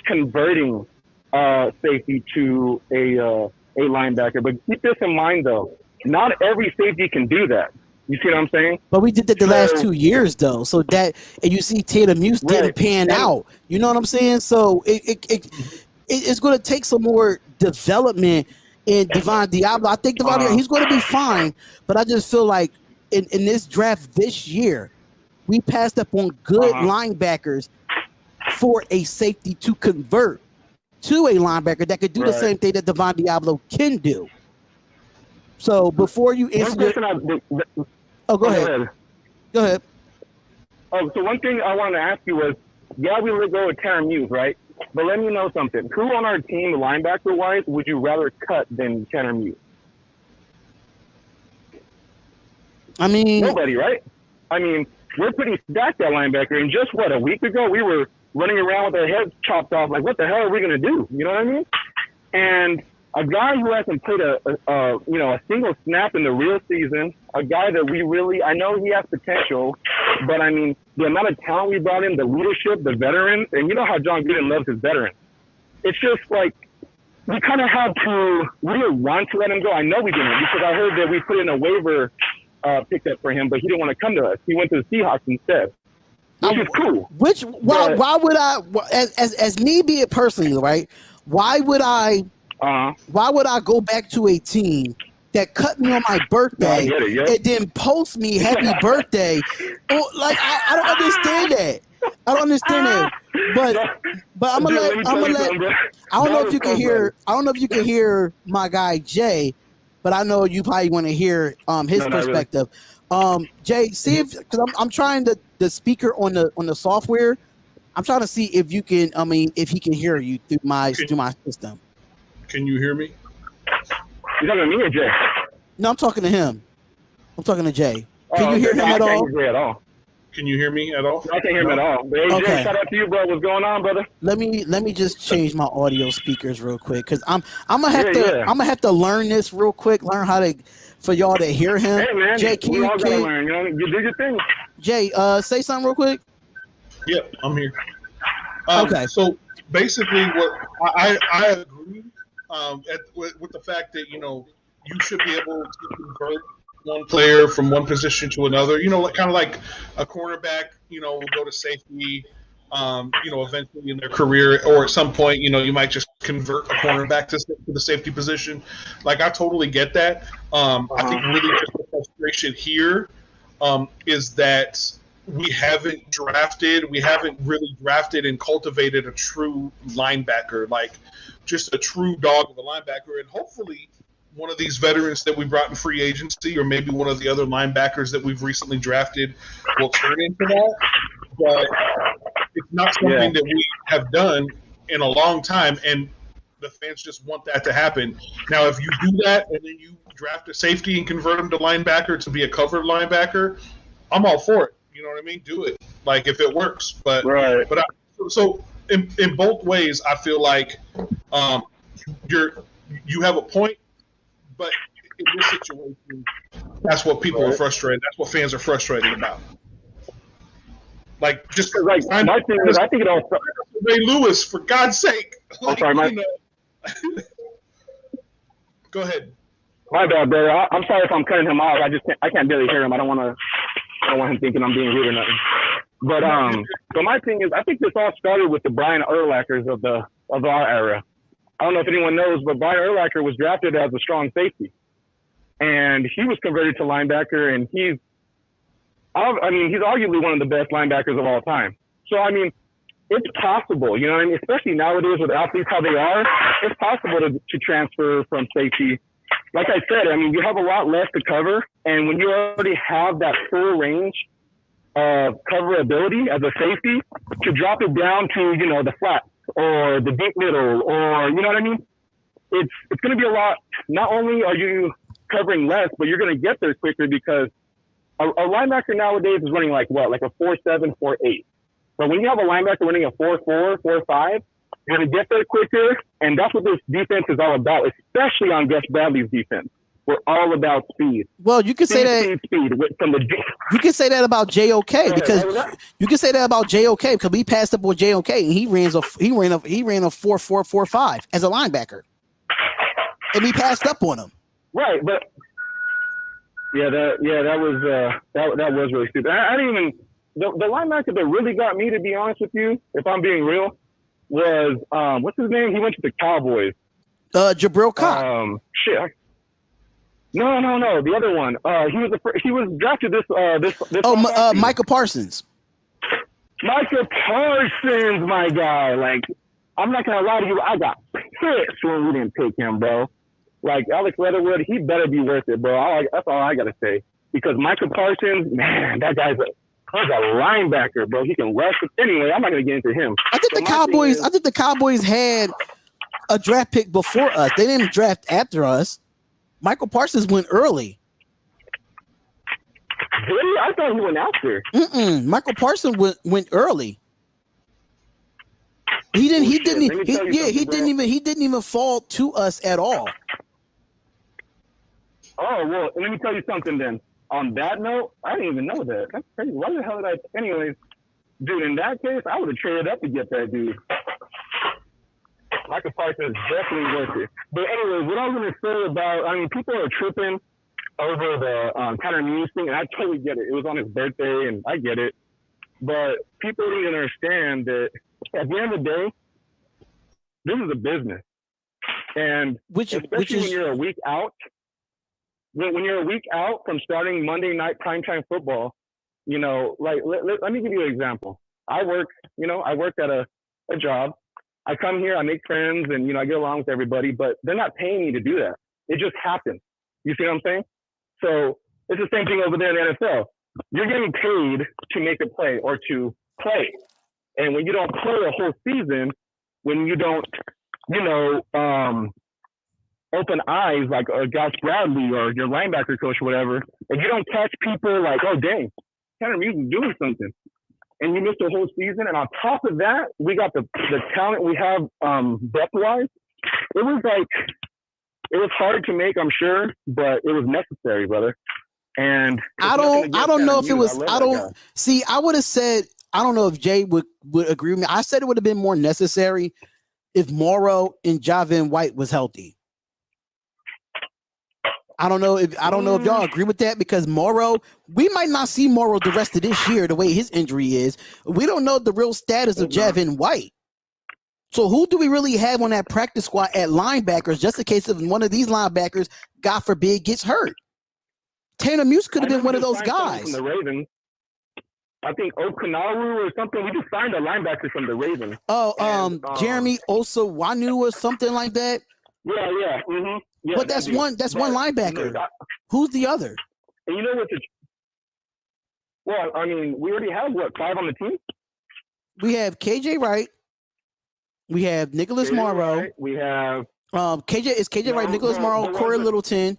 converting safety to a linebacker. But keep this in mind, though. Not every safety can do that. You see what I'm saying? But we did that the last 2 years, though. So that, and you see Tatum Muse didn't pan out. You know what I'm saying? So it's going to take some more development in Divine Diablo. I think Divine Diablo, he's going to be fine. But I just feel like in this draft this year, we passed up on good linebackers for a safety to convert to a linebacker that could do the same thing that Divine Diablo can do. So before you answer, go ahead. Go ahead. Oh, so one thing I wanted to ask you was, we let go of Tatum Muse, right? But let me know something. Who on our team, linebacker-wise, would you rather cut than Tatum Muse? I mean, nobody, right? I mean, we're pretty stacked at linebacker. And just a week ago, we were running around with our heads chopped off. Like, what the hell are we going to do? You know what I mean? And a guy who hasn't played a single snap in the real season, a guy that I know he has potential, but I mean, the amount of talent we brought in, the leadership, the veterans, and you know how John Gruden loves his veterans. It's just like, we kind of had to, we didn't want to let him go. I know we didn't, because I heard that we put in a waiver pickup for him, but he didn't want to come to us. He went to the Seahawks instead, which is cool. Why would I, as me being personally, right? Why would I go back to a team that cut me on my birthday and then post me happy birthday. Oh, like I don't understand that. I don't understand that. But I'm gonna let I don't know if you can hear my guy Jay, but I know you probably want to hear his perspective. Really. Jay, see if because I'm trying the speaker on the software. I'm trying to see if you can. I mean, if he can hear you through my system. Can you hear me? You talking to me or Jay? No, I'm talking to him. I'm talking to Jay. Can you hear him at all? I can't hear Jay at all. Can you hear me at all? I can't hear him at all. Hey, okay. Jay, shout out to you, bro. What's going on, brother? Let me just change my audio speakers real quick because I'm gonna have to learn this real quick. Learn how to for y'all to hear him. Hey man, Jay, we all gotta learn. You know, you do your thing. Jay, say something real quick. Yep, I'm here. Okay. So basically, what I agree with the fact that you should be able to convert one player from one position to another. Kind of like a cornerback. Will go to safety. Eventually in their career, or at some point, you might just convert a cornerback to the safety position. Like I totally get that. I think really just the frustration here is that we haven't really drafted and cultivated a true linebacker, like just a true dog of a linebacker. And hopefully one of these veterans that we brought in free agency, or maybe one of the other linebackers that we've recently drafted, will turn into that. But it's not something that we have done in a long time, and the fans just want that to happen. Now, if you do that and then you draft a safety and convert him to linebacker to be a covered linebacker, I'm all for it. You know what I mean? Do it, like if it works. But right. But so in both ways, I feel like you have a point, but in this situation, that's what people are frustrated. That's what fans are frustrated about. Like just like my thing is, I think it all. Ray Lewis, for God's sake. Like, sorry, Go ahead. My bad, brother. I'm sorry if I'm cutting him off. I can't barely hear him. I don't want him thinking I'm being rude or nothing. But so my thing is, I think this all started with the Brian Urlachers of our era. I don't know if anyone knows, but Brian Urlacher was drafted as a strong safety, and he was converted to linebacker, and he's arguably one of the best linebackers of all time. So I mean, it's possible, you know what I mean? Especially nowadays with athletes how they are, it's possible to transfer from safety. Like I said, I mean, you have a lot less to cover, and when you already have that full range of coverability as a safety, to drop it down to, the flat or the deep middle, or, you know what I mean? It's going to be a lot. Not only are you covering less, but you're going to get there quicker because a linebacker nowadays is running like a 4.7, 4.8. But when you have a linebacker running a 4.4, 4.5, you're going to get there quicker, and that's what this defense is all about, especially on Gus Bradley's defense. We're all about speed. Well, you can say that. You can say that about JOK because you can say that about JOK because we passed up on JOK and he ran a 4.4, 4.5 as a linebacker, and we passed up on him. Right, but that was really stupid. I didn't even the linebacker that really got me, to be honest with you, if I'm being real, was what's his name? He went to the Cowboys. Jabril Cox. No, the other one. He was drafted this. Micah Parsons. Micah Parsons, my guy. Like, I'm not gonna lie to you, I got pissed when we didn't take him, bro. Like Alex Leatherwood, he better be worth it, bro. That's all I gotta say. Because Micah Parsons, man, that guy's a linebacker, bro. He can rush. Anyway, I'm not gonna get into him. I think the Cowboys had a draft pick before us. They didn't draft after us. Michael Parsons went early. Really? I thought he went after. Michael Parsons went early. He didn't even fall to us at all. Oh, well, let me tell you something then. On that note, I didn't even know that. That's crazy. Why the hell did I? Anyways, dude, in that case, I would have traded up to get that dude. Michael Parsons is definitely worth it. But anyway, what I was going to say about, I mean, people are tripping over the Tanner Muse thing, and I totally get it. It was on his birthday, and I get it. But people need to understand that at the end of the day, this is a business. And especially when you're a week out, when you're a week out from starting Monday night primetime football, you know, like let me give you an example. I work at a job. I come here, I make friends, and you know, I get along with everybody, but they're not paying me to do that. It just happens. You see what I'm saying? So it's the same thing over there in the NFL. You're getting paid to make a play or to play. And when you don't play a whole season, when you don't, you know, open eyes like Gus Bradley or your linebacker coach or whatever, and you don't catch people like, oh, dang, Tanner Muse is doing something, and you missed a whole season, and on top of that, we got the talent we have depth-wise. It was hard to make, I'm sure, but it was necessary, brother. And I don't know if it was. I would have said, I don't know if Jay would agree with me. I said it would have been more necessary if Morrow and Javin White was healthy. I don't know if y'all agree with that, because Morrow, we might not see Morrow the rest of this year the way his injury is. We don't know the real status of Javin White. So who do we really have on that practice squad at linebackers, just in case if one of these linebackers, God forbid, gets hurt? Tanner Muse could have been one of those guys. From the Ravens. I think Okinawa or something. We just signed a linebacker from the Ravens. Jeremy Osawanu or something like that. Yeah. Mm-hmm. Yeah, but that's one linebacker. Who's the other? And you know what? Well, I mean, we already have 5 on the team. We have KJ Wright. We have Nicholas Morrow. Wright. We have KJ Wright, Nicholas Morrow, Corey Littleton,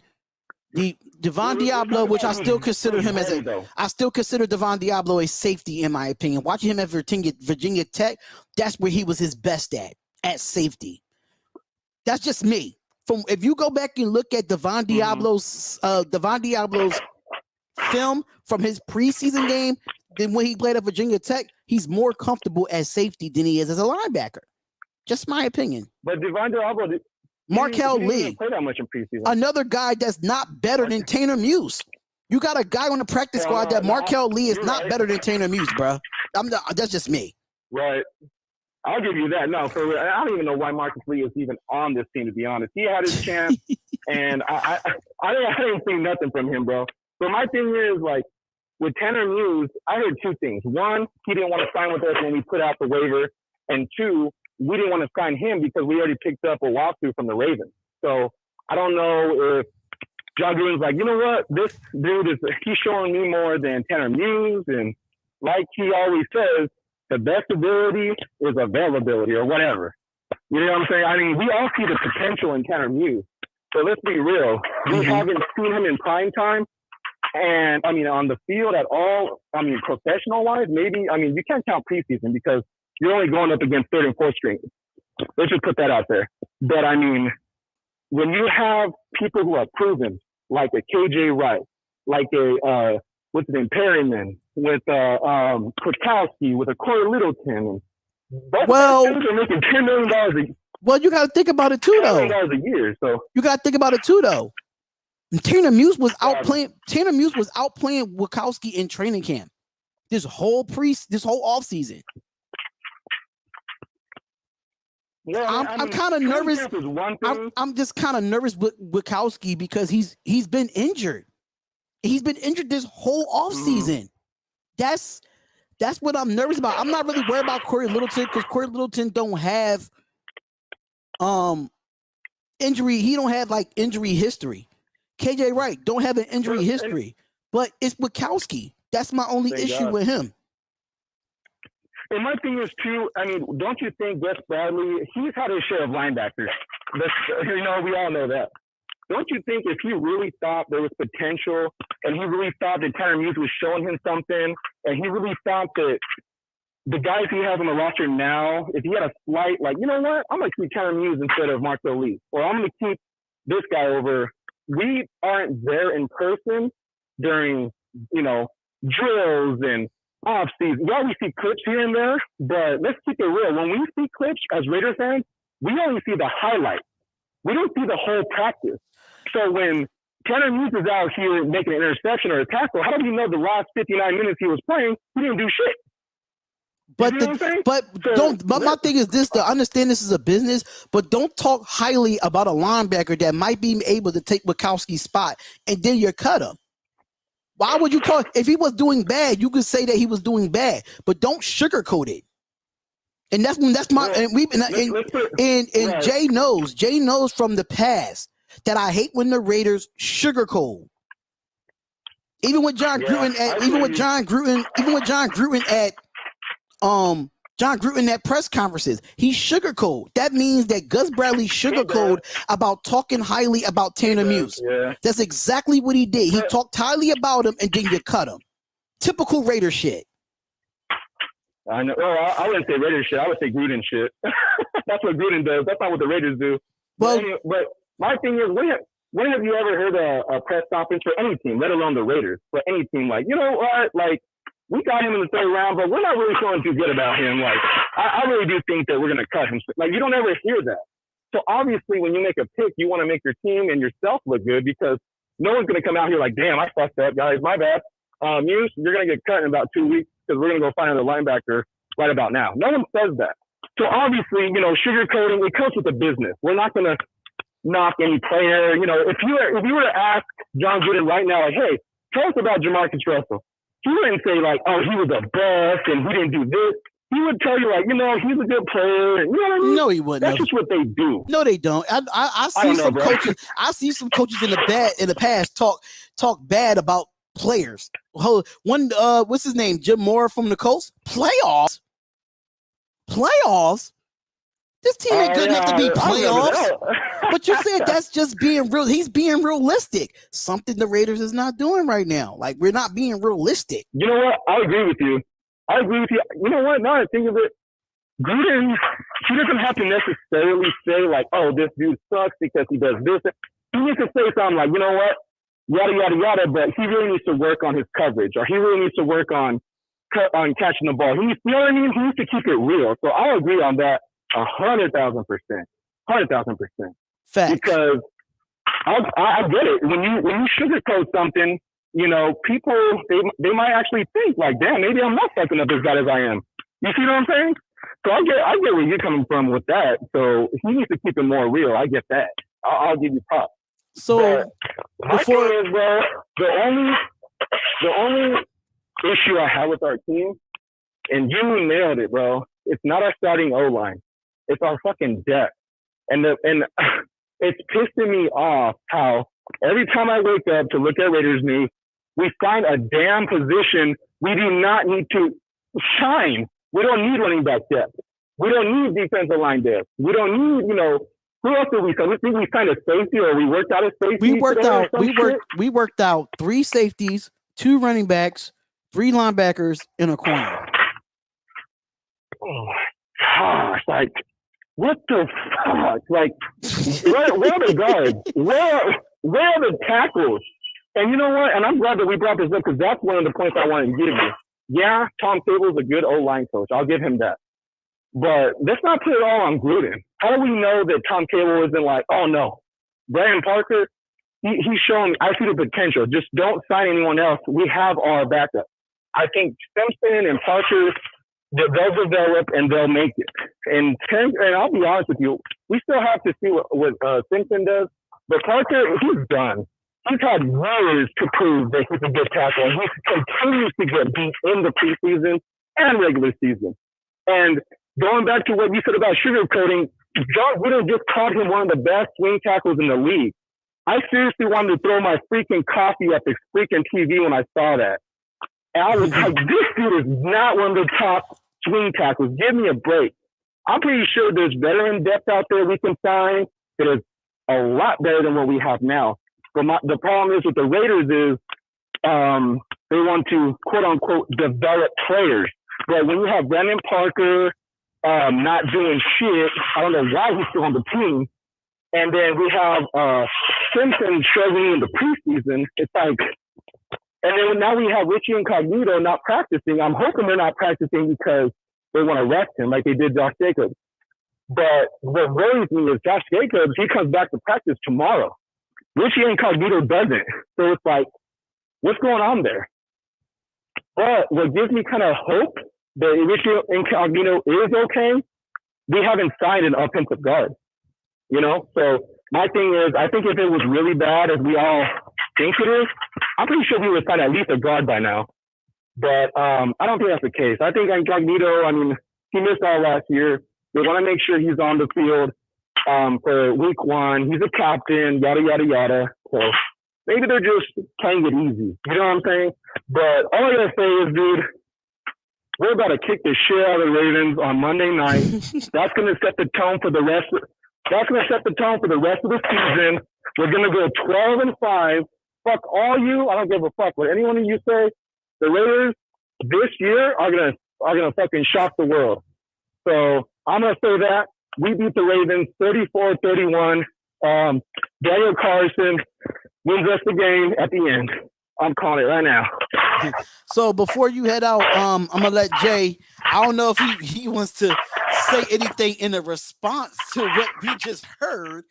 Devon Diablo, which I still consider him I still consider Devon Diablo a safety in my opinion. Watching him at Virginia Tech, that's where he was his best at safety. That's just me. If you go back and look at Devon Diablo's film from his preseason game, then when he played at Virginia Tech, he's more comfortable as safety than he is as a linebacker. Just my opinion. But Devon Diablo, Markel he Lee, didn't play that much in preseason. Another guy that's not better than Tanner Muse. You got a guy on the practice squad that Markel Lee is not better than Tanner Muse, bro. That's just me. Right. I'll give you that. No, for real. I don't even know why Marcus Lee is even on this team, to be honest. He had his chance, and I didn't see nothing from him, bro. But my thing is, like, with Tanner Muse, I heard 2 things. One, he didn't want to sign with us when we put out the waiver. And 2, we didn't want to sign him because we already picked up a walkthrough from the Ravens. So I don't know if John Gruden's like, you know what? This dude he's showing me more than Tanner Muse. And like he always says, the best ability is availability or whatever. You know what I'm saying? I mean, we all see the potential in Tanner Muse. So let's be real. We haven't seen him in prime time. And, I mean, on the field at all, I mean, professional-wise, maybe, I mean, you can't count preseason because you're only going up against 3rd and 4th string. Let's just put that out there. But, I mean, when you have people who are proven, like a KJ Wright, like a, what's his name, Perryman, with Kwiatkowski, with a Corey Littleton. Both guys are making $10 million a year. Well, you got to think about it too, though. $10 million a year, so you got to think about it too, though. And Tanner Muse was outplaying Kwiatkowski in training camp this whole offseason. Yeah, I'm kind of nervous. I'm just kind of nervous with Kwiatkowski because he's been injured. He's been injured this whole offseason. That's what I'm nervous about. I'm not really worried about Corey Littleton because Corey Littleton don't have injury. He don't have like injury history. KJ Wright don't have an injury history, but it's Kwiatkowski. That's my only issue with him. And my thing is too, I mean, don't you think Gus Bradley, he's had his share of linebackers. We all know that. Don't you think if he really thought there was potential and he really thought that Tanner Muse was showing him something and he really thought that the guys he has on the roster now, if he had a slight, like, you know what, I'm going to keep Tanner Muse instead of Marco Lee, or I'm going to keep this guy over. We aren't there in person during, drills and off season. Yeah, we see clips here and there, but let's keep it real. When we see clips as Raiders fans, we only see the highlights. We don't see the whole practice. So when Tanner Muse is out here making an interception or a tackle, how do we know the last 59 minutes he was playing, he didn't do shit? But You know what I'm saying? but So, don't. But my thing is this: to understand this is a business, but don't talk highly about a linebacker that might be able to take Bukowski's spot, and then you cut him. Why would you talk if he was doing bad? You could say that he was doing bad, but don't sugarcoat it. And that's my Well, and we and right. Jay knows from the past that I hate when the Raiders sugarcoat. Even with John Gruden at John Gruden at press conferences, he sugarcoat. That means that Gus Bradley sugarcoat about talking highly about Tanner Muse. Yeah. That's exactly what he did. He talked highly about him and then you cut him. Typical Raider shit. I know. Well, I wouldn't say Raiders shit. I would say Gruden shit. That's what Gruden does. That's not what the Raiders do. Well, but my thing is, when have you ever heard a press conference for any team, let alone the Raiders, for any team? Like, you know what? Like, we got him in the third round, but we're not really feeling too good about him. Like, I really do think that we're going to cut him. Like, you don't ever hear that. So obviously, when you make a pick, you want to make your team and yourself look good because no one's going to come out here like, damn, I fucked up, guys. My bad. Muse, you're going to get cut in about 2 weeks because we're going to go find another linebacker right about now. No one says that. So obviously, you know, sugarcoating, it comes with the business. We're not going to knock any player. You know, if you were to ask John Gruden right now, like, hey, tell us about Jamarcus Russell, he wouldn't say like, oh, he was a bust and he didn't do this. He would tell you like, you know, he's a good player. And, you know what I mean? No, he wouldn't. That's just what they do. No, they don't. I see some coaches. I see some coaches in the past talk bad about players. One, what's his name? Jim Moore from the Colts. Playoffs. This team ain't good enough to be playoffs. But you said that's just being real. He's being realistic. Something the Raiders is not doing right now. Like, we're not being realistic. You know what? I agree with you. You know what? Now I think of it, Gruden, he doesn't have to necessarily say like, oh, this dude sucks because he does this. He needs to say something like, you know what? Yada, yada, yada, but he really needs to work on his coverage, or he really needs to work on catching the ball. You know what I mean? He needs to keep it real. So I agree on that 100,000%. 100,000%. Facts. Because I get it. When you sugarcoat something, you know, people, they might actually think like, damn, maybe I'm not fucking up as bad as I am. You see what I'm saying? So I get where you're coming from with that. So he needs to keep it more real. I get that. I'll give you props. So before is, bro, the only issue I have with our team, and you nailed it, bro. It's not our starting O-line. It's our fucking depth. And it's pissing me off how every time I wake up to look at Raiders news, we find a damn position we do not need to shine. We don't need running back depth. We don't need defensive line depth. We don't need, you know, who else did we sign? We think we signed a safety, or we worked out a safety. We worked out 3 safeties, 2 running backs, 3 linebackers, and a corner. Oh gosh, like what the fuck? Like where are the guards? Where are the tackles? And you know what? And I'm glad that we brought this up because that's one of the points I wanted to give you. Yeah, Tom Cable's a good O-line coach. I'll give him that. But let's not put it all on Gruden. How do we know that Tom Cable isn't like, oh no, Brian Parker, he's showing I see the potential. Just don't sign anyone else. We have our backup. I think Simpson and Parker, they'll develop and they'll make it. And I'll be honest with you, we still have to see what Simpson does. But Parker, he's done. He's had years to prove that he's a good tackle, and he continues to get beat in the preseason and regular season. And going back to what you said about sugarcoating, John Gruden just called him one of the best swing tackles in the league. I seriously wanted to throw my freaking coffee at the freaking TV when I saw that. And I was like, this dude is not one of the top swing tackles. Give me a break. I'm pretty sure there's veteran depth out there we can sign that is a lot better than what we have now. But the problem is with the Raiders is they want to, quote unquote, develop players. But when you have Brandon Parker not doing shit, I don't know why he's still on the team. And then we have Simpson struggling in the preseason. It's like, and then now we have Richie Incognito not practicing. I'm hoping they're not practicing because they want to rest him like they did Josh Jacobs. But what worries me is Josh Jacobs, he comes back to practice tomorrow. Richie Incognito doesn't. So it's like, what's going on there? But what gives me kind of hope but Richie Incognito is okay. We haven't signed an offensive guard, you know? So my thing is, I think if it was really bad, as we all think it is, I'm pretty sure we would sign at least a guard by now. But I don't think that's the case. I think Incognito, I mean, he missed all last year. They want to make sure he's on the field for week one. He's a captain, yada, yada, yada. So maybe they're just playing it easy. You know what I'm saying? But all I got to say is, dude, we're about to kick the shit out of the Ravens on Monday night. That's going to set the tone for the rest. That's going to set the tone for the rest of the season. We're going to go 12-5. Fuck all you. I don't give a fuck what anyone of you say. The Raiders this year are gonna fucking shock the world. So I'm gonna say that we beat the Ravens 34-31. Daniel Carson wins us the game at the end. I'm calling it right now. So before you head out, I'm gonna let Jay. I don't know if he wants to say anything in a response to what we just heard.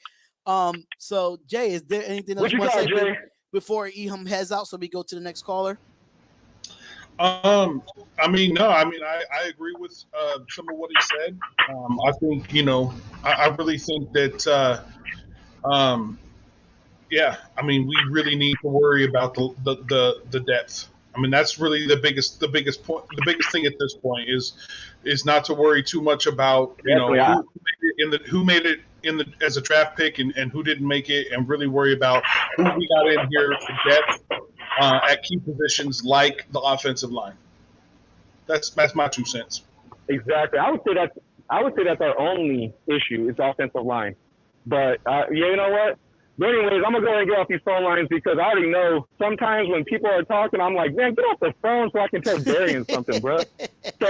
So Jay, is there anything else you want to say Jay? Before Eham heads out, so we go to the next caller? I mean, no, I mean, I agree with some of what he said. I think, you know, I really think that, yeah, I mean, we really need to worry about the depth. I mean, that's really the biggest point. The biggest thing at this point is not to worry too much about, you know, who made it in the as a draft pick and who didn't make it, and really worry about who we got in here for depth at key positions like the offensive line. That's my 2 cents. Exactly. I would say that's our only issue is offensive line. But you know what? But anyways, I'm gonna go ahead and get off these phone lines because I already know sometimes when people are talking, I'm like, man, get off the phone so I can tell Darian something, bro. So,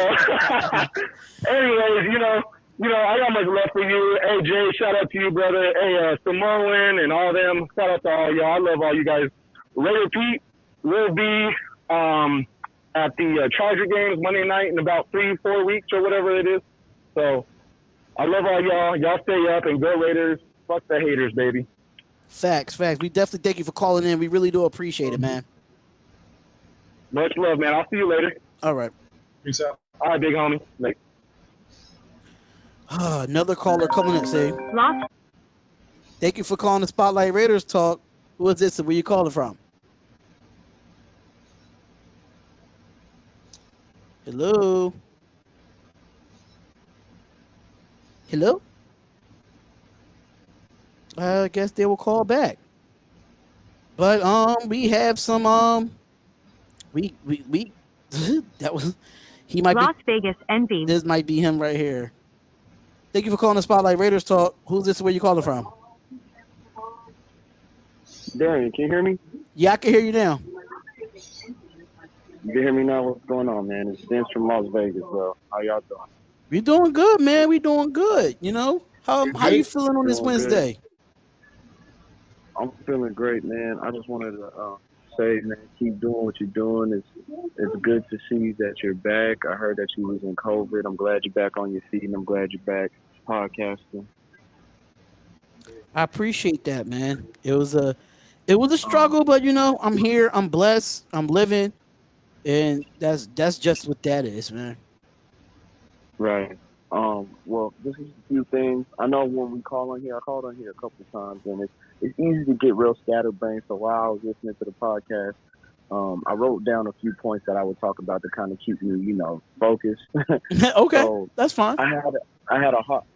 anyways, you know, I got much love for you. Hey, Jay, shout out to you, brother. Hey, Samoan and all them. Shout out to all y'all. I love all you guys. Raider Pete will be at the Charger games Monday night in about 3-4 weeks or whatever it is. So, I love all y'all. Y'all stay up and go Raiders. Fuck the haters, baby. Facts. We definitely thank you for calling in. We really do appreciate it, man. Much love, man. I'll see you later. All right. Peace out. All right, big homie. Later. Another caller coming in, say. Thank you for calling the Spotlight Raiders Talk. Who is this and where you calling from? Hello? I guess they will call back. But we have some we that was he might Las be Vegas envy. This might be him right here. Thank you for calling the Spotlight Raiders Talk. Who's this? Where you calling from? Darian, can you hear me? Yeah, I can hear you now. You can hear me now? What's going on, man? It's Vince from Las Vegas, bro. How y'all doing? We doing good, man. We doing good. You know, how you feeling on this Doing Wednesday? I'm feeling great, man. I just wanted to say, man, keep doing what you're doing. It's good to see that you're back. I heard that you was in COVID. I'm glad you're back on your feet, and I'm glad you're back podcasting. I appreciate that, man. It was a struggle, but you know, I'm here. I'm blessed. I'm living, and that's just what that is, man. Right. Well, this is a few things. I know when we call on here, I called on here a couple of times, and it's easy to get real scatterbrained. So while I was listening to the podcast, I wrote down a few points that I would talk about to kind of keep me, focused. Okay, so that's fine. I had a hot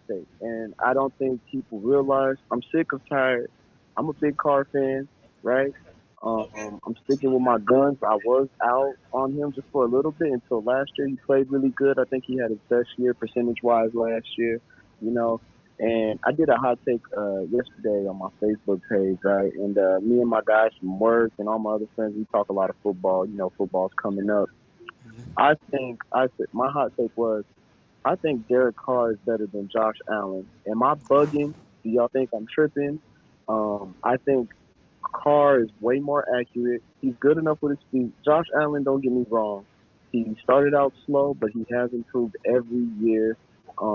take, and I don't think people realize I'm sick of tired. I'm a big Carr fan, right? I'm sticking with my guns. I was out on him just for a little bit until last year. He played really good. I think he had his best year percentage-wise last year, And I did a hot take yesterday on my Facebook page, right? And me and my guys from work and all my other friends, we talk a lot of football. Football's coming up. I said my hot take was, I think Derek Carr is better than Josh Allen. Am I bugging? Do y'all think I'm tripping? I think Carr is way more accurate. He's good enough with his feet. Josh Allen, don't get me wrong. He started out slow, but he has improved every year.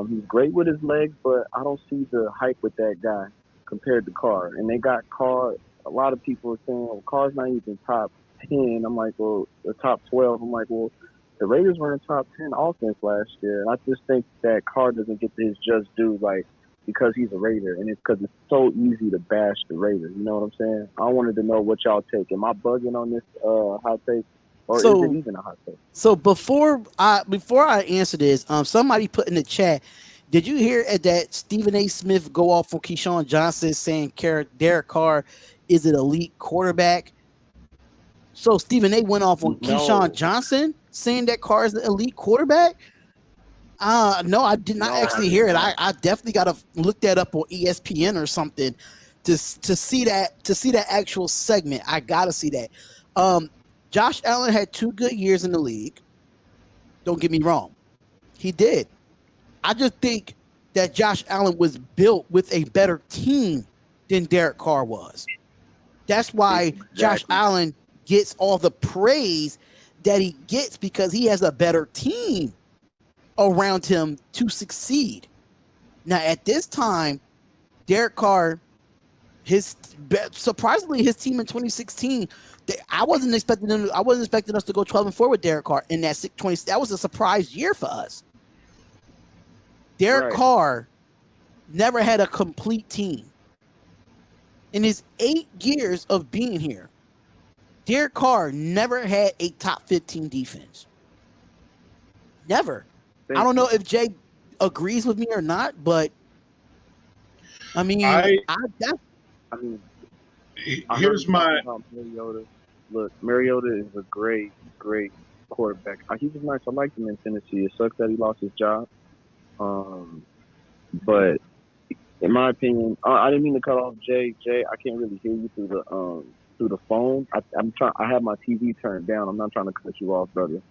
He's great with his legs, but I don't see the hype with that guy compared to Carr. And they got Carr. A lot of people are saying, well, Carr's not even top 10. I'm like, well, the top 12. I'm like, well, the Raiders were in the top 10 offense last year, and I just think that Carr doesn't get his just due, like, because he's a Raider, and it's because it's so easy to bash the Raiders. You know what I'm saying? I wanted to know what y'all take. Am I bugging on this hot take, or is it even a hot take? So before I answer this, somebody put in the chat, did you hear that Stephen A. Smith go off for Keyshawn Johnson saying Derek Carr is an elite quarterback? So Stephen A. went off on Keyshawn Johnson saying that Carr is an elite quarterback? No, I did not actually hear it. I definitely got to look that up on ESPN or something to see that actual segment. I got to see that. Josh Allen had 2 good years in the league. Don't get me wrong. He did. I just think that Josh Allen was built with a better team than Derek Carr was. That's why Josh Allen gets all the praise that he gets, because he has a better team around him to succeed. Now, at this time, Derek Carr, surprisingly, his team in 2016, I wasn't expecting us to go 12-4 with Derek Carr in that 20. That was a surprise year for us. Derek Carr never had a complete team. In his 8 years of being here, Derek Carr never had a top 15 defense. Never. I don't know if Jay agrees with me or not, but I mean, here's my Mariota. Look, Mariota is a great quarterback. He was nice. I liked him in Tennessee. It sucks that he lost his job. But in my opinion, I didn't mean to cut off Jay. Jay, I can't really hear you through the phone. I have my TV turned down. I'm not trying to cut you off, brother.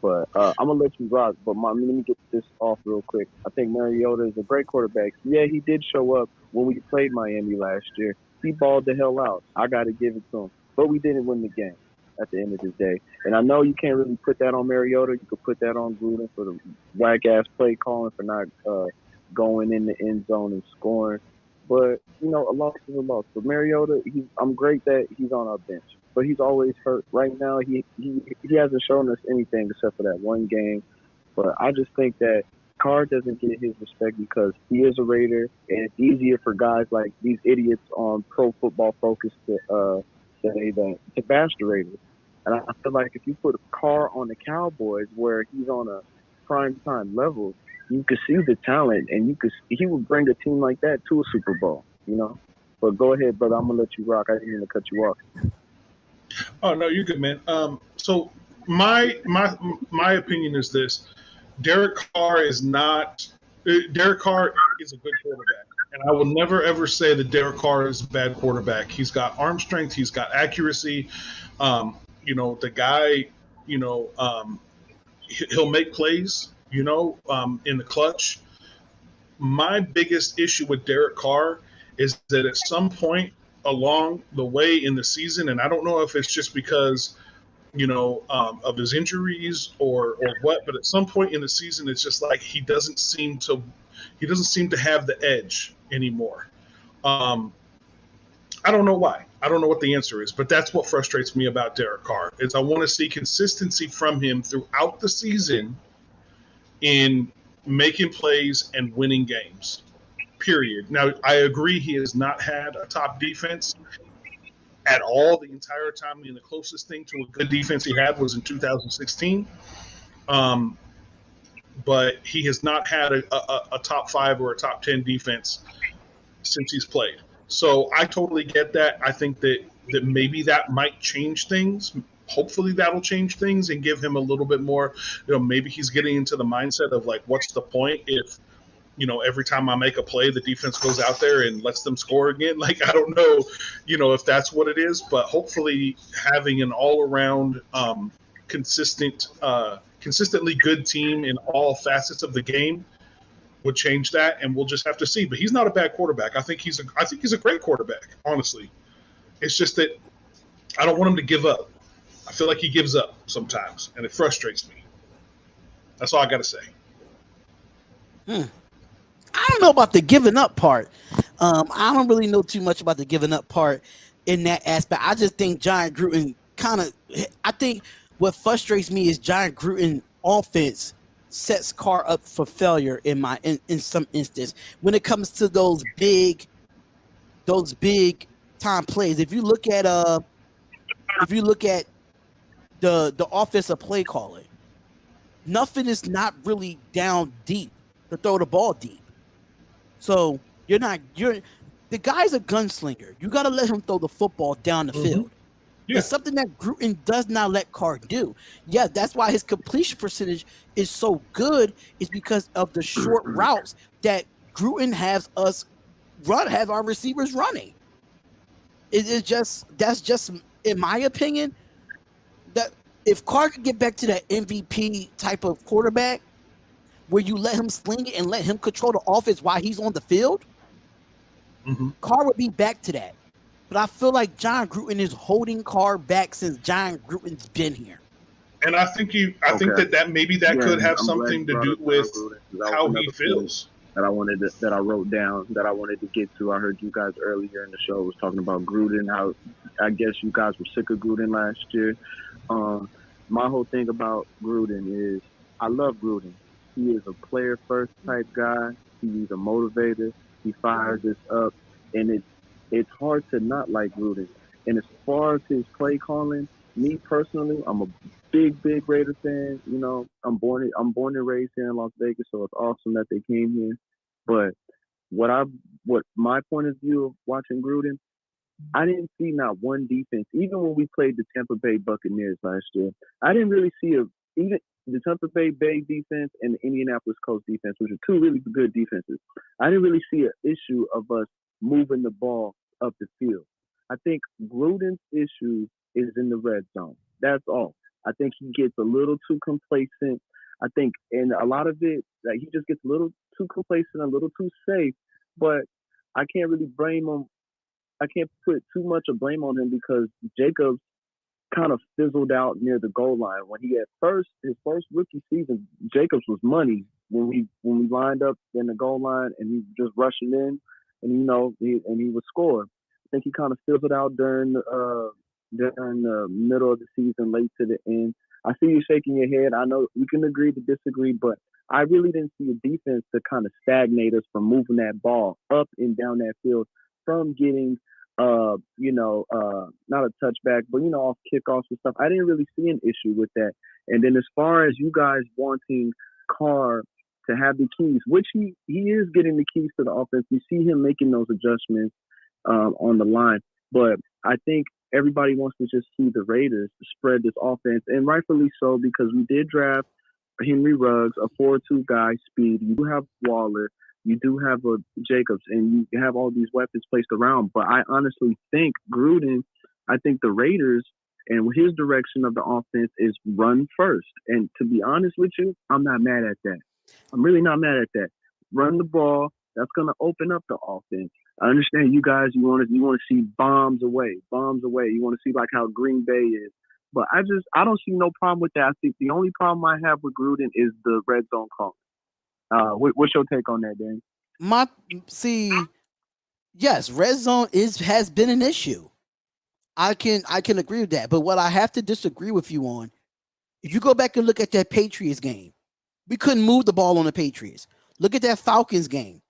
But I'm gonna let you rock. But let me get this off real quick. I think Mariota is a great quarterback. Yeah, he did show up when we played Miami last year. He balled the hell out. I got to give it to him. But we didn't win the game at the end of the day. And I know you can't really put that on Mariota. You could put that on Gruden for the whack-ass play calling, for not going in the end zone and scoring. But, a loss is a loss. But Mariota, I'm great that he's on our bench. But he's always hurt. Right now, he hasn't shown us anything except for that one game. But I just think that Carr doesn't get his respect because he is a Raider, and it's easier for guys like these idiots on Pro Football Focus to bash the Raiders. And I feel like if you put a Carr on the Cowboys, where he's on a prime time level, you could see the talent, and he would bring a team like that to a Super Bowl. But go ahead, brother. I'm gonna let you rock. I didn't mean to cut you off. Oh no, you're good, man. So my opinion is this: Derek Carr is a good quarterback, and I will never ever say that Derek Carr is a bad quarterback. He's got arm strength, he's got accuracy. The guy, he'll make plays. In the clutch. My biggest issue with Derek Carr is that at some point along the way in the season, and I don't know if it's just because, of his injuries or what, but at some point in the season, it's just like he doesn't seem to have the edge anymore. I don't know why. I don't know what the answer is, but that's what frustrates me about Derek Carr is I want to see consistency from him throughout the season in making plays and winning games, period. Now, I agree he has not had a top defense at all the entire time. The closest thing to a good defense he had was in 2016. But he has not had a top 5 or a top 10 defense since he's played. So I totally get that. I think that maybe that might change things. Hopefully that'll change things and give him a little bit more, maybe he's getting into the mindset of like, what's the point if, every time I make a play, the defense goes out there and lets them score again. Like, I don't know, if that's what it is, but hopefully having an all around consistently good team in all facets of the game would change that. And we'll just have to see, but he's not a bad quarterback. I think he's a great quarterback. Honestly, it's just that I don't want him to give up. I feel like he gives up sometimes, and it frustrates me. That's all I got to say. I don't know about the giving up part. I don't really know too much about the giving up part in that aspect. I just think John Gruden I think what frustrates me is John Gruden offense sets Carr up for failure in some instance when it comes to those big time plays. If you look at the offensive play calling, nothing is not really down deep to throw the ball deep. So the guy's a gunslinger. You got to let him throw the football down the field. Yeah. It's something that Gruden does not let Carr do. Yeah, that's why his completion percentage is so good. Is because of the short routes that Gruden have our receivers running. That's just in my opinion, that if Carr could get back to that MVP type of quarterback where you let him sling it and let him control the offense while he's on the field, Carr would be back to that. But I feel like John Gruden is holding Carr back since John Gruden's been here. And I think that maybe could have something to do with how he feels. That I wrote down that I wanted to get to. I heard you guys earlier in the show was talking about Gruden. How I guess you guys were sick of Gruden last year. My whole thing about Gruden is I love Gruden. He is a player first type guy. He's a motivator. He fires us up, and it's hard to not like Gruden. And as far as his play calling, me personally, I'm a big Raider fan. You know, I'm born and raised here in Las Vegas, so it's awesome that they came here. But what my point of view of watching Gruden, I didn't see not one defense. Even when we played the Tampa Bay Buccaneers last year, I didn't really see even the Tampa Bay defense and the Indianapolis Colts defense, which are two really good defenses. I didn't really see an issue of us moving the ball up the field. I think Gruden's issue is in the red zone. That's all. I think he gets a little too complacent. I think, and a lot of it, like he just gets a little too complacent, a little too safe. But I can't really blame him. I can't put too much of blame on him because Jacobs kind of fizzled out near the goal line. When he his first rookie season, Jacobs was money when we lined up in the goal line and he just rushing in, and he would score. I think he kind of fizzled out during the middle of the season, late to the end. I see you shaking your head. I know we can agree to disagree, but I really didn't see a defense to kind of stagnate us from moving that ball up and down that field, from getting not a touchback, but off kickoffs and stuff. I didn't really see an issue with that. And then as far as you guys wanting Carr to have the keys, which he is getting the keys to the offense, we see him making those adjustments on the line. But I think everybody wants to just see the Raiders spread this offense, and rightfully so, because we did draft Henry Ruggs, a 4-2 guy, speed. You do have Waller. You do have a Jacobs, and you have all these weapons placed around. But I honestly think Gruden, I think the Raiders and his direction of the offense is run first. And to be honest with you, I'm not mad at that. I'm really not mad at that. Run the ball. That's going to open up the offense. I understand you guys, you want to see bombs away. You want to see like how Green Bay is. But I don't see no problem with that. I think the only problem I have with Gruden is the red zone call. What's your take on that, Dan? Yes, red zone has been an issue. I can agree with that. But what I have to disagree with you on, if you go back and look at that Patriots game, we couldn't move the ball on the Patriots. Look at that Falcons game.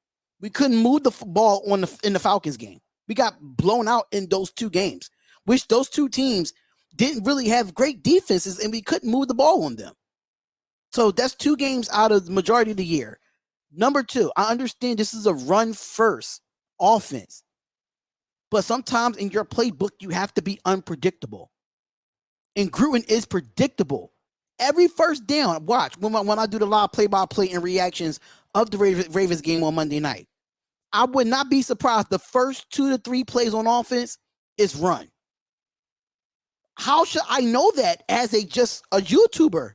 We couldn't move the ball in the Falcons game. We got blown out in those two games, which those two teams didn't really have great defenses, and we couldn't move the ball on them. So that's 2 games out of the majority of the year. Number 2, I understand this is a run-first offense, but sometimes in your playbook, you have to be unpredictable. And Gruden is predictable. Every first down, watch, when I do the live play-by-play and reactions of the Ravens game on Monday night, I would not be surprised the first 2 to 3 plays on offense is run. How should I know that as just a YouTuber?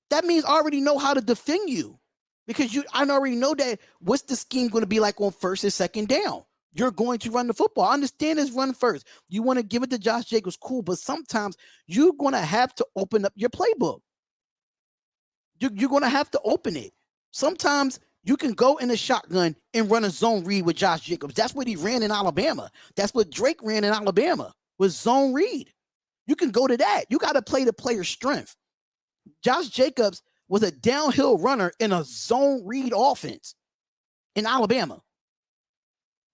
That means I already know how to defend you, because I already know that what's the scheme going to be like on first and second down. You're going to run the football. I understand it's run first. You want to give it to Josh Jacobs, cool, but sometimes you're going to have to open up your playbook. You're going to have to open it. Sometimes you can go in a shotgun and run a zone read with Josh Jacobs. That's what he ran in Alabama. That's what Drake ran in Alabama, was zone read. You can go to that. You got to play the player's strength. Josh Jacobs was a downhill runner in a zone read offense in Alabama.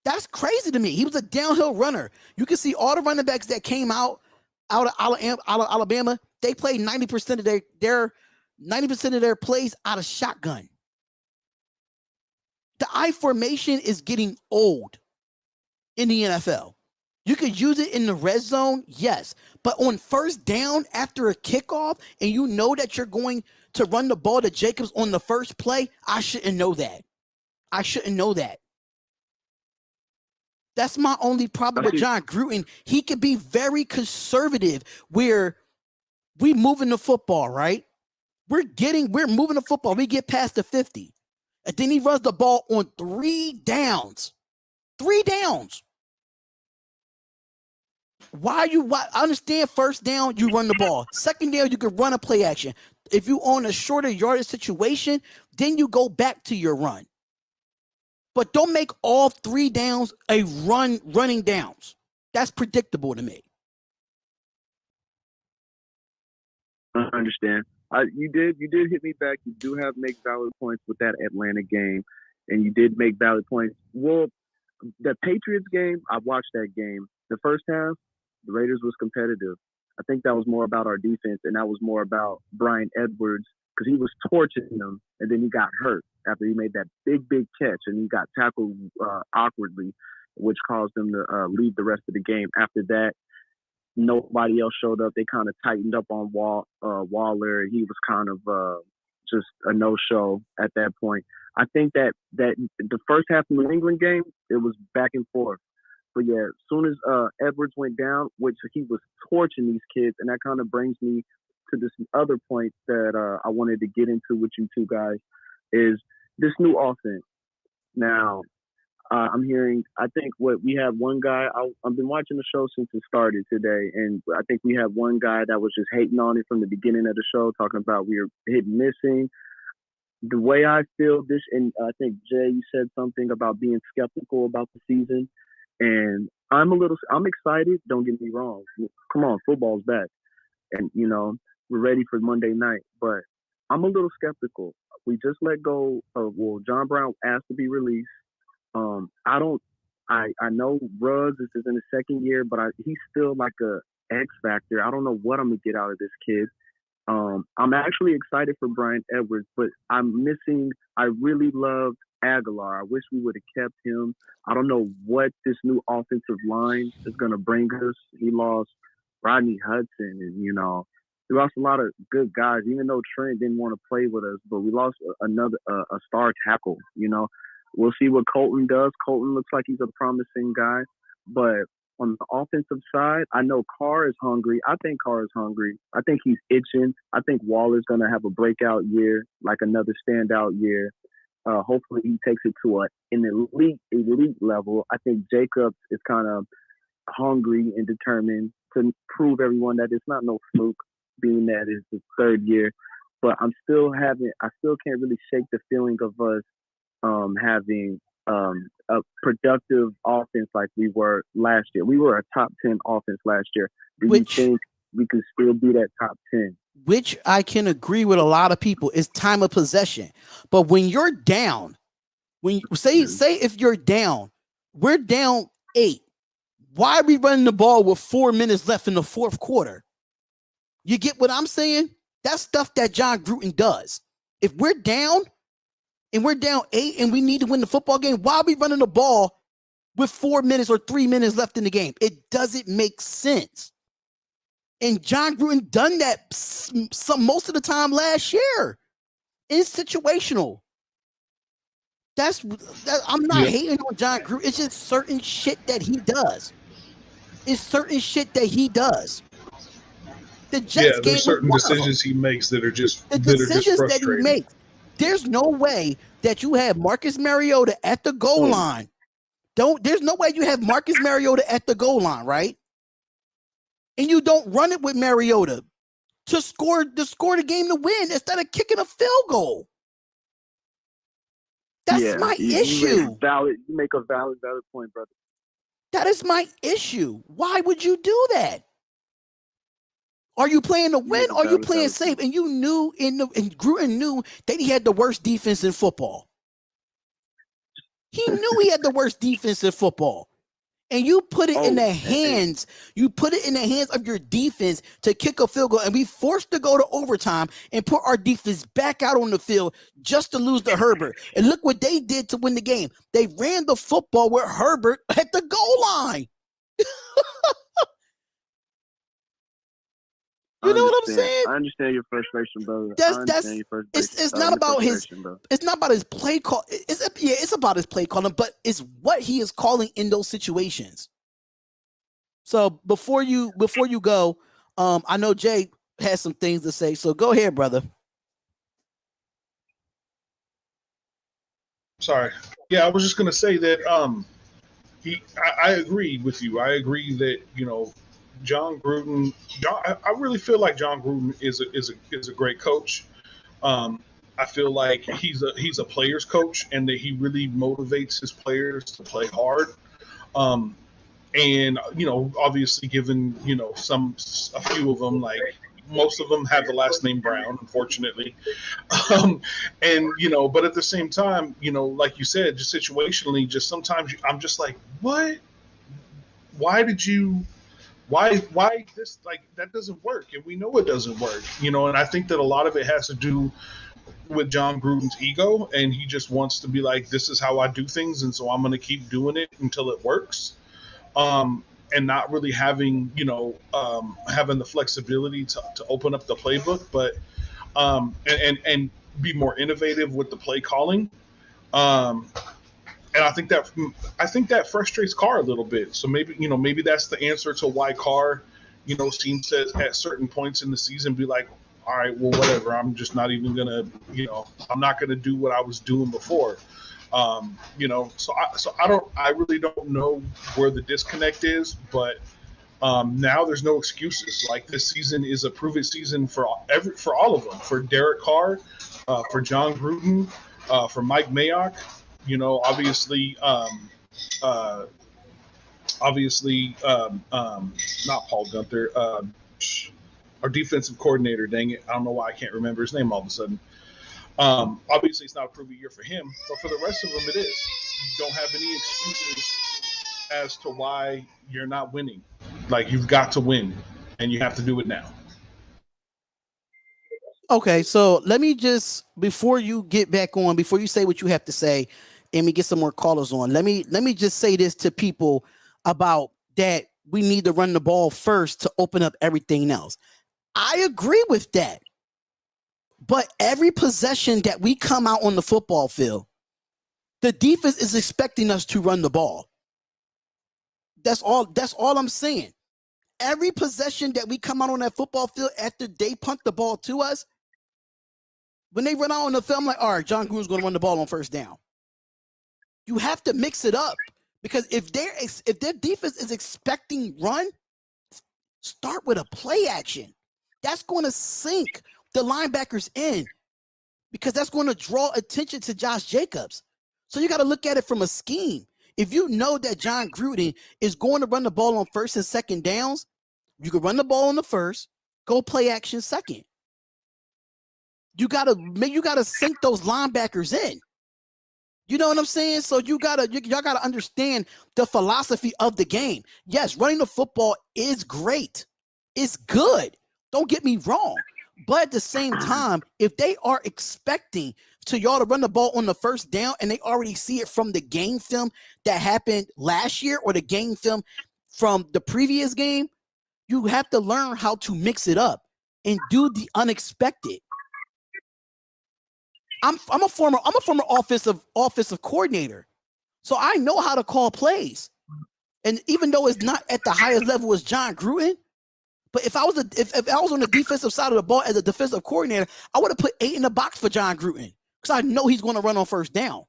That's crazy to me. He was a downhill runner. You can see all the running backs that came out of Alabama. They played 90% of their 90% of their plays out of shotgun. The I formation is getting old in the NFL. You could use it in the red zone, yes, but on first down after a kickoff, and you know that you're going to run the ball to Jacobs on the first play, I shouldn't know that. I shouldn't know that. That's my only problem with John Gruden. He could be very conservative where we moving the football, right? We're moving the football. We get past the 50. And then he runs the ball on 3 downs. 3 downs. Why I understand first down, you run the ball. Second down, you can run a play action. If you on a shorter yardage situation, then you go back to your run. But don't make all 3 downs a running downs. That's predictable to me. I understand. You did hit me back. You do have make valid points with that Atlanta game, and you did make valid points. Well, the Patriots game, I watched that game. The first half, the Raiders was competitive. I think that was more about our defense, and that was more about Brian Edwards because he was torching them, and then he got hurt after he made that big catch, and he got tackled awkwardly, which caused them to leave the rest of the game. After that, nobody else showed up. They kind of tightened up on Waller. He was kind of just a no-show at that point. I think that the first half of the New England game, it was back and forth. But yeah, as soon as Edwards went down, which he was torching these kids, and that kind of brings me to this other point that I wanted to get into with you two guys, is this new offense. Now, I'm hearing, I think we have one guy, I've been watching the show since it started today, and I think we have one guy that was just hating on it from the beginning of the show, talking about we were hit missing. The way I feel this, and I think, Jay, you said something about being skeptical about the season, and I'm excited, don't get me wrong. Come on, football's back, and, we're ready for Monday night, but I'm a little skeptical. We just let go of, John Brown asked to be released. I know Ruggs is in his second year, but he's still like a X factor. I don't know what I'm gonna get out of this kid. I'm actually excited for Brian Edwards, but I really loved Aguilar. I wish we would have kept him. I don't know what this new offensive line is gonna bring us. He lost Rodney Hudson, and we lost a lot of good guys, even though Trent didn't want to play with us, but we lost another a star tackle, We'll see what Colton does. Colton looks like he's a promising guy. But on the offensive side, I know Carr is hungry. I think Carr is hungry. I think he's itching. I think Waller's going to have a breakout year, like another standout year. Hopefully he takes it to an elite level. I think Jacobs is kind of hungry and determined to prove everyone that it's not no fluke, being that it's his third year. But I still can't really shake the feeling of us having a productive offense like we were last year. We were a top 10 offense last year. Do you think we can still be that top 10? Which I can agree with a lot of people is time of possession. But when you're down, say if you're down, we're down 8. Why are we running the ball with 4 minutes left in the fourth quarter? You get what I'm saying? That's stuff that John Gruden does. If we're down, and we're down 8 and we need to win the football game, why are we running the ball with 4 minutes or 3 minutes left in the game? It doesn't make sense. And John Gruden done that most of the time last year. It's situational. I'm not hating on John Gruden. It's just certain shit that he does. It's certain shit that he does. The Jets there's certain decisions he makes that are just decisions frustrating. that he makes. There's no way that you have Marcus Mariota at the goal line. There's no way you have Marcus Mariota at the goal line, right? And you don't run it with Mariota to score the game to win instead of kicking a field goal. That's my issue. You make a valid point, brother. That is my issue. Why would you do that? Are you playing to win or are you That playing was safe? And you knew and Gruden knew that he had the worst defense in football. He knew he had the worst defense in football. And you put it in the hands. You put it in the hands of your defense to kick a field goal, and we forced to go to overtime and put our defense back out on the field just to lose to Herbert. And look what they did to win the game. They ran the football with Herbert at the goal line. You know what I'm saying? I understand your frustration, brother. It's not about his play call. It's about his play calling, but it's what he is calling in those situations. So before you go, I know Jay has some things to say. So go ahead, brother. Sorry. Yeah, I was just gonna say that I agree with you. I agree that, you know, John Gruden. I really feel like John Gruden is a great coach. I feel like he's a player's coach, and that he really motivates his players to play hard. And you know, obviously, given, you know, a few of them, like most of them have the last name Brown, unfortunately. And you know, but at the same time, you know, like you said, just situationally, just sometimes I'm just like, what? Why did you? Why this, like, that doesn't work, and we know it doesn't work, you know. And I think that a lot of it has to do with John Gruden's ego, and he just wants to be like, this is how I do things, and so I'm going to keep doing it until it works, and not really having, you know, having the flexibility to open up the playbook, but and be more innovative with the play calling. And I think that frustrates Carr a little bit. So maybe that's the answer to why Carr, you know, seems to at certain points in the season be like, all right, well, whatever. I'm just not even gonna, you know, I'm not gonna do what I was doing before. You know, so I really don't know where the disconnect is, but now there's no excuses. Like, this season is a prove-it season for all of them, for Derek Carr, for John Gruden, for Mike Mayock. You know, obviously, not Paul Gunther, our defensive coordinator. Dang it, I don't know why I can't remember his name all of a sudden. Obviously, it's not a prove-it year for him, but for the rest of them, it is. You don't have any excuses as to why you're not winning. Like, you've got to win, and you have to do it now. Okay, so let me just, before you get back on, before you say what you have to say, and we get some more callers on, let me just say this to people about that we need to run the ball first to open up everything else. I agree with that. But every possession that we come out on the football field, the defense is expecting us to run the ball. That's all I'm saying. Every possession that we come out on that football field after they punt the ball to us, when they run out on the field, I'm like, all right, John Gruden's going to run the ball on first down. You have to mix it up, because if their defense is expecting run, start with a play action. That's going to sink the linebackers in, because that's going to draw attention to Josh Jacobs. So you got to look at it from a scheme. If you know that John Gruden is going to run the ball on first and second downs, you can run the ball on the first, go play action second. You gotta sink those linebackers in. You know what I'm saying? So y'all gotta understand the philosophy of the game. Yes, running the football is great. It's good. Don't get me wrong. But at the same time, if they are expecting to y'all to run the ball on the first down, and they already see it from the game film that happened last year or the game film from the previous game, you have to learn how to mix it up and do the unexpected. I'm a former offensive coordinator, so I know how to call plays. And even though it's not at the highest level as John Gruden, but if I was on the defensive side of the ball as a defensive coordinator, I would have put 8 in the box for John Gruden, because I know he's going to run on first down.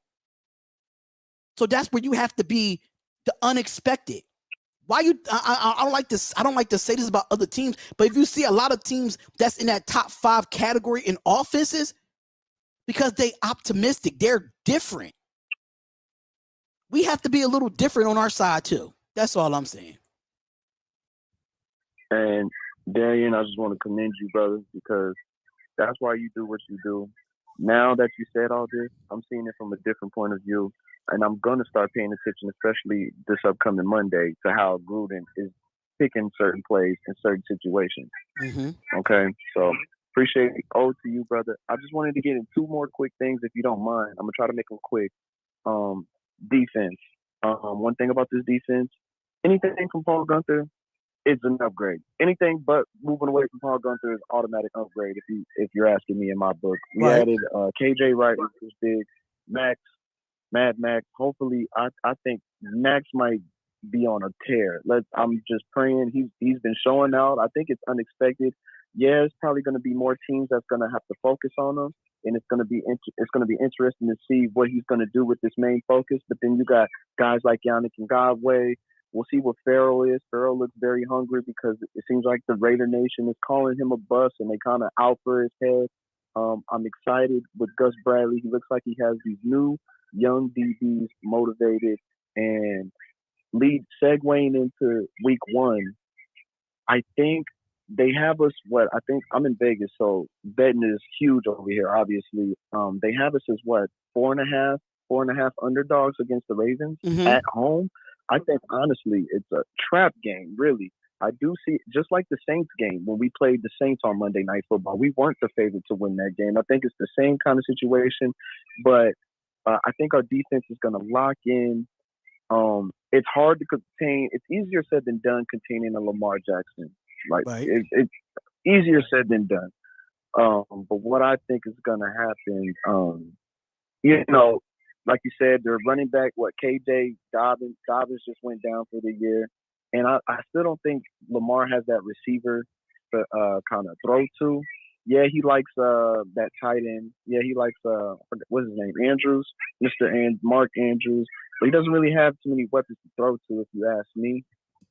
So that's where you have to be the unexpected. I don't like to say this about other teams, but if you see a lot of teams that's in that top 5 category in offenses, because they optimistic, they're different. We have to be a little different on our side too. That's all I'm saying. And Darian, I just want to commend you, brother, because that's why you do what you do. Now that you said all this, I'm seeing it from a different point of view, and I'm gonna start paying attention, especially this upcoming Monday, to how Gruden is picking certain plays in certain situations. Mm-hmm. Okay, so appreciate it. Ode to you, brother. I just wanted to get in two more quick things, if you don't mind. I'm gonna try to make them quick. Defense. One thing about this defense, anything from Paul Gunther, it's an upgrade. Anything but moving away from Paul Gunther is automatic upgrade. If you're asking me in my book, we added KJ Wright, which was big. Mad Max. Hopefully, I think Max might be on a tear. I'm just praying. He's been showing out. I think it's unexpected. Yeah, it's probably going to be more teams that's going to have to focus on him, and it's going to be interesting to see what he's going to do with this main focus. But then you got guys like Yannick Ngakoue. We'll see what Farrell is. Farrell looks very hungry because it seems like the Raider Nation is calling him a bust, and they kind of out for his head. I'm excited with Gus Bradley. He looks like he has these new young DBs motivated and segueing into week one. I think they have us I think I'm in Vegas, so betting is huge over here, obviously. They have us as 4.5 underdogs against the Ravens at home. I think honestly it's a trap game, really. I do see, just like the Saints game when we played the Saints on Monday Night Football, we weren't the favorite to win that game. I think it's the same kind of situation, but I think our defense is going to lock in. It's hard to contain. It's easier said than done containing a Lamar Jackson. It's easier said than done. But what I think is going to happen, like you said, their running back, KJ Dobbins just went down for the year. And I still don't think Lamar has that receiver to kind of throw to. Yeah, he likes that tight end. Yeah, he likes what's his name? Andrews, Mark Andrews. But he doesn't really have too many weapons to throw to, if you ask me.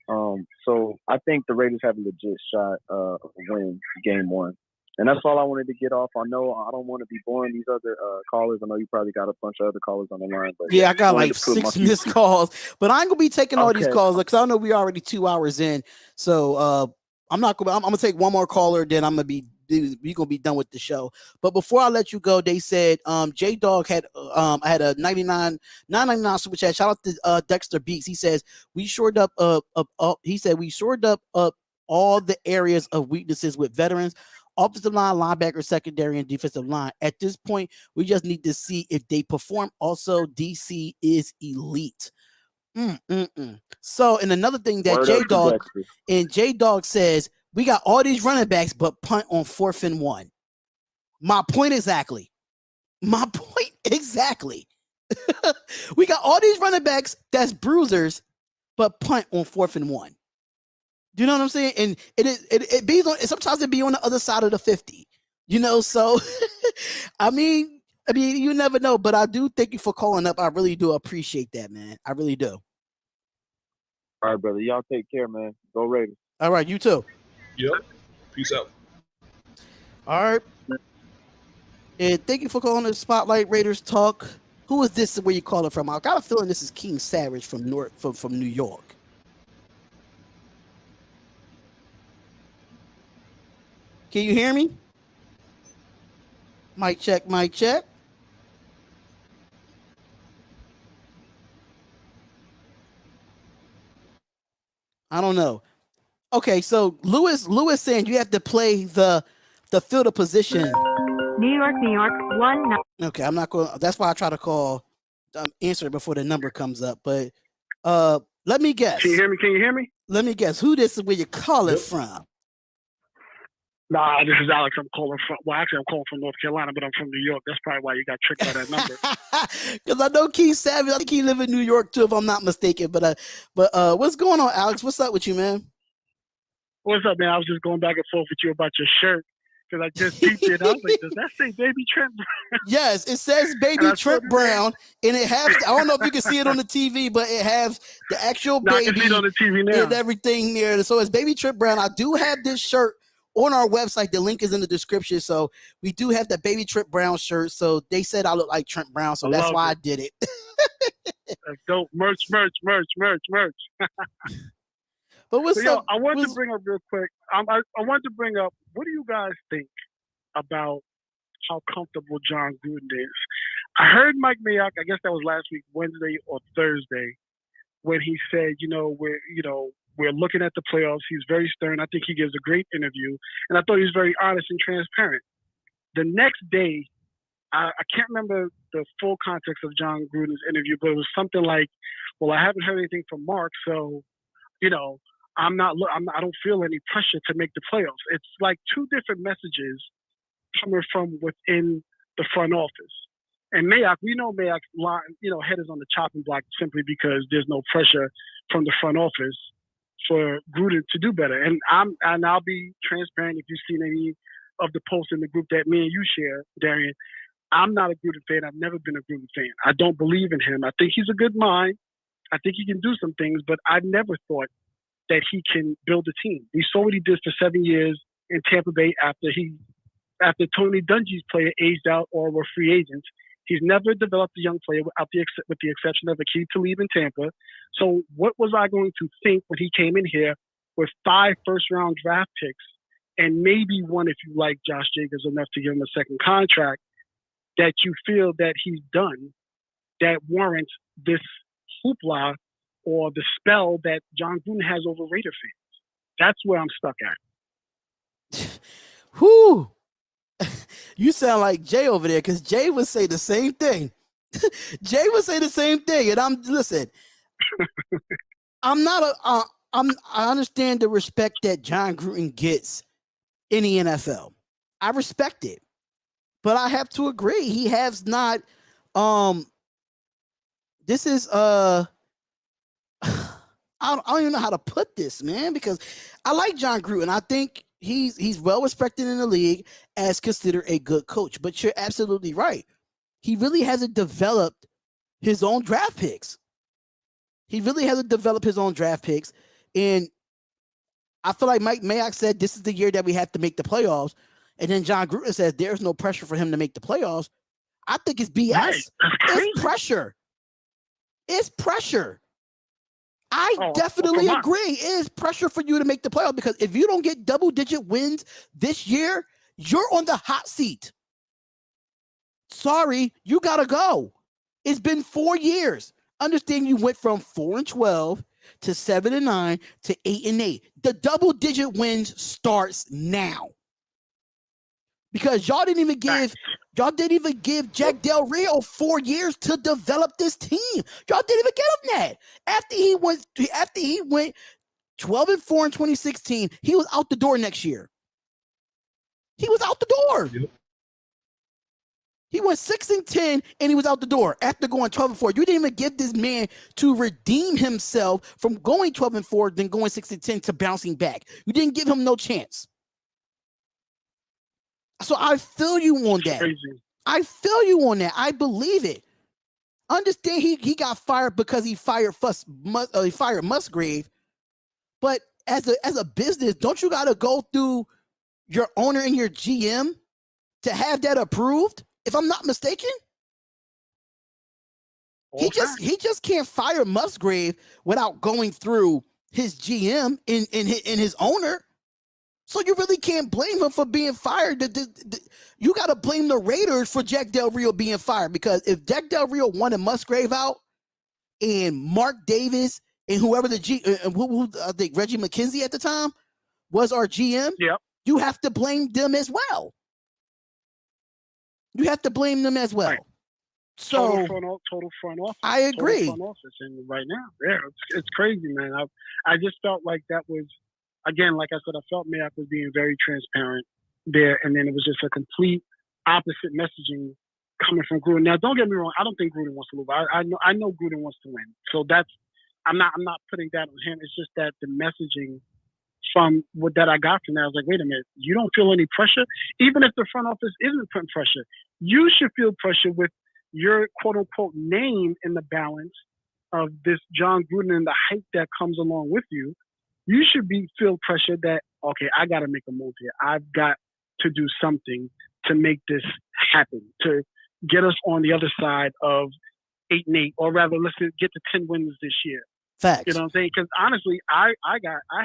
So I think the Raiders have a legit shot of winning game one. And that's all I wanted to get off. I know I don't want to be boring these other callers. I know you probably got a bunch of other callers on the line. But yeah, I got like 6 missed calls. But I ain't going to be taking all these calls because I know we're already 2 hours in. So I'm going to take one more caller, then we're going to be done with the show. But before I let you go, they said J Dog had a 999 super chat. Shout out to Dexter Beats. He says we shored up we shored up all the areas of weaknesses with veterans. Offensive line, linebacker, secondary, and defensive line. At this point, we just need to see if they perform. Also, DC is elite. So, and another thing that J Dog says, we got all these running backs, but punt on 4th and 1. My point exactly. We got all these running backs that's bruisers, but punt on 4th and 1. Do you know what I'm saying? And sometimes it be on the other side of the 50, so I mean, you never know, but I do thank you for calling up. I really do appreciate that, man. I really do. All right, brother. Y'all take care, man. Go Raiders. All right, you too. Yep. Peace out. All right. And thank you for calling the Spotlight Raiders Talk. Who is this? Where you call it from? I got a feeling this is King Savage from New York. Can you hear me? Mic check. I don't know. Okay, so Lewis saying you have to play the field of position. New York, 1. Okay, I'm not going. That's why I try to call, answer before the number comes up. But let me guess. Can you hear me? Let me guess. Who this is? Where you call it from? Nah, this is Alex. I'm calling from North Carolina, but I'm from New York. That's probably why you got tricked by that number. Because I know King Savage. I think he live in New York too, if I'm not mistaken. But what's going on, Alex? What's up with you, man? What's up, man? I was just going back and forth with you about your shirt because I just peeped it. I was like, does that say Baby Trent Brown? Yes, it says Baby Trent Brown, and it has. I don't know if you can see it on the TV, but it has the actual baby. I can see it on the TV now. And everything there. So it's Baby Trent Brown. I do have this shirt on our website. The link is in the description. So we do have the Baby Trent Brown shirt. So they said I look like Trent Brown. So that's why I did it. Dope. Merch. But what's So, up? I wanted to bring up real quick. I wanted to bring up, what do you guys think about how comfortable John Gruden is? I heard Mike Mayock, I guess that was last week, Wednesday or Thursday, when he said, we're looking at the playoffs. He's very stern. I think he gives a great interview, and I thought he was very honest and transparent. The next day, I can't remember the full context of John Gruden's interview, but it was something like, "Well, I haven't heard anything from Mark, so I don't feel any pressure to make the playoffs." It's like two different messages coming from within the front office. And Mayock, we know Mayock's line, head is on the chopping block simply because there's no pressure from the front office for Gruden to do better. And I'll be transparent. If you've seen any of the posts in the group that me and you share, Darian, I'm not a Gruden fan. I've never been a Gruden fan. I don't believe in him. I think he's a good mind. I think he can do some things, but I never thought that he can build a team. We saw what he did for 7 years in Tampa Bay after Tony Dungy's player aged out or were free agents. He's never developed a young player with the exception of Aqib Talib in Tampa. So what was I going to think when he came in here with 5 first-round draft picks and maybe one if you like Josh Jacobs enough to give him a second contract, that you feel that he's done that warrants this hoopla or the spell that John Gruden has over Raider fans? That's where I'm stuck at. Whew. You sound like Jay over there, because Jay would say the same thing. Jay would say the same thing, and I understand the respect that John Gruden gets in the NFL. I respect it, but I have to agree he has not. This is I don't even know how to put this, man, because I like John Gruden. I think he's well respected in the league as considered a good coach. But you're absolutely right. He really hasn't developed his own draft picks. And I feel like Mike Mayock said this is the year that we have to make the playoffs. And then John Gruden says there's no pressure for him to make the playoffs. I think it's BS. Right. It's pressure. It's pressure. I definitely agree. It is pressure for you to make the playoffs, because if you don't get double-digit wins this year, you're on the hot seat. Sorry, you got to go. It's been 4 years. Understand you went from 4-12 to 7-9 to 8-8. The double-digit wins starts now. Because y'all didn't even give Jack Del Rio 4 years to develop this team. Y'all didn't even get him that. After he went 12-4 in 2016, he was out the door next year. He was out the door. Yep. He went 6-10 and he was out the door after going 12-4. You didn't even give this man to redeem himself from going 12-4, then going 6-10 to bouncing back. You didn't give him no chance. So I feel you on that. Crazy. I feel you on that. I believe it. Understand he got fired because he fired Musgrave. But as a business, don't you got to go through your owner and your GM to have that approved? If I'm not mistaken, he just can't fire Musgrave without going through his GM and his owner. So you really can't blame him for being fired. You got to blame the Raiders for Jack Del Rio being fired, because if Jack Del Rio wanted Musgrave out and Mark Davis and whoever I think Reggie McKenzie at the time was our GM, yep, you have to blame them as well. Right. So total front office. I agree. Total front office, and right now, yeah, it's crazy, man. I just felt like that was. Again, like I said, I felt Mayock was being very transparent there, and then it was just a complete opposite messaging coming from Gruden. Now, don't get me wrong, I don't think Gruden wants to lose. I know Gruden wants to win, so I'm not putting that on him. It's just that the messaging from what that I got from that, I was like, wait a minute, you don't feel any pressure, even if the front office isn't putting pressure. You should feel pressure with your quote unquote name in the balance of this John Gruden and the hype that comes along with you. You should feel pressure that, okay, I got to make a move here. I've got to do something to make this happen, to get us on the other side of 8-8, or rather, let's get to 10 wins this year. Facts. You know what I'm saying? Because honestly, I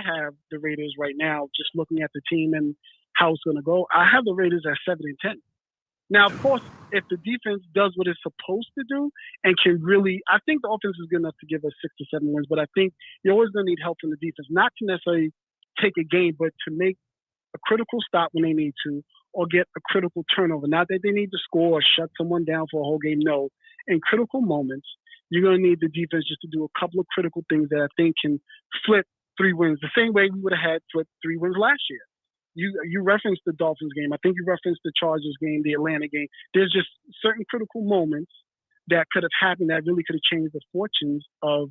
have the Raiders right now. Just looking at the team and how it's going to go, I have the Raiders at 7-10. Now, of course, if the defense does what it's supposed to do and can really, I think the offense is good enough to give us 6 to 7 wins. But I think you're always going to need help from the defense, not to necessarily take a game, but to make a critical stop when they need to, or get a critical turnover. Not that they need to score or shut someone down for a whole game. No, in critical moments, you're going to need the defense just to do a couple of critical things that I think can flip 3 wins, the same way we would have had flipped 3 wins last year. You referenced the Dolphins game. I think you referenced the Chargers game, the Atlanta game. There's just certain critical moments that could have happened that really could have changed the fortunes of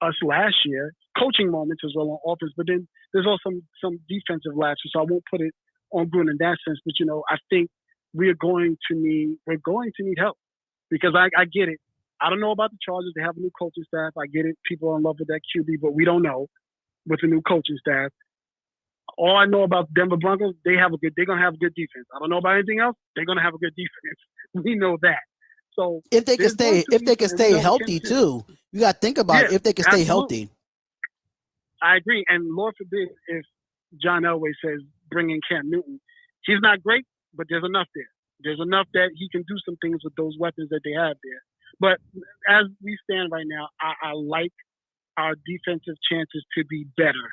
us last year. Coaching moments as well on offense, but then there's also some defensive lapses. So I won't put it on Gruden in that sense. But I think we're going to need help, because I get it. I don't know about the Chargers. They have a new coaching staff. I get it. People are in love with that QB, but we don't know with the new coaching staff. All I know about Denver Broncos, they're going to have a good defense. I don't know about anything else. They're going to have a good defense. We know that. So if they can stay healthy too, you got to think about it. If they can stay healthy. I agree. And Lord forbid if John Elway says bring in Cam Newton. He's not great, but there's enough there. There's enough that he can do some things with those weapons that they have there. But as we stand right now, I like our defensive chances to be better.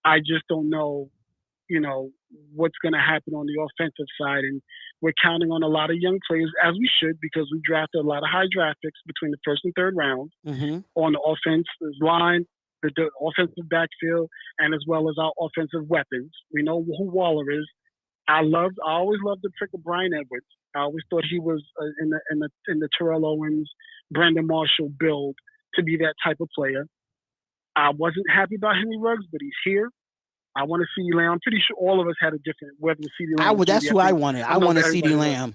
I just don't know, what's going to happen on the offensive side. And we're counting on a lot of young players, as we should, because we drafted a lot of high draft picks between the first and third round on the offensive line, the offensive backfield, and as well as our offensive weapons. We know who Waller is. I always loved the trick of Brian Edwards. I always thought he was in the Terrell Owens, Brandon Marshall build to be that type of player. I wasn't happy about Henry Ruggs, but he's here. I want to see CeeDee Lamb. I'm pretty sure all of us had a different whether CeeDee Lamb. That's who I wanted. I wanted CeeDee Lamb.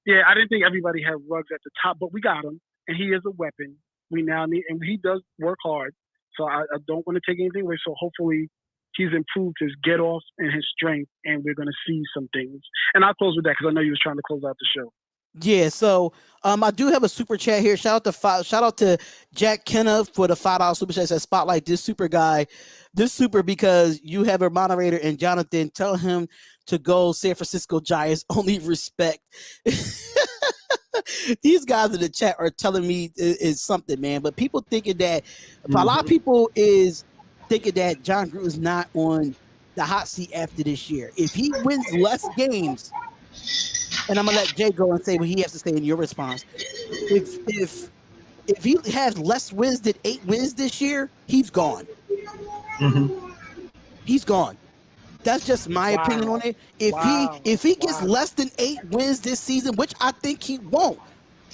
Yeah, I didn't think everybody had Ruggs at the top, but we got him, and he is a weapon. We now need, and he does work hard. So I don't want to take anything away. So hopefully he's improved his get off and his strength, and we're going to see some things. And I'll close with that because I know you was trying to close out the show. Yeah, so I do have a super chat here. Shout out to Jack Kenna for the $5 super chat. Says spotlight this super because you have a moderator and Jonathan. Tell him to go San Francisco Giants. Only respect. These guys in the chat are telling me is something, man. But people thinking that a lot of people is thinking that John Gruden is not on the hot seat after this year. If he wins less games. And I'm gonna let Jay go and say what he has to say in your response. If he has less wins than 8 wins this year, he's gone. He's gone. That's just my opinion on it. If he gets less than 8 wins this season, which I think he won't,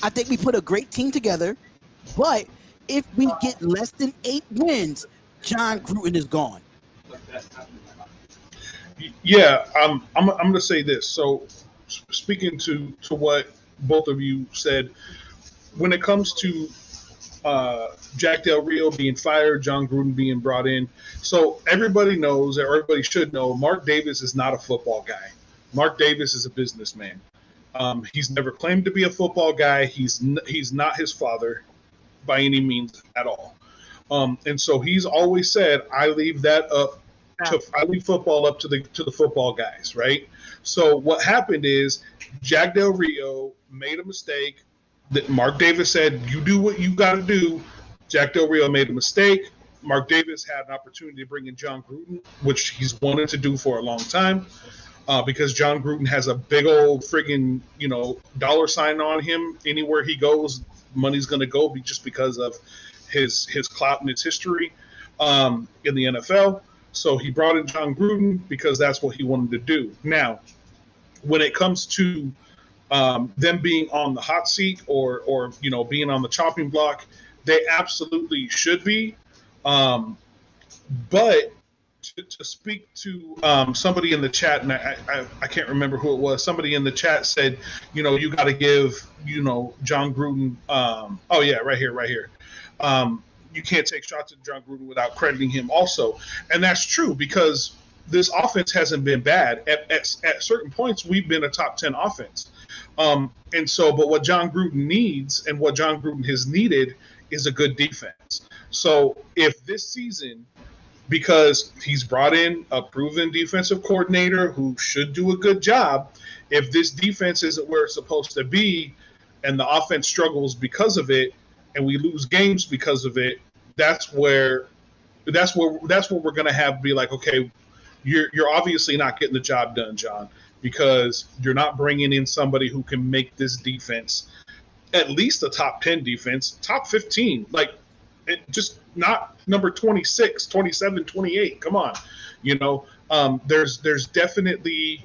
I think we put a great team together. But if we get less than 8 wins, John Gruden is gone. Yeah, I'm gonna say this. So, speaking to what both of you said, when it comes to Jack Del Rio being fired, John Gruden being brought in, so everybody knows, or everybody should know, Mark Davis is not a football guy. Mark Davis is a businessman. He's never claimed to be a football guy. He's not his father by any means at all. And so he's always said, I leave football up to the football guys, right? So what happened is Jack Del Rio made a mistake. That Mark Davis said, you do what you got to do. Jack Del Rio made a mistake. Mark Davis had an opportunity to bring in John Gruden, which he's wanted to do for a long time, because John Gruden has a big old friggin' dollar sign on him. Anywhere he goes, money's going to go just because of his clout and his history in the NFL. So he brought in John Gruden because that's what he wanted to do. Now, when it comes to them being on the hot seat or being on the chopping block, they absolutely should be. But to speak to somebody in the chat, and I can't remember who it was, somebody in the chat said, you got to give, John Gruden, oh yeah, right here. You can't take shots at John Gruden without crediting him also. And that's true because this offense hasn't been bad. At certain points, we've been a top 10 offense. But what John Gruden needs and what John Gruden has needed is a good defense. So if this season, because he's brought in a proven defensive coordinator who should do a good job, if this defense isn't where it's supposed to be and the offense struggles because of it and we lose games because of it, that's where we're going to have to be like, okay, you're obviously not getting the job done, John, because you're not bringing in somebody who can make this defense at least a top 10 defense, top 15, like just not number 26, 27, 28. Come on. There's definitely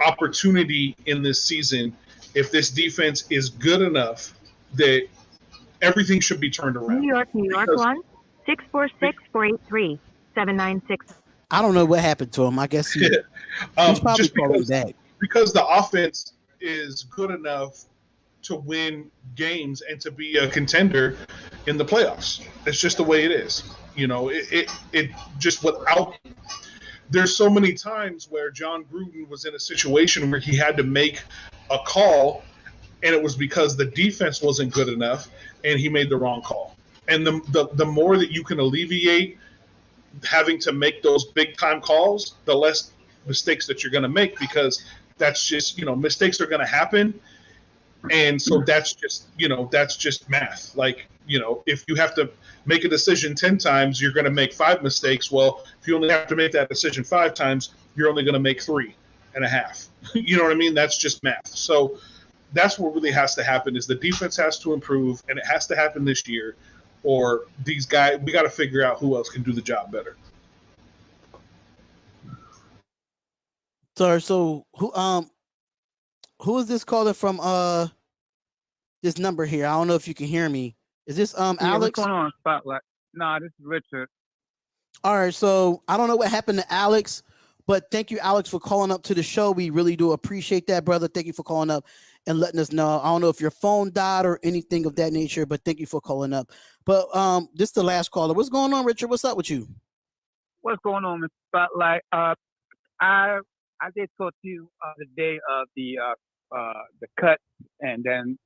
opportunity in this season if this defense is good enough that everything should be turned around. New York, 1-646-483-796. I don't know what happened to him. I guess he's probably calling back. Because the offense is good enough to win games and to be a contender in the playoffs. It's just the way it is. It just without. There's so many times where John Gruden was in a situation where he had to make a call, and it was because the defense wasn't good enough, and he made the wrong call. And the more that you can alleviate having to make those big time calls, the less mistakes that you're going to make, because that's just, mistakes are going to happen. And so that's just math. Like, if you have to make a decision 10 times, you're going to make 5 mistakes. Well, if you only have to make that decision 5 times, you're only going to make 3.5. You know what I mean? That's just math. So that's what really has to happen is the defense has to improve, and it has to happen this year, or these guys, we got to figure out who else can do the job better. Sorry, so who is this caller from this number here? I don't know if you can hear me. Is this Alex? What's going on, Spotlight? Nah, this is Richard. All right, so I don't know what happened to Alex, but thank you, Alex, for calling up to the show. We really do appreciate that, brother. Thank you for calling up and letting us know. I don't know if your phone died or anything of that nature, but thank you for calling up. But this is the last caller. What's going on, Richard? What's up with you? What's going on, Mr. Spotlight? I did talk to you the day of the cut, and then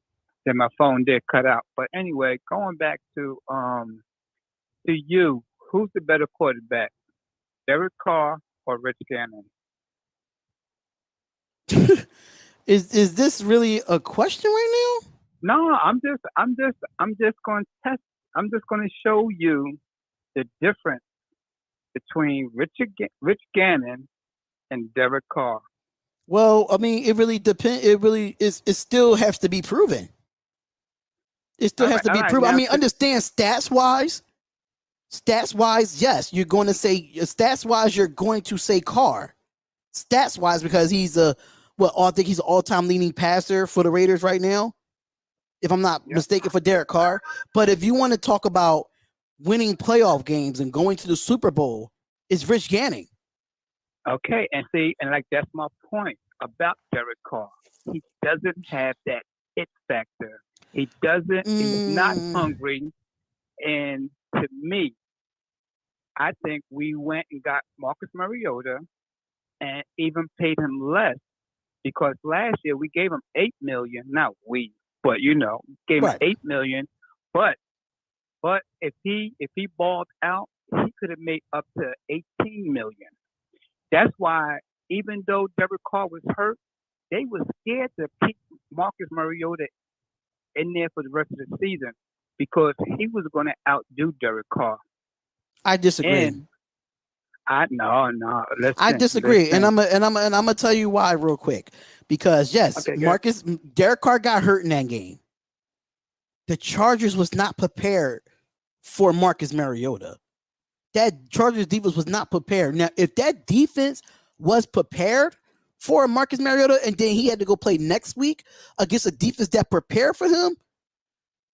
my phone did cut out. But anyway, going back to you, who's the better quarterback, Derek Carr or Rich Gannon? Is this really a question right now? No, I'm just going to test. I'm just going to show you the difference between Rich Gannon and Derek Carr. Well, I mean, it really depends. It really is. It still has to be proven. It still has to be proven. I mean, understand stats wise, yes, you're going to say you're going to say Carr. Stats wise, because he's I think he's an all-time leading passer for the Raiders right now, if I'm not mistaken, for Derek Carr. But if you want to talk about winning playoff games and going to the Super Bowl, it's Rich Gannon. Okay, and that's my point about Derek Carr. He doesn't have that it factor. He doesn't. He's not hungry. And to me, I think we went and got Marcus Mariota and even paid him less, because last year we gave him $8 million. Not we, but gave him $8 million. But if he balled out, he could have made up to $18 million. That's why, even though Derek Carr was hurt, they were scared to keep Marcus Mariota in there for the rest of the season, because he was going to outdo Derek Carr. I disagree. And listen, I disagree, and I'm gonna tell you why real quick. Because Derek Carr got hurt in that game. The Chargers was not prepared for Marcus Mariota. That Chargers defense was not prepared. Now, if that defense was prepared for Marcus Mariota, and then he had to go play next week against a defense that prepared for him,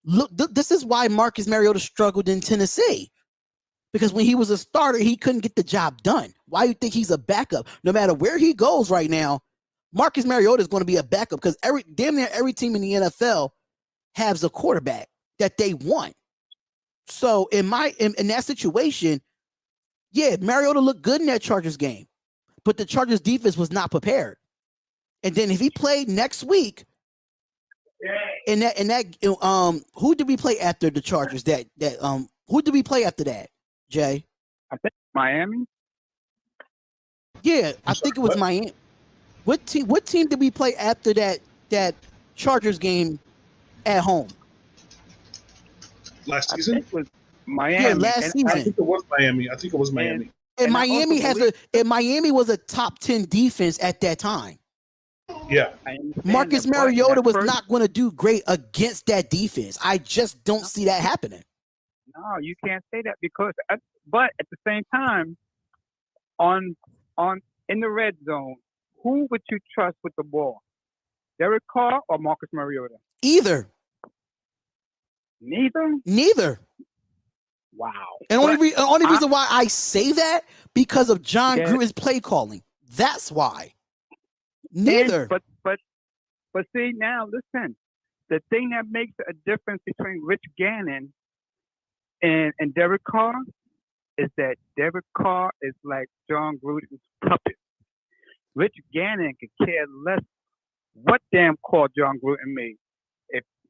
look, this is why Marcus Mariota struggled in Tennessee. Because when he was a starter, he couldn't get the job done. Why do you think he's a backup? No matter where he goes right now, Marcus Mariota is going to be a backup, because damn near every team in the NFL has a quarterback that they want. So in that situation, yeah, Mariota looked good in that Chargers game, but the Chargers defense was not prepared. And then if he played next week, who did we play after the Chargers? Who did we play after that, Jay? I think Miami. Yeah, I think it was Miami. What team did we play after that Chargers game at home? Last season? It was Miami. Yeah, last season. I think it was Miami. And Miami was a top 10 defense at that time. Yeah. Marcus Mariota was not going to do great against that defense. I just don't see that happening. No, you can't say that because, but at the same time, in the red zone, who would you trust with the ball? Derek Carr or Marcus Mariota? Either. Neither. Wow. And only reason why I say that because of John Gruden's play calling. That's why. Neither. But see now, listen. The thing that makes a difference between Rich Gannon and Derek Carr is that Derek Carr is like John Gruden's puppet. Rich Gannon could care less what damn call John Gruden made.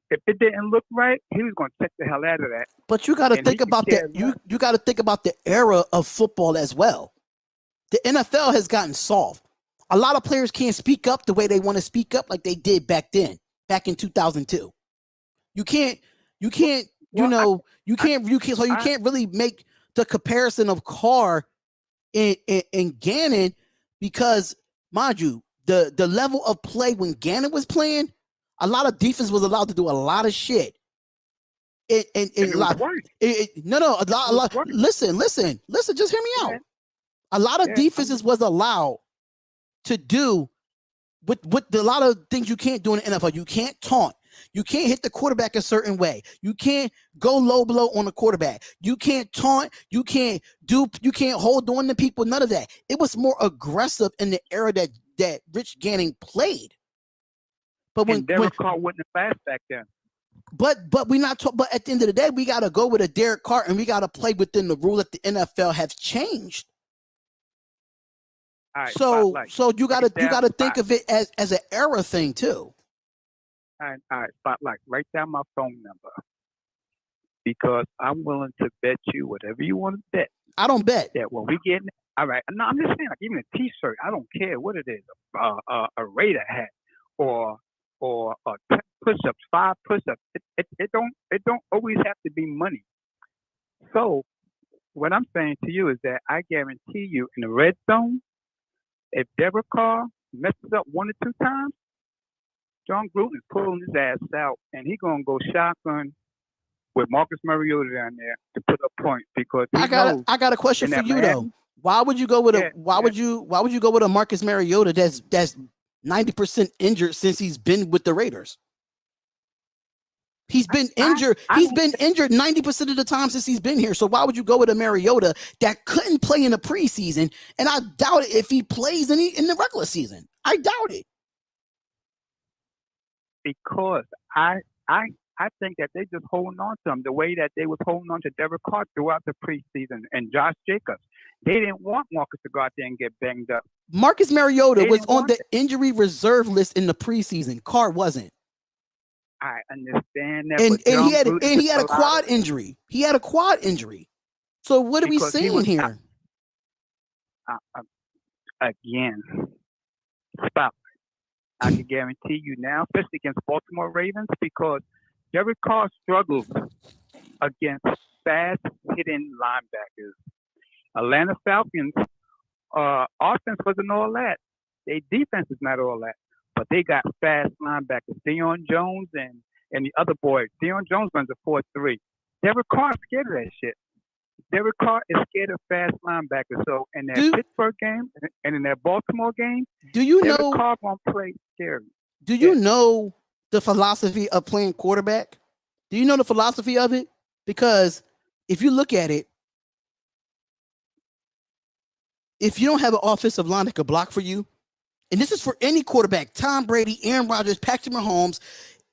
If it didn't look right, he was going to check the hell out of that. But you got to think about that. You got to think about the era of football as well. The NFL has gotten soft. A lot of players can't speak up the way they want to speak up like they did back then, back in 2002. You can't really make the comparison of Carr and Gannon because, mind you, the level of play when Gannon was playing, a lot of defense was allowed to do a lot of shit. Listen, just hear me out. A lot of defenses was allowed to do with a lot of things you can't do in the NFL. You can't taunt. You can't hit the quarterback a certain way. You can't go low blow on the quarterback. You can't taunt. You can't hold on to people. None of that. It was more aggressive in the era that Rich Gannon played. But when Derek Carr wasn't fast back then. But we not talk. But at the end of the day, we got to go with a Derek Carr, and we got to play within the rule that the NFL have changed. All right, so you got to think of it as an era thing too. All right, Spotlight. Write down my phone number because I'm willing to bet you whatever you want to bet. I don't bet that when we get. All right, no, I'm just saying, like even a T-shirt. I don't care what it is, a Raider hat or push-ups, 5 push-ups. It don't always have to be money. So what I'm saying to you is that I guarantee you in the red zone, if Derek Carr messes up 1 or 2 times, John Gruden is pulling his ass out, and he's gonna go shotgun with Marcus Mariota down there to put up points because I got a question for you though. Why would you go with why would you go with a Marcus Mariota that's 90% injured since he's been with the Raiders? He's been injured. He's been injured 90% of the time since he's been here. So why would you go with a Mariota that couldn't play in the preseason? And I doubt it if he plays in the regular season. I doubt it. Because I think that they just holding on to him the way that they was holding on to Derek Carr throughout the preseason and Josh Jacobs. They didn't want Marcus to go out there and get banged up. Marcus Mariota was on the injury reserve list in the preseason. Carr wasn't. I understand that. And he had a quad injury. He had a quad injury. So what are we saying here? Again, stop. I can guarantee you now, especially against Baltimore Ravens, because Derek Carr struggles against fast-hitting linebackers. Atlanta Falcons offense wasn't all that. Their defense is not all that. But they got fast linebackers, Deion Jones and the other boy. Deion Jones runs a 4.3. Derek Carr is scared of that shit. Derek Carr is scared of fast linebackers. So in that Pittsburgh game and in that Baltimore game, Derek Carr won't play scary. Do you know the philosophy of playing quarterback? Do you know the philosophy of it? Because if you look at it, if you don't have an offensive line that could block for you, and this is for any quarterback, Tom Brady, Aaron Rodgers, Patrick Mahomes,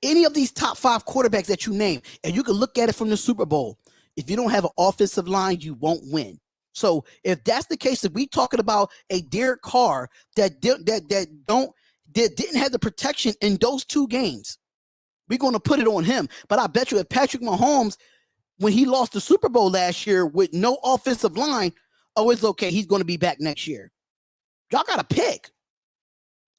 any of these top 5 quarterbacks that you name, and you can look at it from the Super Bowl. If you don't have an offensive line, you won't win. So if that's the case, if we talking about a Derek Carr that didn't have the protection in those 2 games, we're going to put it on him. But I bet you if Patrick Mahomes, when he lost the Super Bowl last year with no offensive line, it's okay. He's going to be back next year. Y'all got to pick.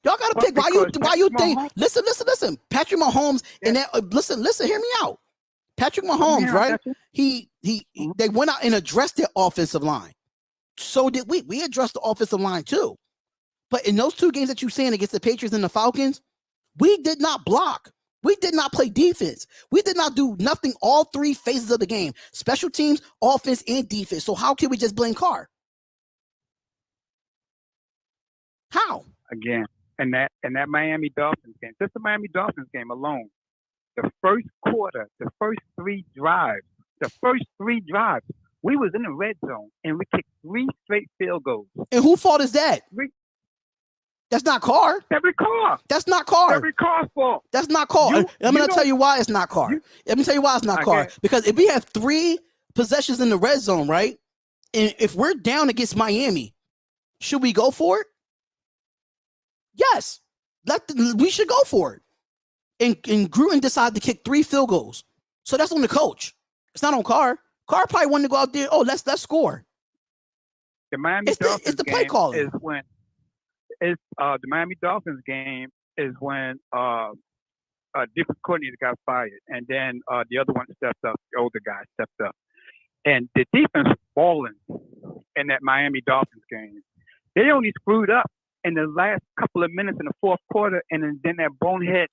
Y'all got to pick. Why you think? Listen. Patrick Mahomes and that. Listen. Hear me out. Patrick Mahomes, right? They went out and addressed their offensive line. So did we. We addressed the offensive line too. But in those 2 games that you're saying against the Patriots and the Falcons, we did not block. We did not play defense. We did not do nothing all 3 phases of the game. Special teams, offense, and defense. So how can we just blame Carr? How? Again, and that Miami Dolphins game, just the Miami Dolphins game alone, the first quarter, the first 3 drives, we was in the red zone and we kicked 3 straight field goals. And whose fault is that? That's not Carr. Derek Carr. That's not Carr. Derek Carr's fault. That's not Carr. I'm going to tell you why it's not Carr. Let me tell you why it's not Carr. Because if we have 3 possessions in the red zone, right? And if we're down against Miami, should we go for it? Yes. We should go for it. And Gruden decided to kick 3 field goals. So that's on the coach. It's not on Carr. Carr probably wanted to go out there. Oh, let's score. The Miami Dolphins it's the play calling. Is when the Miami Dolphins game is when a different coordinator got fired, and then the other one stepped up. The older guy stepped up, and the defense was balling in that Miami Dolphins game. They only screwed up in the last couple of minutes in the fourth quarter, and then that bonehead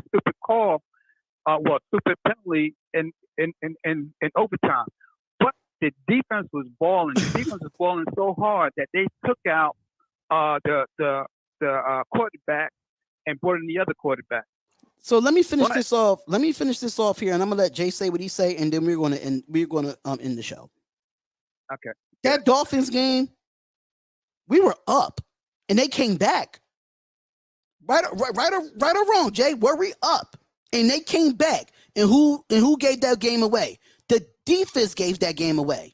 stupid call, stupid penalty in overtime. But the defense was balling. The defense was balling so hard that they took out the quarterback and brought in the other quarterback. So let me finish this off. Let me finish this off here, and I'm gonna let Jay say what he say, and then we're gonna end the show. Okay. That Dolphins game, we were up, and they came back. Right or wrong, Jay? Were we up, and they came back, and who gave that game away? The defense gave that game away.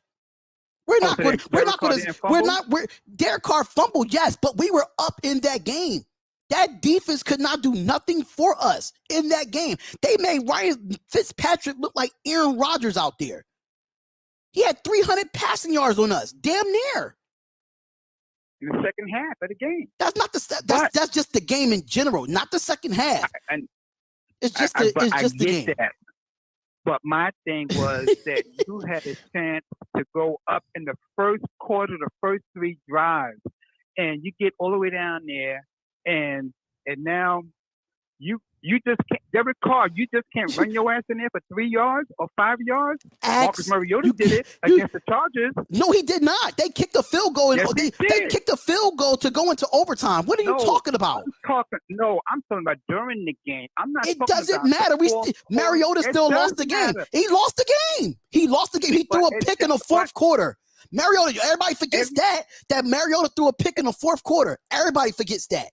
Derek Carr fumbled, yes, but we were up in that game. That defense could not do nothing for us in that game. They made Ryan Fitzpatrick look like Aaron Rodgers out there. He had 300 passing yards on us, damn near. In the second half of the game. That's not that's just the game in general, not the second half. It's just the game. That. But my thing was that you had a chance to go up in the first quarter, the first 3 drives, and you get all the way down there, and now you just can't. Derek Carr, you just can't run your ass in there for 3 yards or 5 yards. Marcus Mariota did it against the Chargers. No, he did not. They kicked a field goal. Yes, they kicked a field goal to go into overtime. What are you talking about? I'm talking about during the game. I'm not. It doesn't matter. Mariota still lost the game. He lost the game. He threw a pick in the fourth quarter. Mariota, everybody forgets that Mariota threw a pick in the fourth quarter. Everybody forgets that.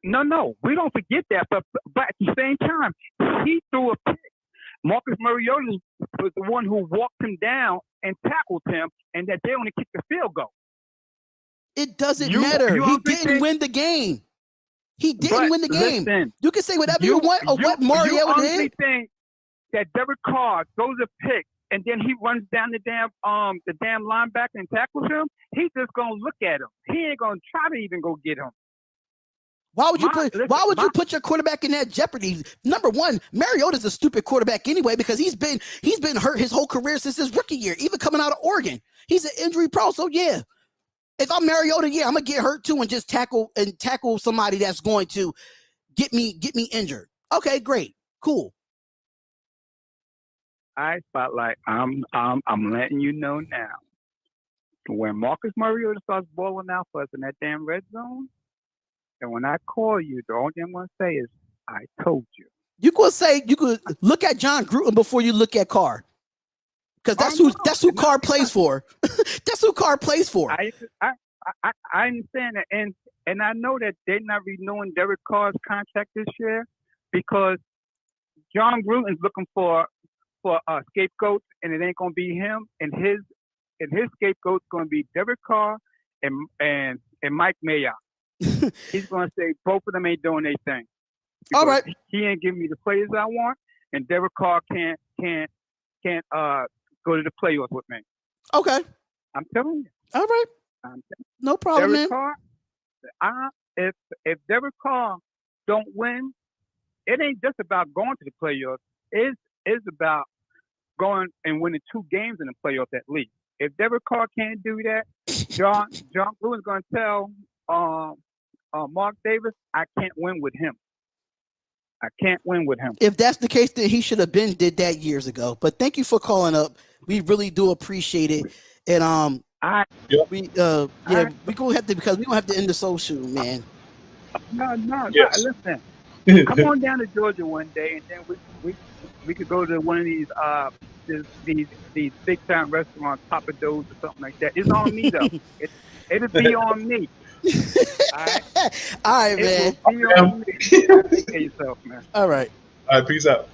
No, we don't forget that. But at the same time, he threw a pick. Marcus Mariota was the one who walked him down and tackled him, and that they only kicked the field goal. It doesn't matter. He didn't win the game. He didn't win the game. Listen, you can say whatever you want of what Mariota did. You think that Derek Carr throws a pick and then he runs down the damn linebacker and tackles him? He's just gonna look at him. He ain't gonna try to even go get him. Why would you put your quarterback in that jeopardy? Number one, Mariota's a stupid quarterback anyway because he's been hurt his whole career since his rookie year, even coming out of Oregon. He's an injury pro, so yeah. If I'm Mariota, yeah, I'm gonna get hurt too and just tackle somebody that's going to get me injured. Okay, great, cool. All right, Spotlight. I'm letting you know now. When Marcus Mariota starts balling out for us in that damn red zone, and when I call you, the only thing I'm gonna say is, "I told you." You could look at John Gruden before you look at Carr, because that's who Carr plays for. That's who Carr plays for. I understand that, and I know that they're not renewing Derek Carr's contract this year because John Gruden's looking for a scapegoat, and it ain't gonna be him. And his scapegoat's gonna be Derek Carr and Mike Mayock. He's gonna say both of them ain't doing their thing. All right. He ain't giving me the players I want, and Derek Carr can't go to the playoffs with me. Okay. I'm telling you. All right. No problem, Derek man. Carr, if Derek Carr don't win, it ain't just about going to the playoffs. It's about going and winning 2 games in the playoffs at least. If Derek Carr can't do that, John Gruden's going to tell Mark Davis, I can't win with him. I can't win with him. If that's the case, then he should have did that years ago. But thank you for calling up. We really do appreciate it. And we gonna have to, because we gonna have to end the social, man. No, Yes. listen. Come on down to Georgia one day, and then we could go to one of these big time restaurants, Papa Do's or something like that. It's on me though. It'll be on me. All right, man. It will be on me. Take care of yourself, man. All right. All right, peace out.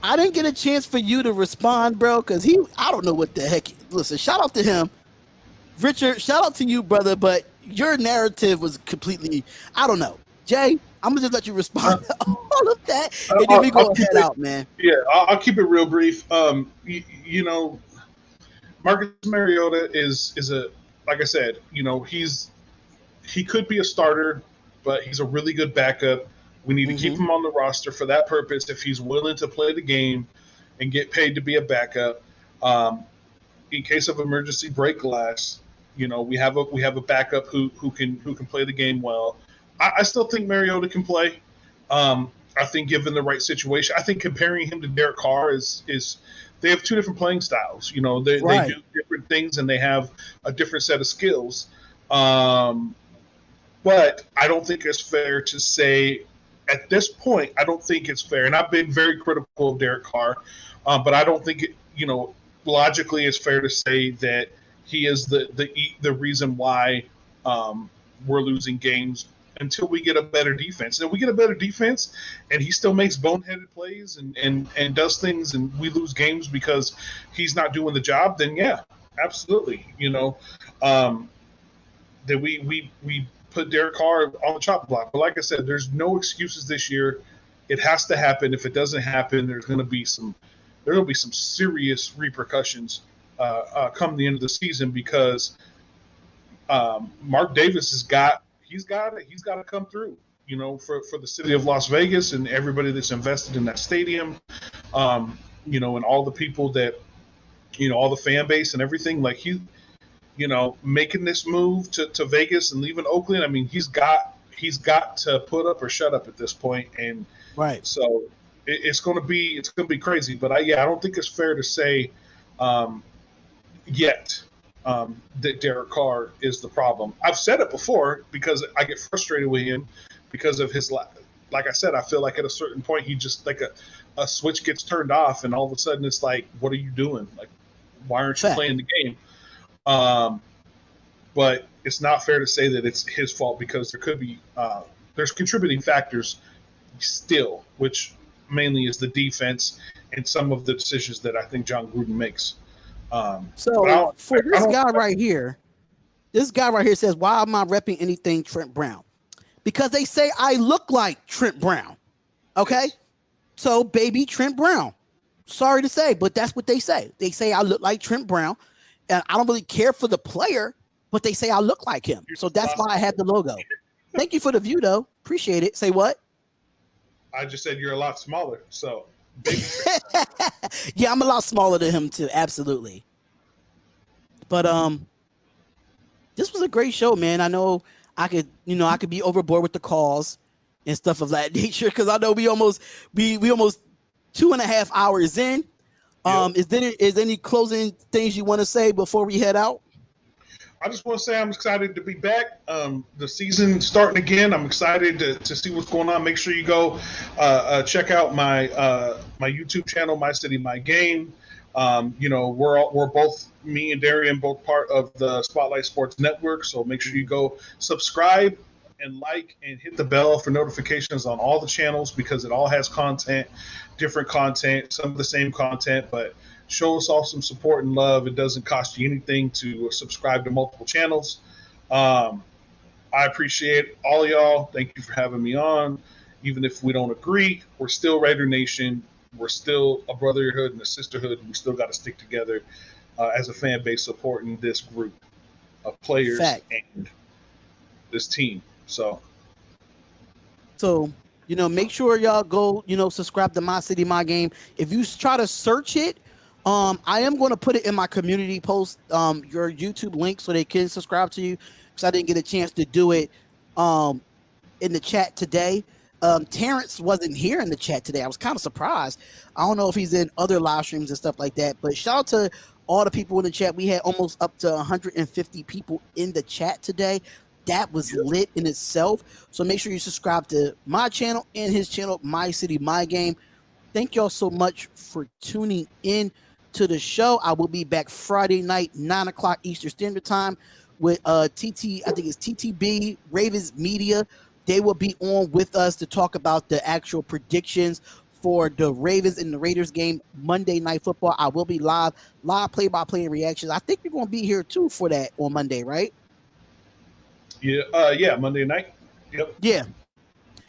I didn't get a chance for you to respond, bro, because I don't know what the heck. Listen, shout out to him. Richard, shout out to you, brother, but your narrative was completely, I don't know. Jay, I'm going to just let you respond to all of that, and then we go head out, man. Yeah, I'll keep it real brief. You know, Marcus Mariota is a, like I said, you know, he could be a starter, but he's a really good backup. We need to keep him on the roster for that purpose if he's willing to play the game and get paid to be a backup. In case of emergency break glass, you know, we have a backup who can play the game well. I still think Mariota can play. I think given the right situation, I think comparing him to Derek Carr is they have 2 different playing styles. You know, they do different things and they have a different set of skills. But I don't think it's fair to say at this point, I don't think it's fair. And I've been very critical of Derek Carr, but I don't think logically it's fair to say that he is the reason why we're losing games until we get a better defense. And if we get a better defense and he still makes boneheaded plays and does things and we lose games because he's not doing the job, then yeah, absolutely. You know, that we put Derek Carr on the chopping block. But like I said, there's no excuses this year. It has to happen. If it doesn't happen, there's going to be some serious repercussions come the end of the season because Mark Davis he's got to come through. You know, for the city of Las Vegas and everybody that's invested in that stadium, you know, and all the people that, you know, all the fan base and everything. Like you know, making this move to Vegas and leaving Oakland, I mean, he's got to put up or shut up at this point, and so it's going to be crazy. But I don't think it's fair to say yet that Derek Carr is the problem. I've said it before because I get frustrated with him because of his, like I said, I feel like at a certain point he just like a switch gets turned off and all of a sudden it's like, what are you doing? Like, why aren't you playing the game? But it's not fair to say that it's his fault because there could be there's contributing factors still, which mainly is the defense and some of the decisions that I think John Gruden makes. So for this guy right here says, why am I repping anything Trent Brown? Because they say I look like Trent Brown. Okay? So baby Trent Brown. Sorry to say, but that's what they say. They say I look like Trent Brown. And I don't really care for the player, but they say I look like him. So that's why I had the logo. Thank you for the view, though. Appreciate it. Say what? I just said you're a lot smaller. So yeah, I'm a lot smaller than him too. Absolutely. But this was a great show, man. I know I could be overboard with the calls and stuff of that nature because I know we almost 2.5 hours in. Is there any closing things you want to say before we head out? I just want to say I'm excited to be back. The season starting again. I'm excited to see what's going on. Make sure you go check out my YouTube channel, My City, My Game. You know, we're both, me and Darian, both part of the Spotlight Sports Network. So make sure you go subscribe and like and hit the bell for notifications on all the channels because it all has content, different content, some of the same content, but show us all some support and love. It doesn't cost you anything to subscribe to multiple channels. I appreciate all y'all. Thank you for having me on. Even if we don't agree, we're still Raider Nation. We're still a brotherhood and a sisterhood. And we still got to stick together as a fan base supporting this group of players and this team. So, make sure y'all go, subscribe to My City, My Game. If you try to search it, I am going to put it in my community post, your YouTube link, so they can subscribe to you, because I didn't get a chance to do it in the chat today. Terrence wasn't here in the chat today. I was kind of surprised. I don't know if he's in other live streams and stuff like that, but shout out to all the people in the chat. We had almost up to 150 people in the chat today. That was lit in itself. So make sure you subscribe to my channel and his channel, My City, My Game. Thank y'all so much for tuning in to the show. I will be back Friday night, 9 o'clock Eastern Standard Time with I think it's TTB, Ravens Media. They will be on with us to talk about the actual predictions for the Ravens and the Raiders game, Monday Night Football. I will be live play-by-play and reactions. I think you're going to be here too for that on Monday, right? Yeah, Monday night. Yep.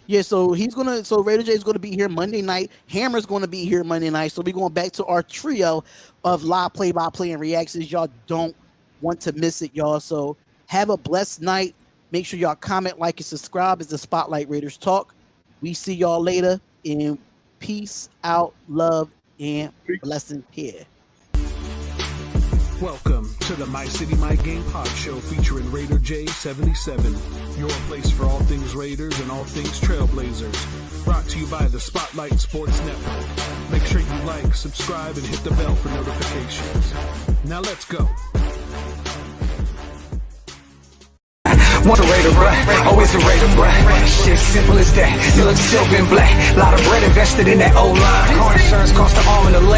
Yeah, so Raider J is going to be here Monday night. Hammer's going to be here Monday night. So we're going back to our trio of live play-by-play and reactions. Y'all don't want to miss it, y'all. So have a blessed night. Make sure y'all comment, like, and subscribe. It's the Spotlight Raiders Talk. We see y'all later. And peace out, love, and blessing here. Welcome to the My City, My Game pod show featuring Raider J77, your place for all things Raiders and all things Trailblazers. Brought to you by the Spotlight Sports Network. Make sure you like, subscribe, and hit the bell for notifications. Now let's go. Once a Raider, bruh, always a Raider, bruh. Shit, simple as that. You look silver and black. Lot of bread invested in that O-line. Car insurance cost the arm and the leg.